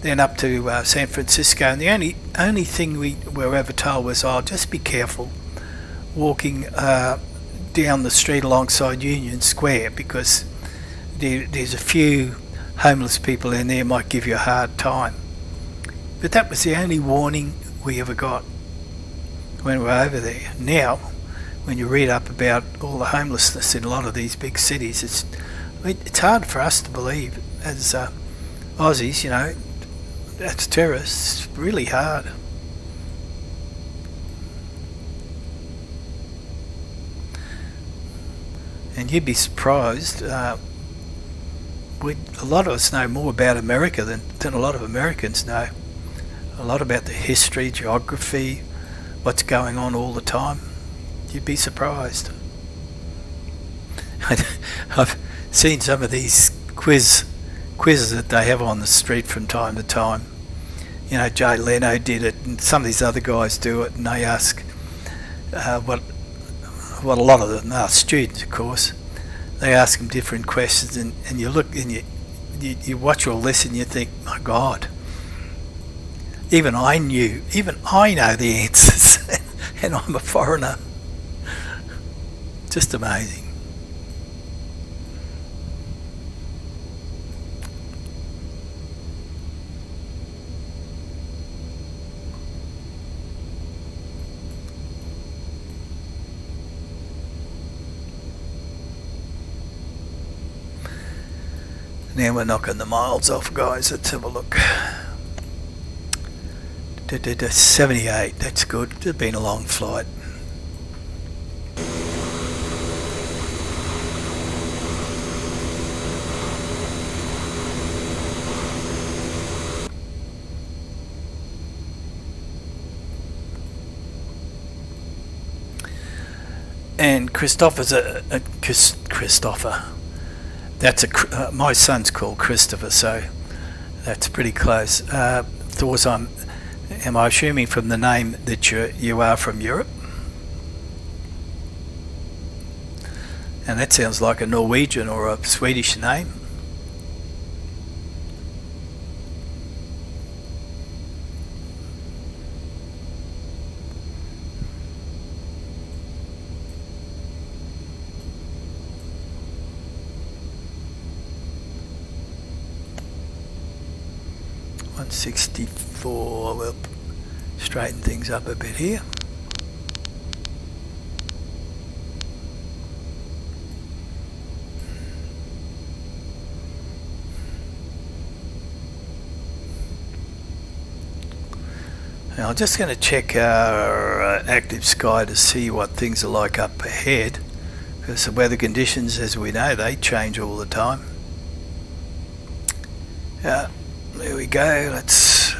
then up to San Francisco. And the only thing we were ever told was, just be careful walking down the street alongside Union Square, because there's a few homeless people in there might give you a hard time. But that was the only warning we ever got when we were over there. Now, when you read up about all the homelessness in a lot of these big cities, it's hard for us to believe as Aussies, as tourists. It's really hard. And you'd be surprised, a lot of us know more about America than a lot of Americans know. A lot about the history, geography, what's going on all the time. You'd be surprised. I've seen some of these quiz quizzes that they have on the street from time to time. You know, Jay Leno did it, and some of these other guys do it, and they ask what a lot of them are students, of course. They ask them different questions, and you look and you watch or listen, and you think, my God, even I know the answers, and I'm a foreigner. Just amazing. Now we're knocking the miles off, guys. Let's have a look. 78, that's good. It's been a long flight. And Christopher's Christopher. That's my son's called Christopher, so that's pretty close. Thoughts on? Am I assuming from the name that you are from Europe? And that sounds like a Norwegian or a Swedish name. $164. We'll straighten things up a bit here. Now I'm just going to check our active sky to see what things are like up ahead, because the weather conditions, as we know, they change all the time. There we go. Let's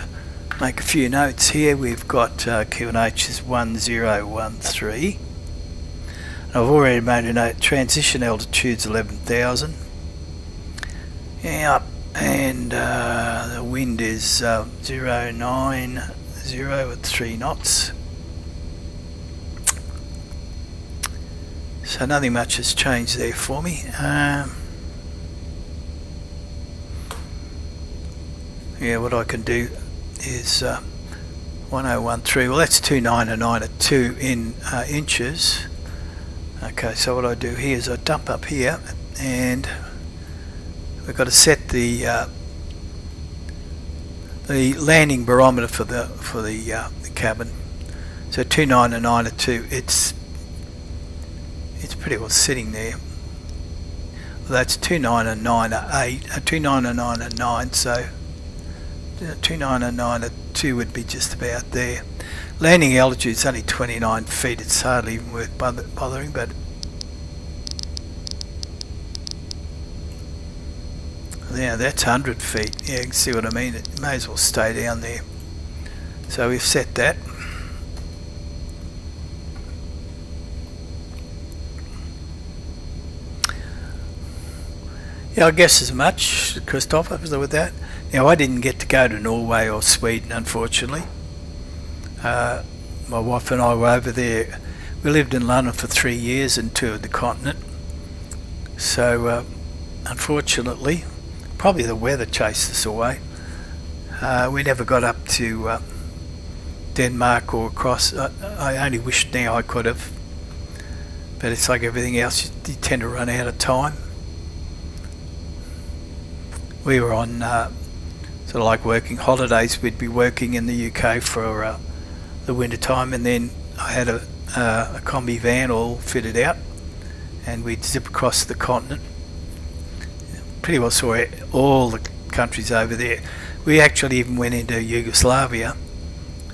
make a few notes here. We've got QNH is 1013. I've already made a note. Transition altitude's 11,000. Yeah, and the wind is 090 at 3 knots. So nothing much has changed there for me. Yeah, what I can do is 1013. Well, that's 299 at 2 inches. Okay, so what I do here is I dump up here, and we've got to set the landing barometer for the cabin. So 299 at 2. It's pretty well sitting there. Well, that's 299 at 8. 299 at 9. So 299 at 2 would be just about there. Landing altitude is only 29 feet. It's hardly even worth bothering, but yeah, that's 100 feet. Yeah, you can see what I mean. It may as well stay down there. So we've set that. Yeah, I guess as much, Christopher, with that. Now, I didn't get to go to Norway or Sweden, unfortunately. My wife and I were over there. We lived in London for 3 years and toured the continent. So, unfortunately, probably the weather chased us away. We never got up to Denmark or across. I only wish now I could have. But it's like everything else, you tend to run out of time. We were on sort of like working holidays. We'd be working in the UK for the winter time, and then I had a combi van all fitted out, and we'd zip across the continent. Pretty well saw all the countries over there. We actually even went into Yugoslavia.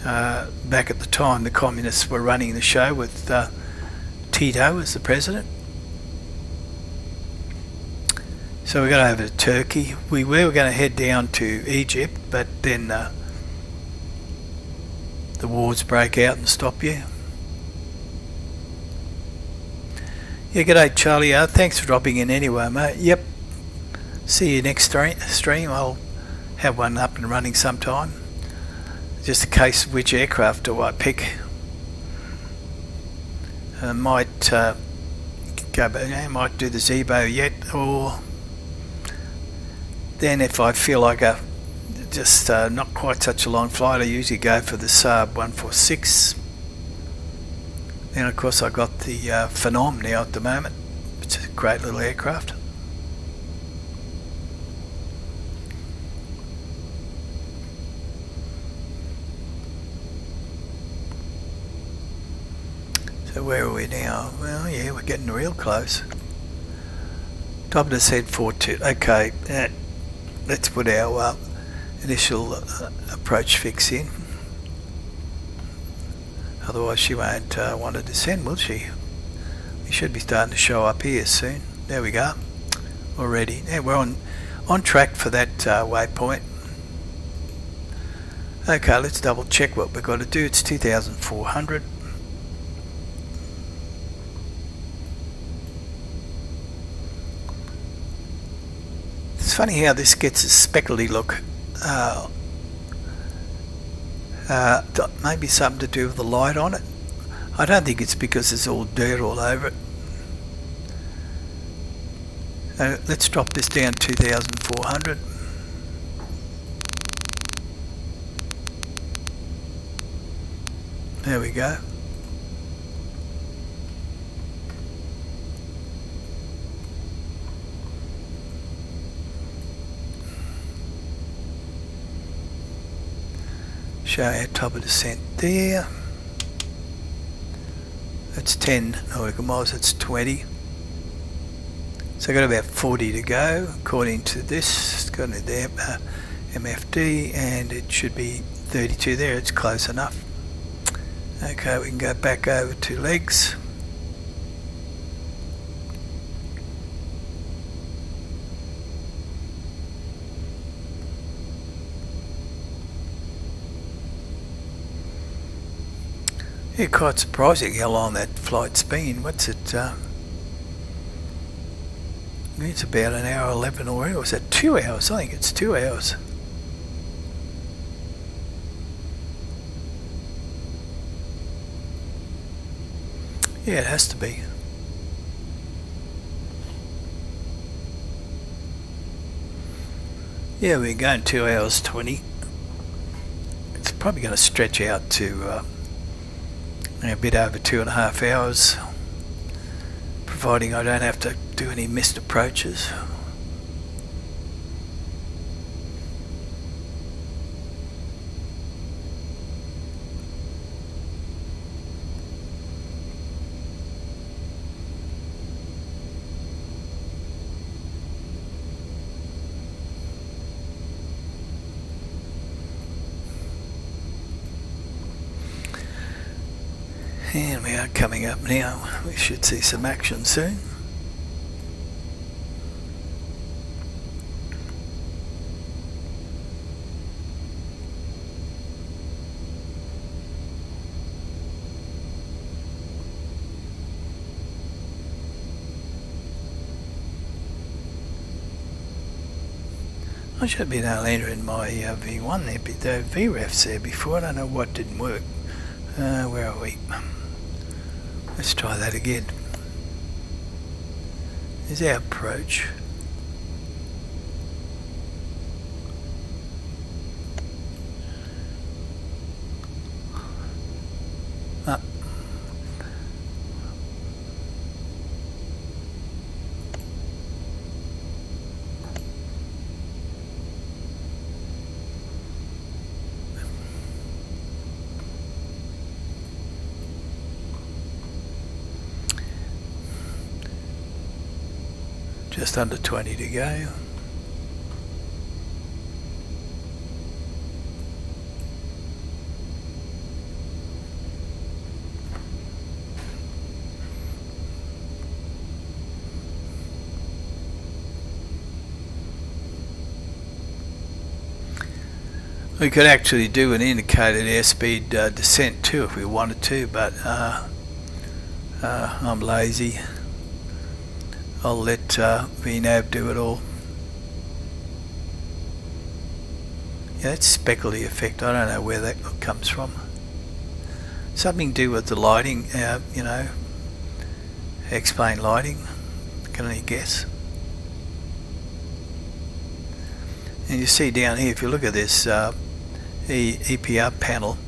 Back at the time, the communists were running the show with Tito as the president. So we got over to Turkey. We were going to head down to Egypt, but then the wars break out and stop you. Yeah, g'day Charlie. Thanks for dropping in anyway, mate. Yep. See you next stream. I'll have one up and running sometime. Just a case of which aircraft do I pick. I might go back. I might do the Zebo yet, or then if I feel like just not quite such a long flight, I usually go for the Saab 146. Then of course I got the Phenom now at the moment. It's a great little aircraft. So where are we now? Well, yeah, we're getting real close. Top of the head 42. Okay, let's put our initial approach fix in. Otherwise she won't want to descend, will she? We should be starting to show up here soon. There we go. Already. Yeah, we're on track for that waypoint. Okay, let's double check what we've got to do. It's 2,400. It's funny how this gets a speckledy look. Maybe something to do with the light on it. I don't think it's because there's all dirt all over it. Let's drop this down 2,400. There we go. Show our top of descent there. That's 10 nautical miles, that's 20. So I've got about 40 to go according to this. It's got the MFD and it should be 32 there. It's close enough. Okay, we can go back over to legs. Yeah, quite surprising how long that flight's been. What's it? It's about an hour 11 already. Or was it 2 hours? I think it's 2 hours. Yeah, it has to be. Yeah, we're going 2 hours 20. It's probably going to stretch out to a bit over 2.5 hours, providing I don't have to do any missed approaches. And we are coming up now. We should see some action soon. I should have been able to enter in my V1 there, but the VREFs there before. I don't know what didn't work. Where are we? Let's try that again. Here's our approach. Ah. Just under 20 to go. We could actually do an indicated airspeed descent too if we wanted to, but I'm lazy. I'll let VNAV do it all. Yeah, that's speckly effect. I don't know where that comes from. Something to do with the lighting, you know. Explain lighting. Can any guess? And you see down here, if you look at this EPR panel,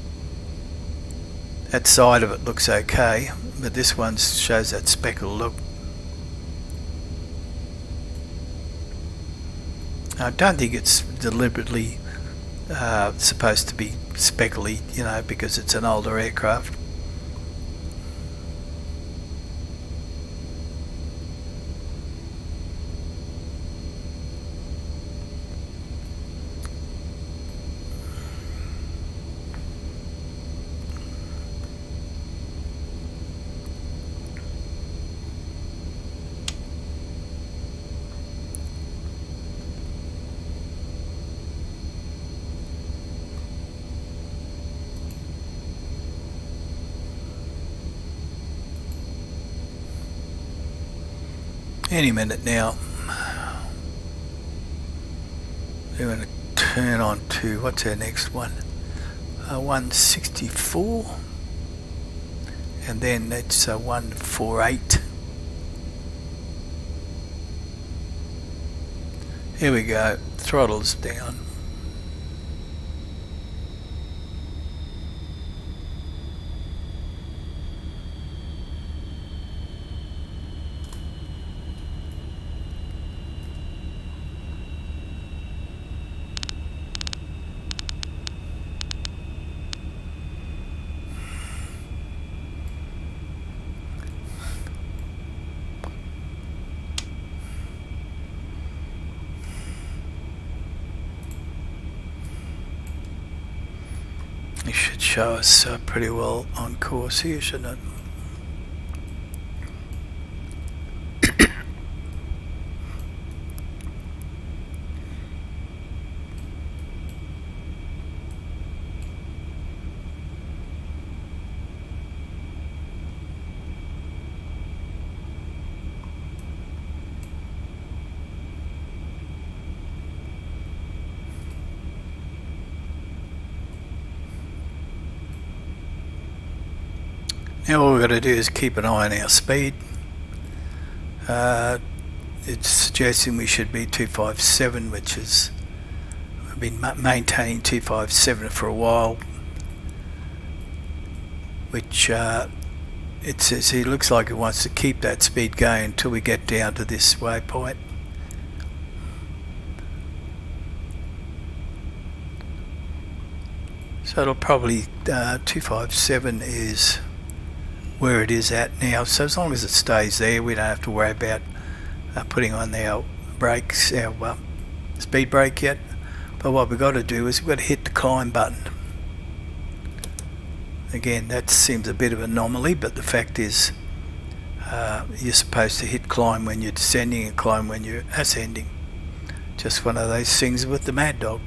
that side of it looks okay, but this one shows that speckled look. I don't think it's deliberately supposed to be speckly, you know, because it's an older aircraft. Any minute now. We're going to turn on to, what's our next one? 164. And then it's 148. Here we go. Throttle's down. It should show us pretty well on course here, shouldn't it? Now all we've got to do is keep an eye on our speed. It's suggesting we should be 257, which is, we've been maintaining 257 for a while, which it says it looks like it wants to keep that speed going until we get down to this waypoint. So it'll probably 257 is where it is at now, so as long as it stays there we don't have to worry about putting on our brakes, our speed brake yet. But what we've got to do is we've got to hit the climb button. Again, that seems a bit of an anomaly, but the fact is you're supposed to hit climb when you're descending and climb when you're ascending. Just one of those things with the Mad Dog.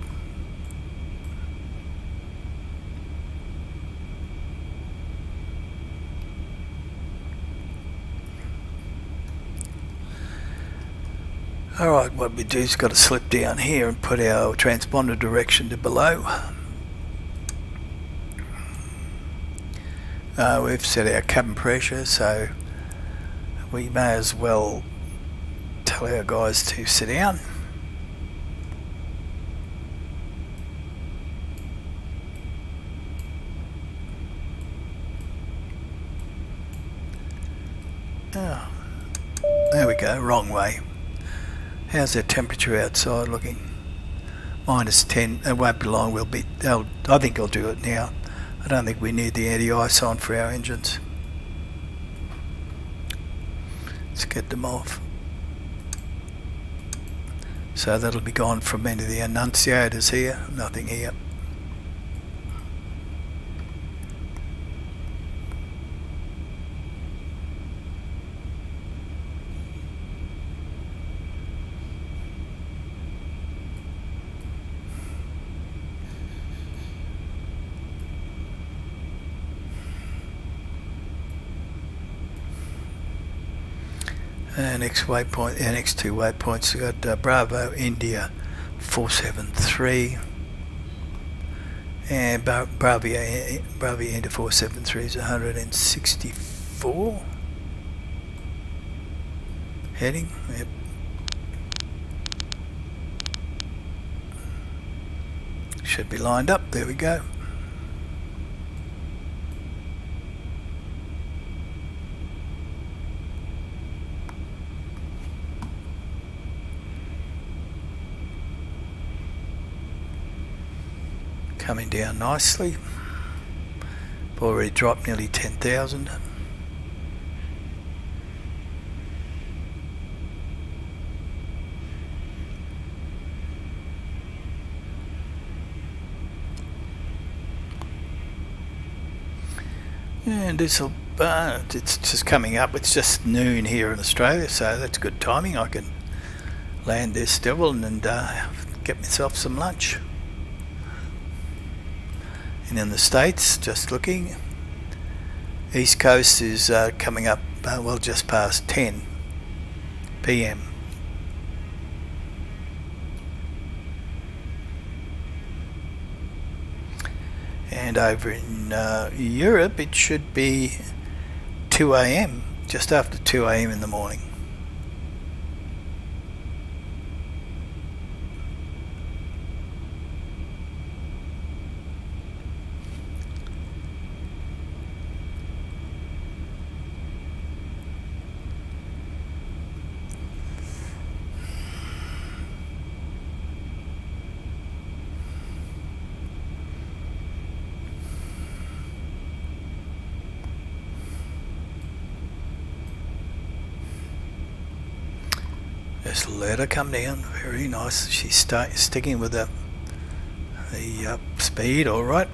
Alright, what we do is got to slip down here and put our transponder direction to below. We've set our cabin pressure, so we may as well tell our guys to sit down. Oh, there we go, wrong way. How's the temperature outside looking? -10. It won't be long. I think I'll do it now. I don't think we need the anti-ice on for our engines. Let's get them off. So that'll be gone from any of the annunciators here. Nothing here. Next waypoint, our next two waypoints, we've got Bravo India 473. And Bravo into 473 is 164. Heading, yep. Should be lined up, there we go. Coming down nicely. Already dropped nearly 10,000. And it's just coming up. It's just noon here in Australia, so that's good timing. I can land this still and get myself some lunch. And in the States, just looking, East Coast is coming up, well, just past 10 p.m. And over in Europe, it should be 2 a.m., just after 2 a.m. in the morning. Just let her come down, very nice. She's sticking with the speed, all right.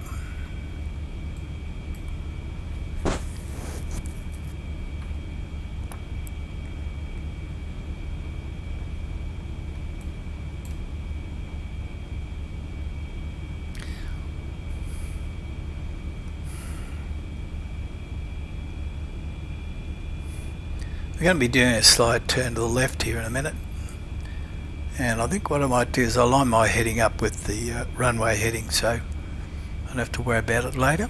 We're going to be doing a slight turn to the left here in a minute, and I think what I might do is I'll line my heading up with the runway heading, so I don't have to worry about it later.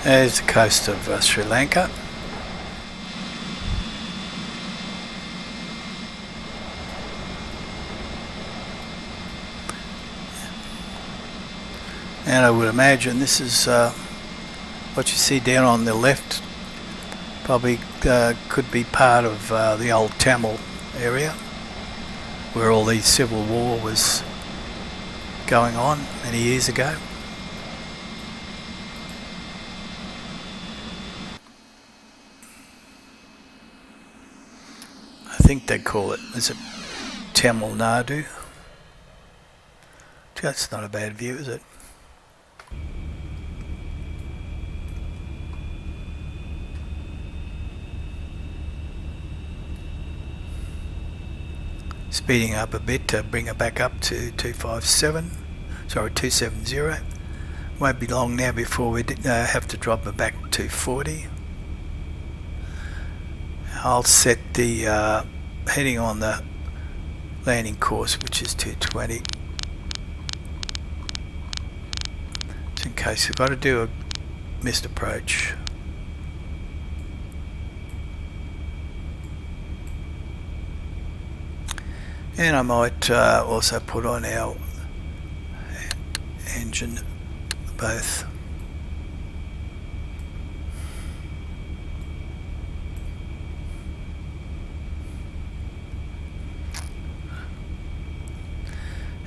There's the coast of Sri Lanka. And I would imagine this is what you see down on the left, probably could be part of the old Tamil area where all the civil war was going on many years ago. I think they call it, is it Tamil Nadu? That's not a bad view, is it? Speeding up a bit to bring it back up to 270. Won't be long now before we have to drop it back to 40. I'll set the heading on the landing course, which is 220. Just in case we've got to do a missed approach. And I might also put on our engine both.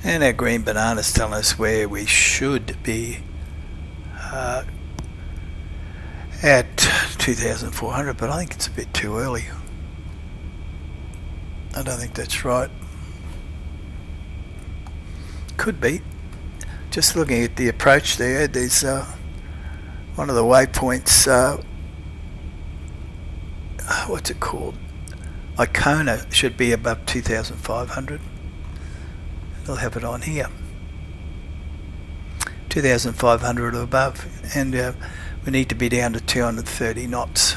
And our green bananas telling us where we should be at 2,400, but I think it's a bit too early. I don't think that's right. could be. Just looking at the approach there's one of the waypoints, what's it called? Icona should be above 2,500. They'll have it on here. 2,500 or above, and we need to be down to 230 knots.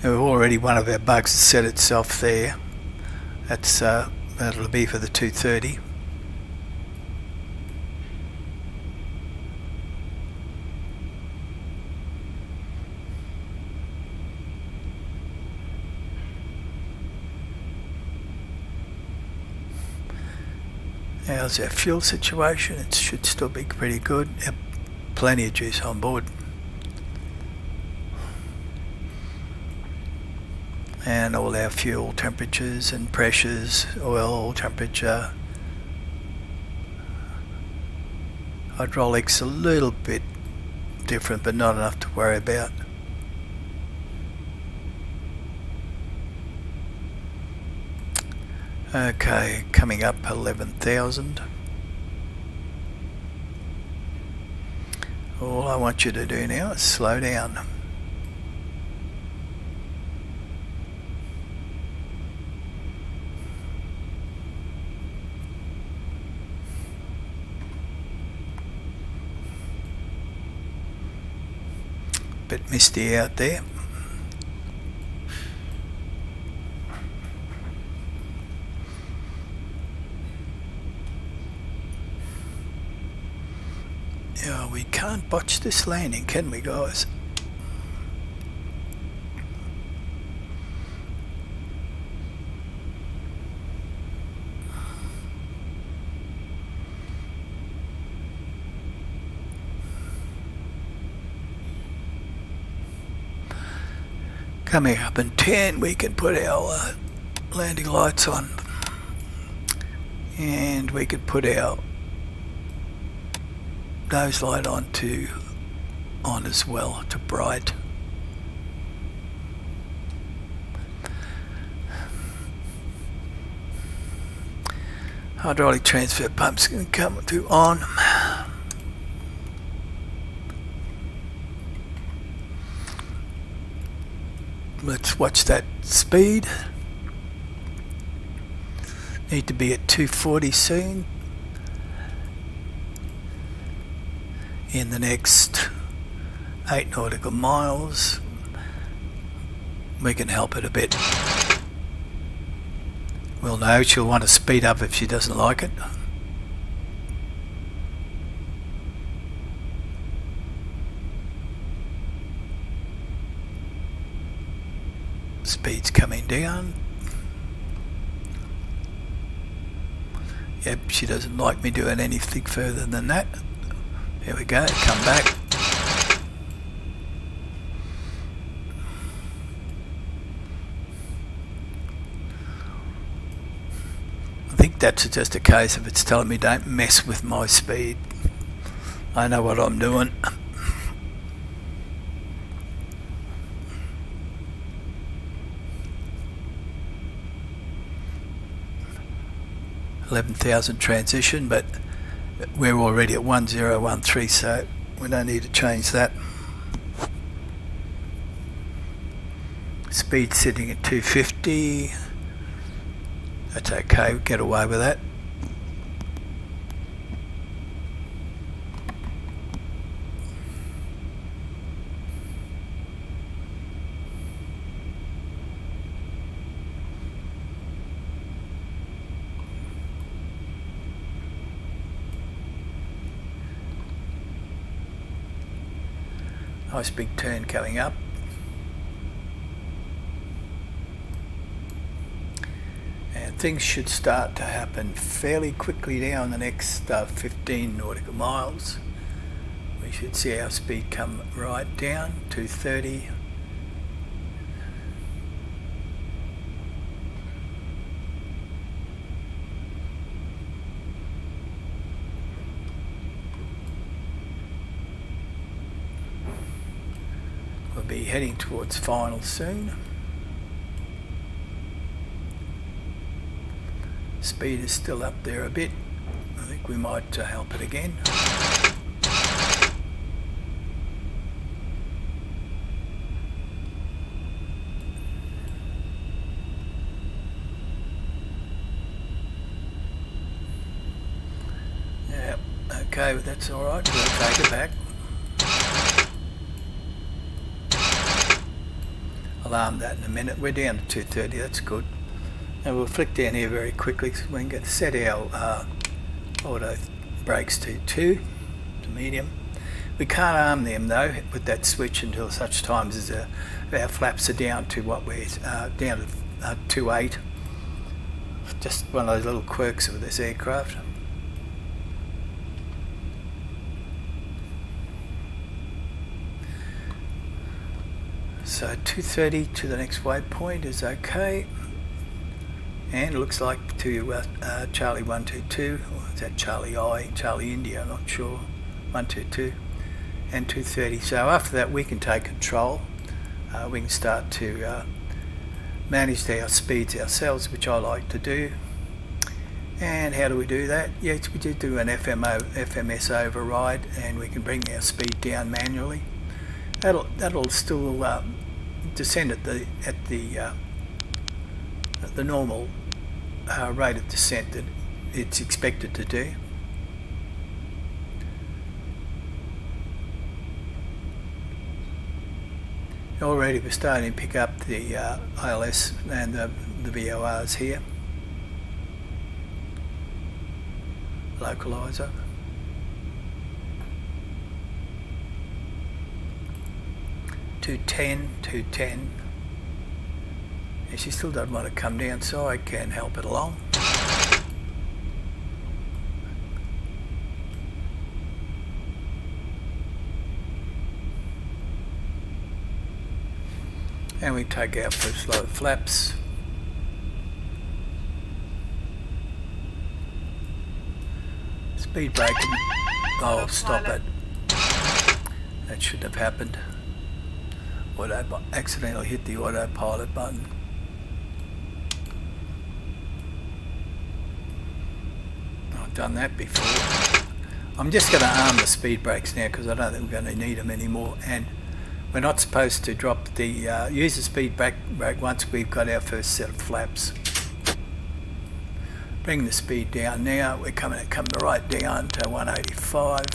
And we've already, one of our bugs has set itself there. That's that'll be for the 230. How's our fuel situation? It should still be pretty good. Yep, plenty of juice on board. And all our fuel temperatures and pressures, oil temperature, hydraulics a little bit different, but not enough to worry about. Okay, coming up 11,000. All I want you to do now is slow down. Bit misty out there. Yeah, we can't botch this landing, can we, guys? Coming up in 10, we can put our landing lights on, and we could put our nose light on as well to bright. Hydraulic transfer pumps can come to on. Let's watch that speed. Need to be at 240 soon. In the next 8 nautical miles. We can help it a bit. We'll know she'll want to speed up if she doesn't like it. Speed's coming down. Yep, she doesn't like me doing anything further than that. Here we go, come back. I think that's just a case of it's telling me don't mess with my speed. I know what I'm doing. 11,000 transition, but we're already at 1013, so we don't need to change that. Speed sitting at 250. That's okay, we'll get away with that. Nice big turn coming up. And things should start to happen fairly quickly now in the next 15 nautical miles. We should see our speed come right down, 230. Be heading towards final soon. speed is still up there a bit. I think we might help it again. Yeah, okay, that's all right. We'll take it back. I'll arm that in a minute. We're down to 230, that's good. And we'll flick down here very quickly so we can get set our auto brakes to 2 to medium. We can't arm them though with that switch until such times as our flaps are down to what we're down to 2.8. Just one of those little quirks of this aircraft. So 230 to the next waypoint is okay. And it looks like to Charlie 122, or is that Charlie I, Charlie India, I'm not sure, 122 and 230. So after that we can take control. We can start to manage our speeds ourselves, which I like to do. And how do we do that? Yes, we do an FMS override, and we can bring our speed down manually. That'll still descend at the normal rate of descent that it's expected to do. Already we're starting to pick up the ILS and the VORs here. Localizer. Two ten. And she still doesn't want to come down, so I can help it along. And we take our first load of flaps. Speed braking. Oh, stop it. That shouldn't have happened. Accidentally hit the autopilot button. I've done that before. I'm just going to arm the speed brakes now because I don't think we're going to need them anymore. And we're not supposed to drop the use the speed brake once we've got our first set of flaps. Bring the speed down now. We're coming right down to 185.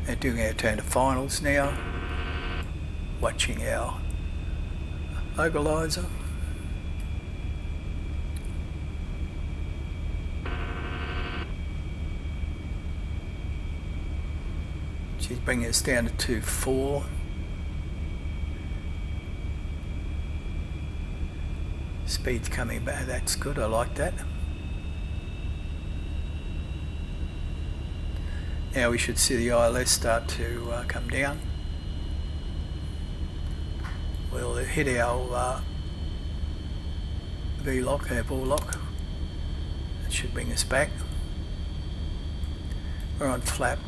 They're doing our turn to finals now. Watching our localizer. She's bringing us down to 2.4. Speed's coming back, that's good, I like that. Now we should see the ILS start to come down. We'll hit our V-lock, our ball lock. That should bring us back. We're on flap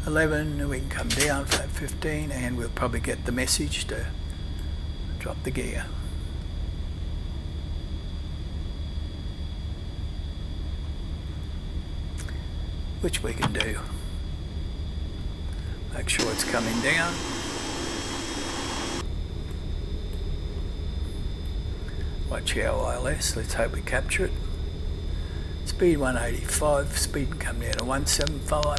11, we can come down, flap 15, and we'll probably get the message to drop the gear. Which we can do. Make sure it's coming down. Watch our ILS, let's hope we capture it. Speed 185, speed can come down to 175.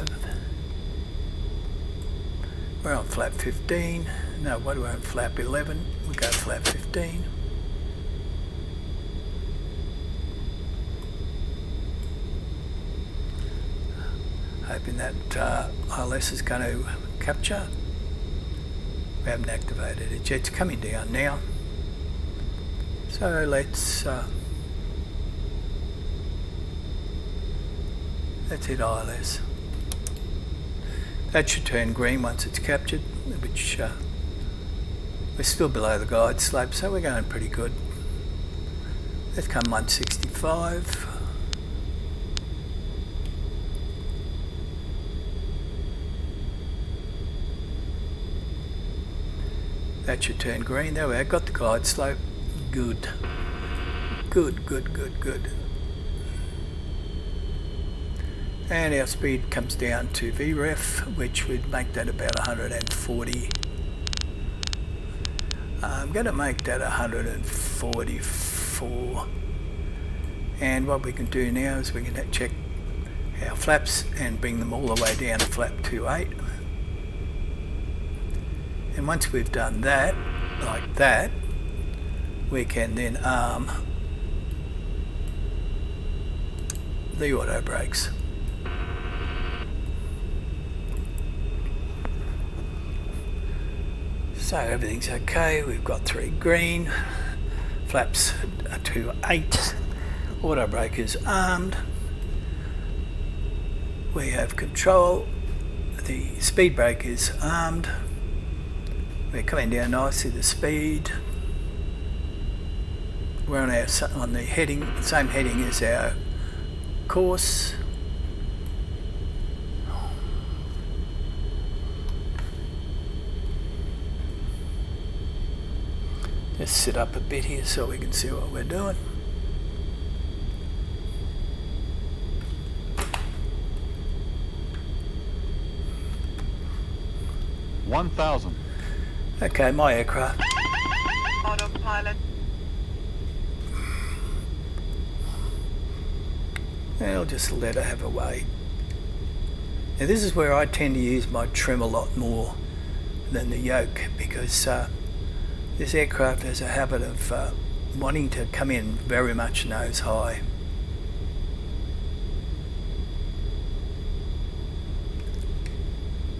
We're on flap 15. No, what are we on flap 11? We'll go flap 15. Hoping that ILS is going to capture. We haven't activated it yet. It's coming down now. So let's hit ILS. That should turn green once it's captured, which we're still below the glide slope, so we're going pretty good. Let's come 165. That should turn green. There we are, got the glide slope. Good. Good. And our speed comes down to VREF, which would make that about 140. I'm going to make that 144. And what we can do now is we can check our flaps and bring them all the way down to flap 28. And once we've done that, like that, we can then arm the auto brakes. So everything's okay. We've got 3 green, flaps to 8, auto brake is armed. We have control. The speed brake is armed. We're coming down nicely the speed. We're on the heading, same heading as our course. Just sit up a bit here so we can see what we're doing. $1,000. Okay, my aircraft. Autopilot. I'll just let her have a way. Now this is where I tend to use my trim a lot more than the yoke, because this aircraft has a habit of wanting to come in very much nose high.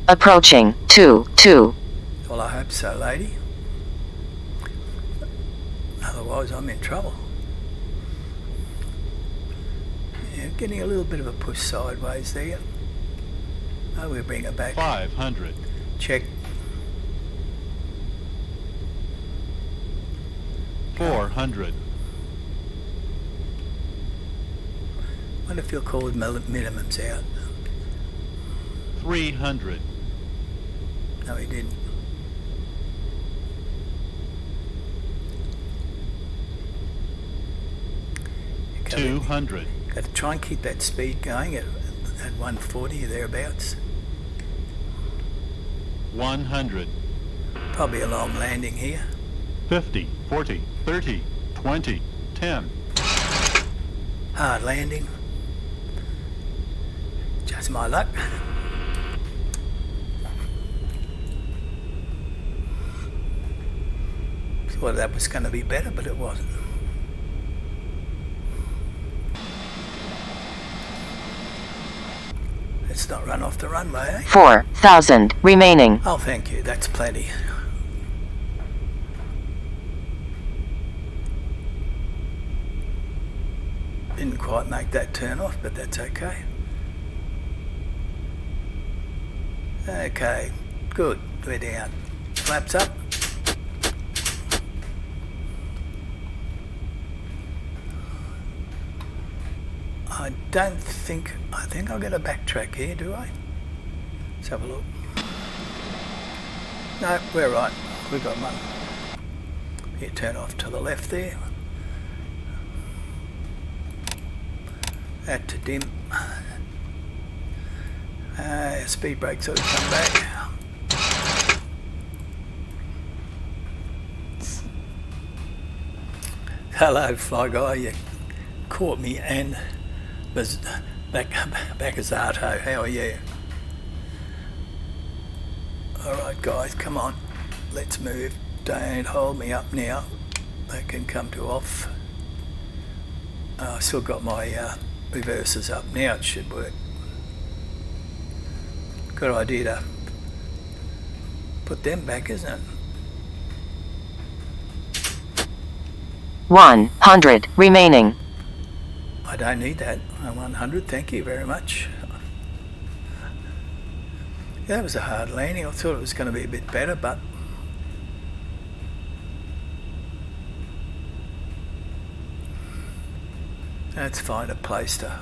Approaching 2-2. Well, I hope so, lady. Otherwise I'm in trouble. Yeah, getting a little bit of a push sideways there. Oh, we'll bring it back. 500. Check. 400. Wonder if you'll call the minimums out. 300. No, he didn't. Okay, 200. got to try and keep that speed going at 140 or thereabouts. 100. Probably a long landing here. 50, 40, 30, 20, 10. Hard landing. Just my luck. Thought that was going to be better, but it wasn't. Let's not run off the runway, eh? 4,000 remaining. Oh, thank you. That's plenty. Didn't quite make that turn off, but that's okay. Okay, good. We're down. Flaps up. I think I'll get a backtrack here, do I? Let's have a look. No, we're right. We've got one. Here, turn off to the left there. That to dim. Speed brakes ought to come back. Hello, Fly Guy. You caught me and was back as Arto. How are you? Alright guys, come on. Let's move. Don't hold me up now. That can come to off. I still got my reverses up. Now it should work. Good idea to put them back, isn't it? 100 remaining. I don't need that. 100, thank you very much. That was a hard landing. I thought it was going to be a bit better, but let's find a place to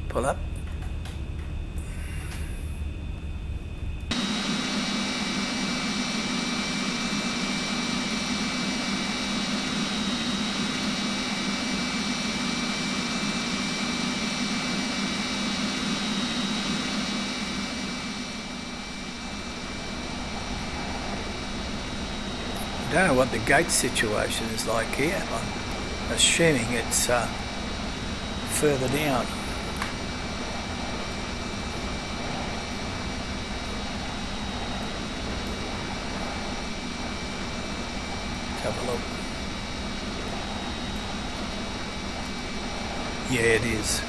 pull up. don't know what the gate situation is like here. I'm assuming it's further down. Let's have a look. Yeah, it is.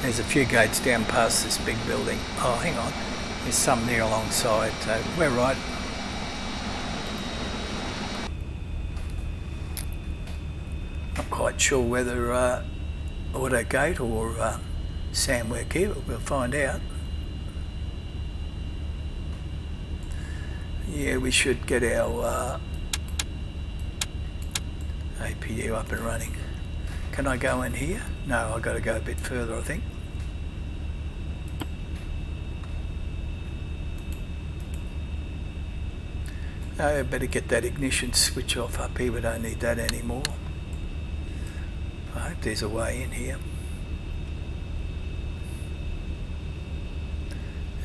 There's a few gates down past this big building. Oh, hang on. There's some there alongside. So we're right. Not quite sure whether Auto Gate or Samwork here, but we'll find out. Yeah, we should get our APU up and running. Can I go in here? No, I've got to go a bit further, I think. I better get that ignition switch off up here. We don't need that anymore. I hope there's a way in here.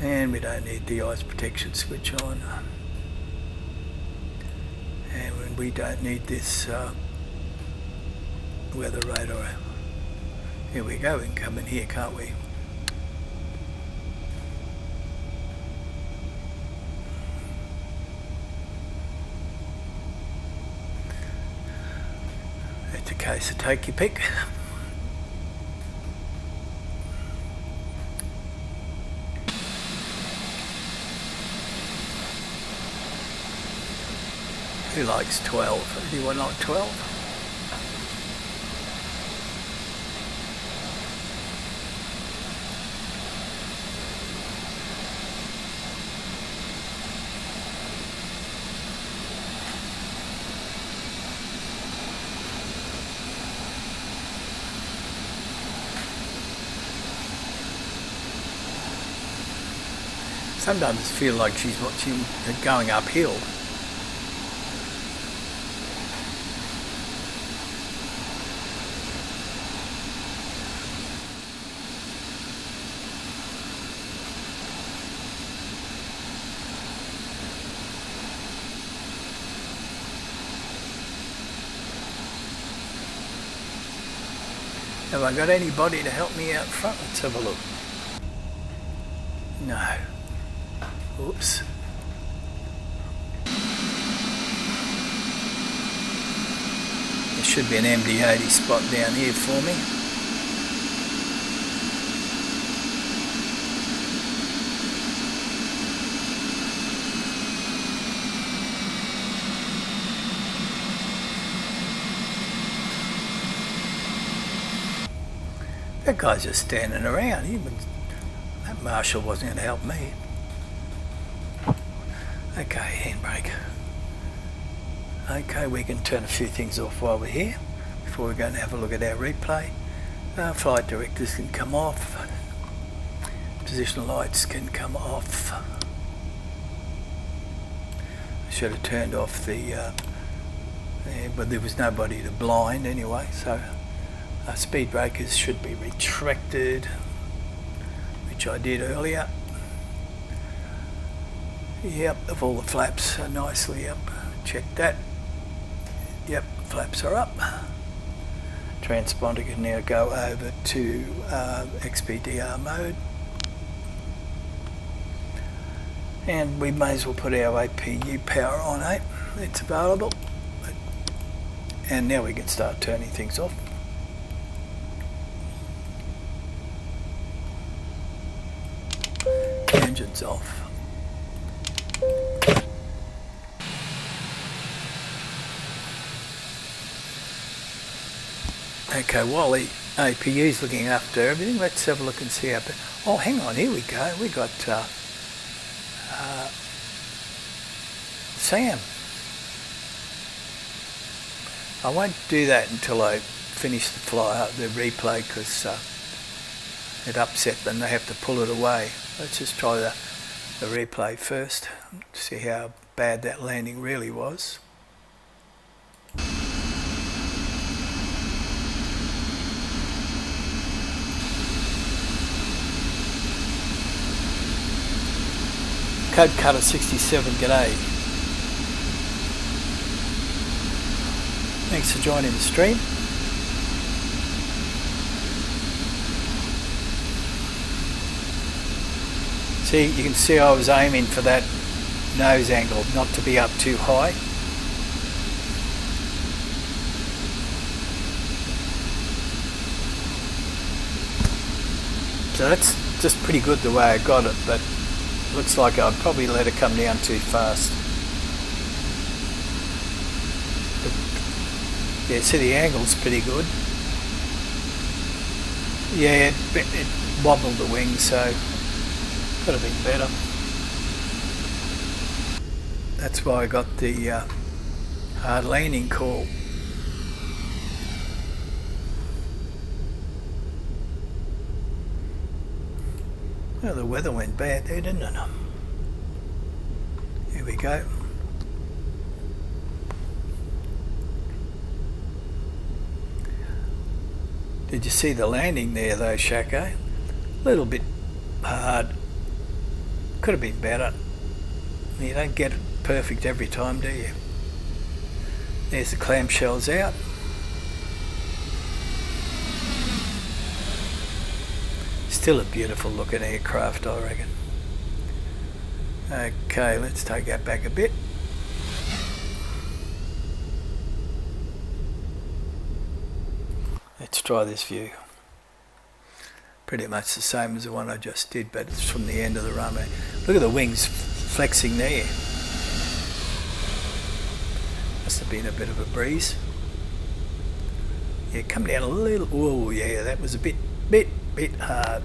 And we don't need the ice protection switch on. And we don't need this weather radar. Here we go, we can come in here, can't we? That's a case of take your pick. Who likes 12? Anyone like 12? Sometimes I feel like she's watching going uphill. Have I got anybody to help me out front? Let's have a look. No. Oops. There should be an MD-80 spot down here for me. That guy's just standing around. That marshal wasn't going to help me. Okay, handbrake. Okay, we can turn a few things off while we're here before we go and have a look at our replay. Flight directors can come off. Positional lights can come off. I should have turned off the but there was nobody to blind anyway, so speed breakers should be retracted, which I did earlier. Yep, if all the flaps are nicely up, check that. Yep, flaps are up. Transponder can now go over to XPDR mode. And we may as well put our APU power on, it's available. And now we can start turning things off. Engine's off. Okay, while the APU's looking after everything, let's have a look and see how... Oh, hang on, here we go. We got Sam. I won't do that until I finish the replay, because it upset them. They have to pull it away. Let's just try the replay first, see how bad that landing really was. Code Cutter 67, g'day. Thanks for joining the stream. See, you can see I was aiming for that nose angle, not to be up too high. So that's just pretty good the way I got it, but looks like I'd probably let it come down too fast. But yeah, see the angle's pretty good. Yeah, it wobbled the wing, so could have been better. That's why I got the hard landing call. Well, the weather went bad there, didn't it? Here we go. Did you see the landing there though, Shako? A little bit hard. Could have been better. You don't get it perfect every time, do you? There's the clamshells out. Still a beautiful looking aircraft, I reckon. Okay, let's take that back a bit. Let's try this view. Pretty much the same as the one I just did, but it's from the end of the runway. Look at the wings flexing there. Must have been a bit of a breeze. Yeah, come down a little. Oh yeah, that was a bit hard.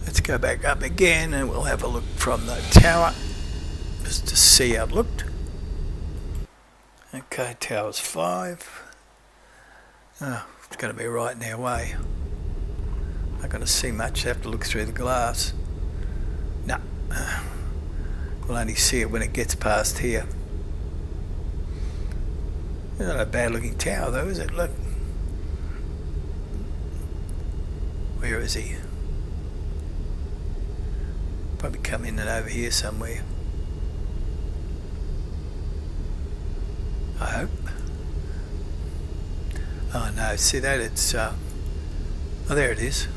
Let's go back up again and we'll have a look from the tower just to see how it looked. Okay, tower's 5. Oh, it's going to be right in our way. Not going to see much, have to look through the glass. No, we'll only see it when it gets past here. It's not a bad looking tower though, is it? Look. Where is he? Probably come in and over here somewhere. I hope. Oh no, see that? It's oh, there it is.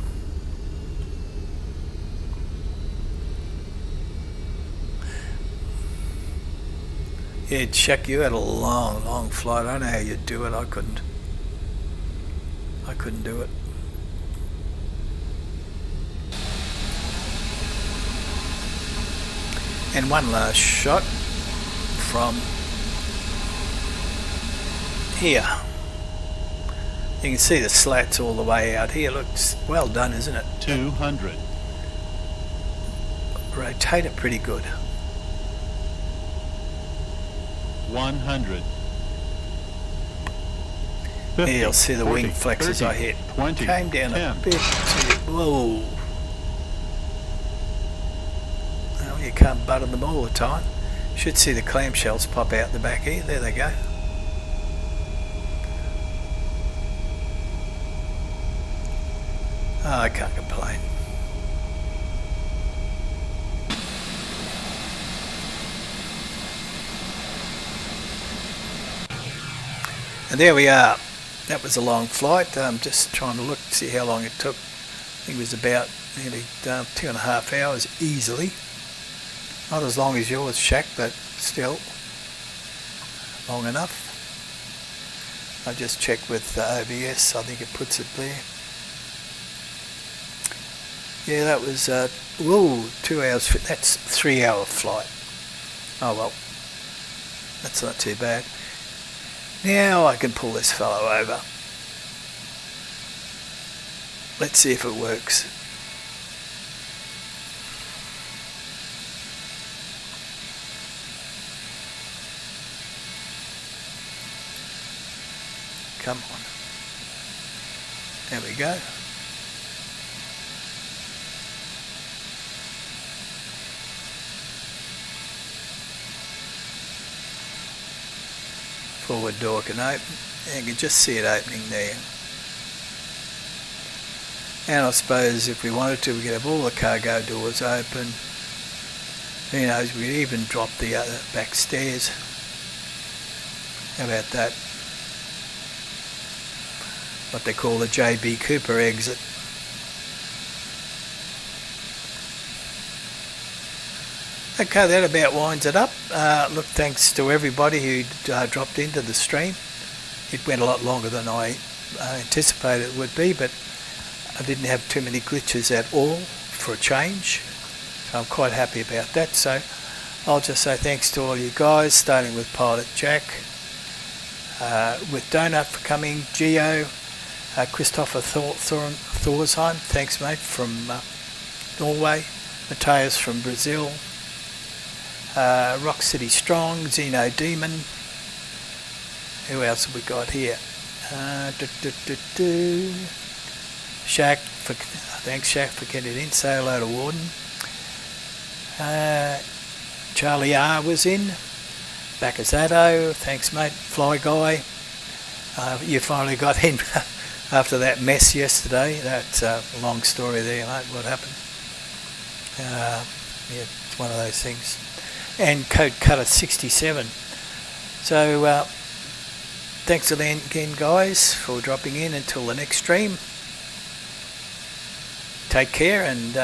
Yeah, Chuck, you had a long flight. I don't know how you'd do it. I couldn't do it. And one last shot from here. You can see the slats all the way out here. Looks well done, isn't it? 200. Rotate it pretty good. 100. 50, There you'll see the 40, wing flex as 30, I hit. 20, Came down 10. a bit. Whoa. Well, you can't butter them all the time. Should see the clamshells pop out the back here. There they go. Oh, I can't complain. And there we are. That was a long flight. I'm just trying to look, see how long it took. I think it was about nearly 2.5 hours easily. Not as long as yours, Shaq, but still long enough. I just checked with OBS. I think it puts it there. Yeah, that was 2 hours. That's 3-hour flight. Oh well, that's not too bad. Now I can pull this fellow over. Let's see if it works. Come on. There we go. Forward door can open. You can just see it opening there. And I suppose if we wanted to, we could have all the cargo doors open. Who knows, we could even drop the other back stairs. How about that? What they call the JB Cooper exit. Okay, that about winds it up. Look, thanks to everybody who dropped into the stream. It went a lot longer than I anticipated it would be, but I didn't have too many glitches at all for a change. So I'm quite happy about that. So I'll just say thanks to all you guys, starting with Pilot Jack, with Donut for coming, Geo, Christopher Thorsheim, thanks mate, from Norway, Mateus from Brazil, Rock City Strong, Xeno Demon. Who else have we got here? Shaq, thanks Shaq for getting it in. Say hello to Warden. Charlie R was in. Bacazzato, thanks mate. Fly Guy, you finally got in after that mess yesterday. That's a long story there, mate. What happened? Yeah, it's one of those things. And Code Cutter 67. So thanks again guys for dropping in. Until the next stream, take care and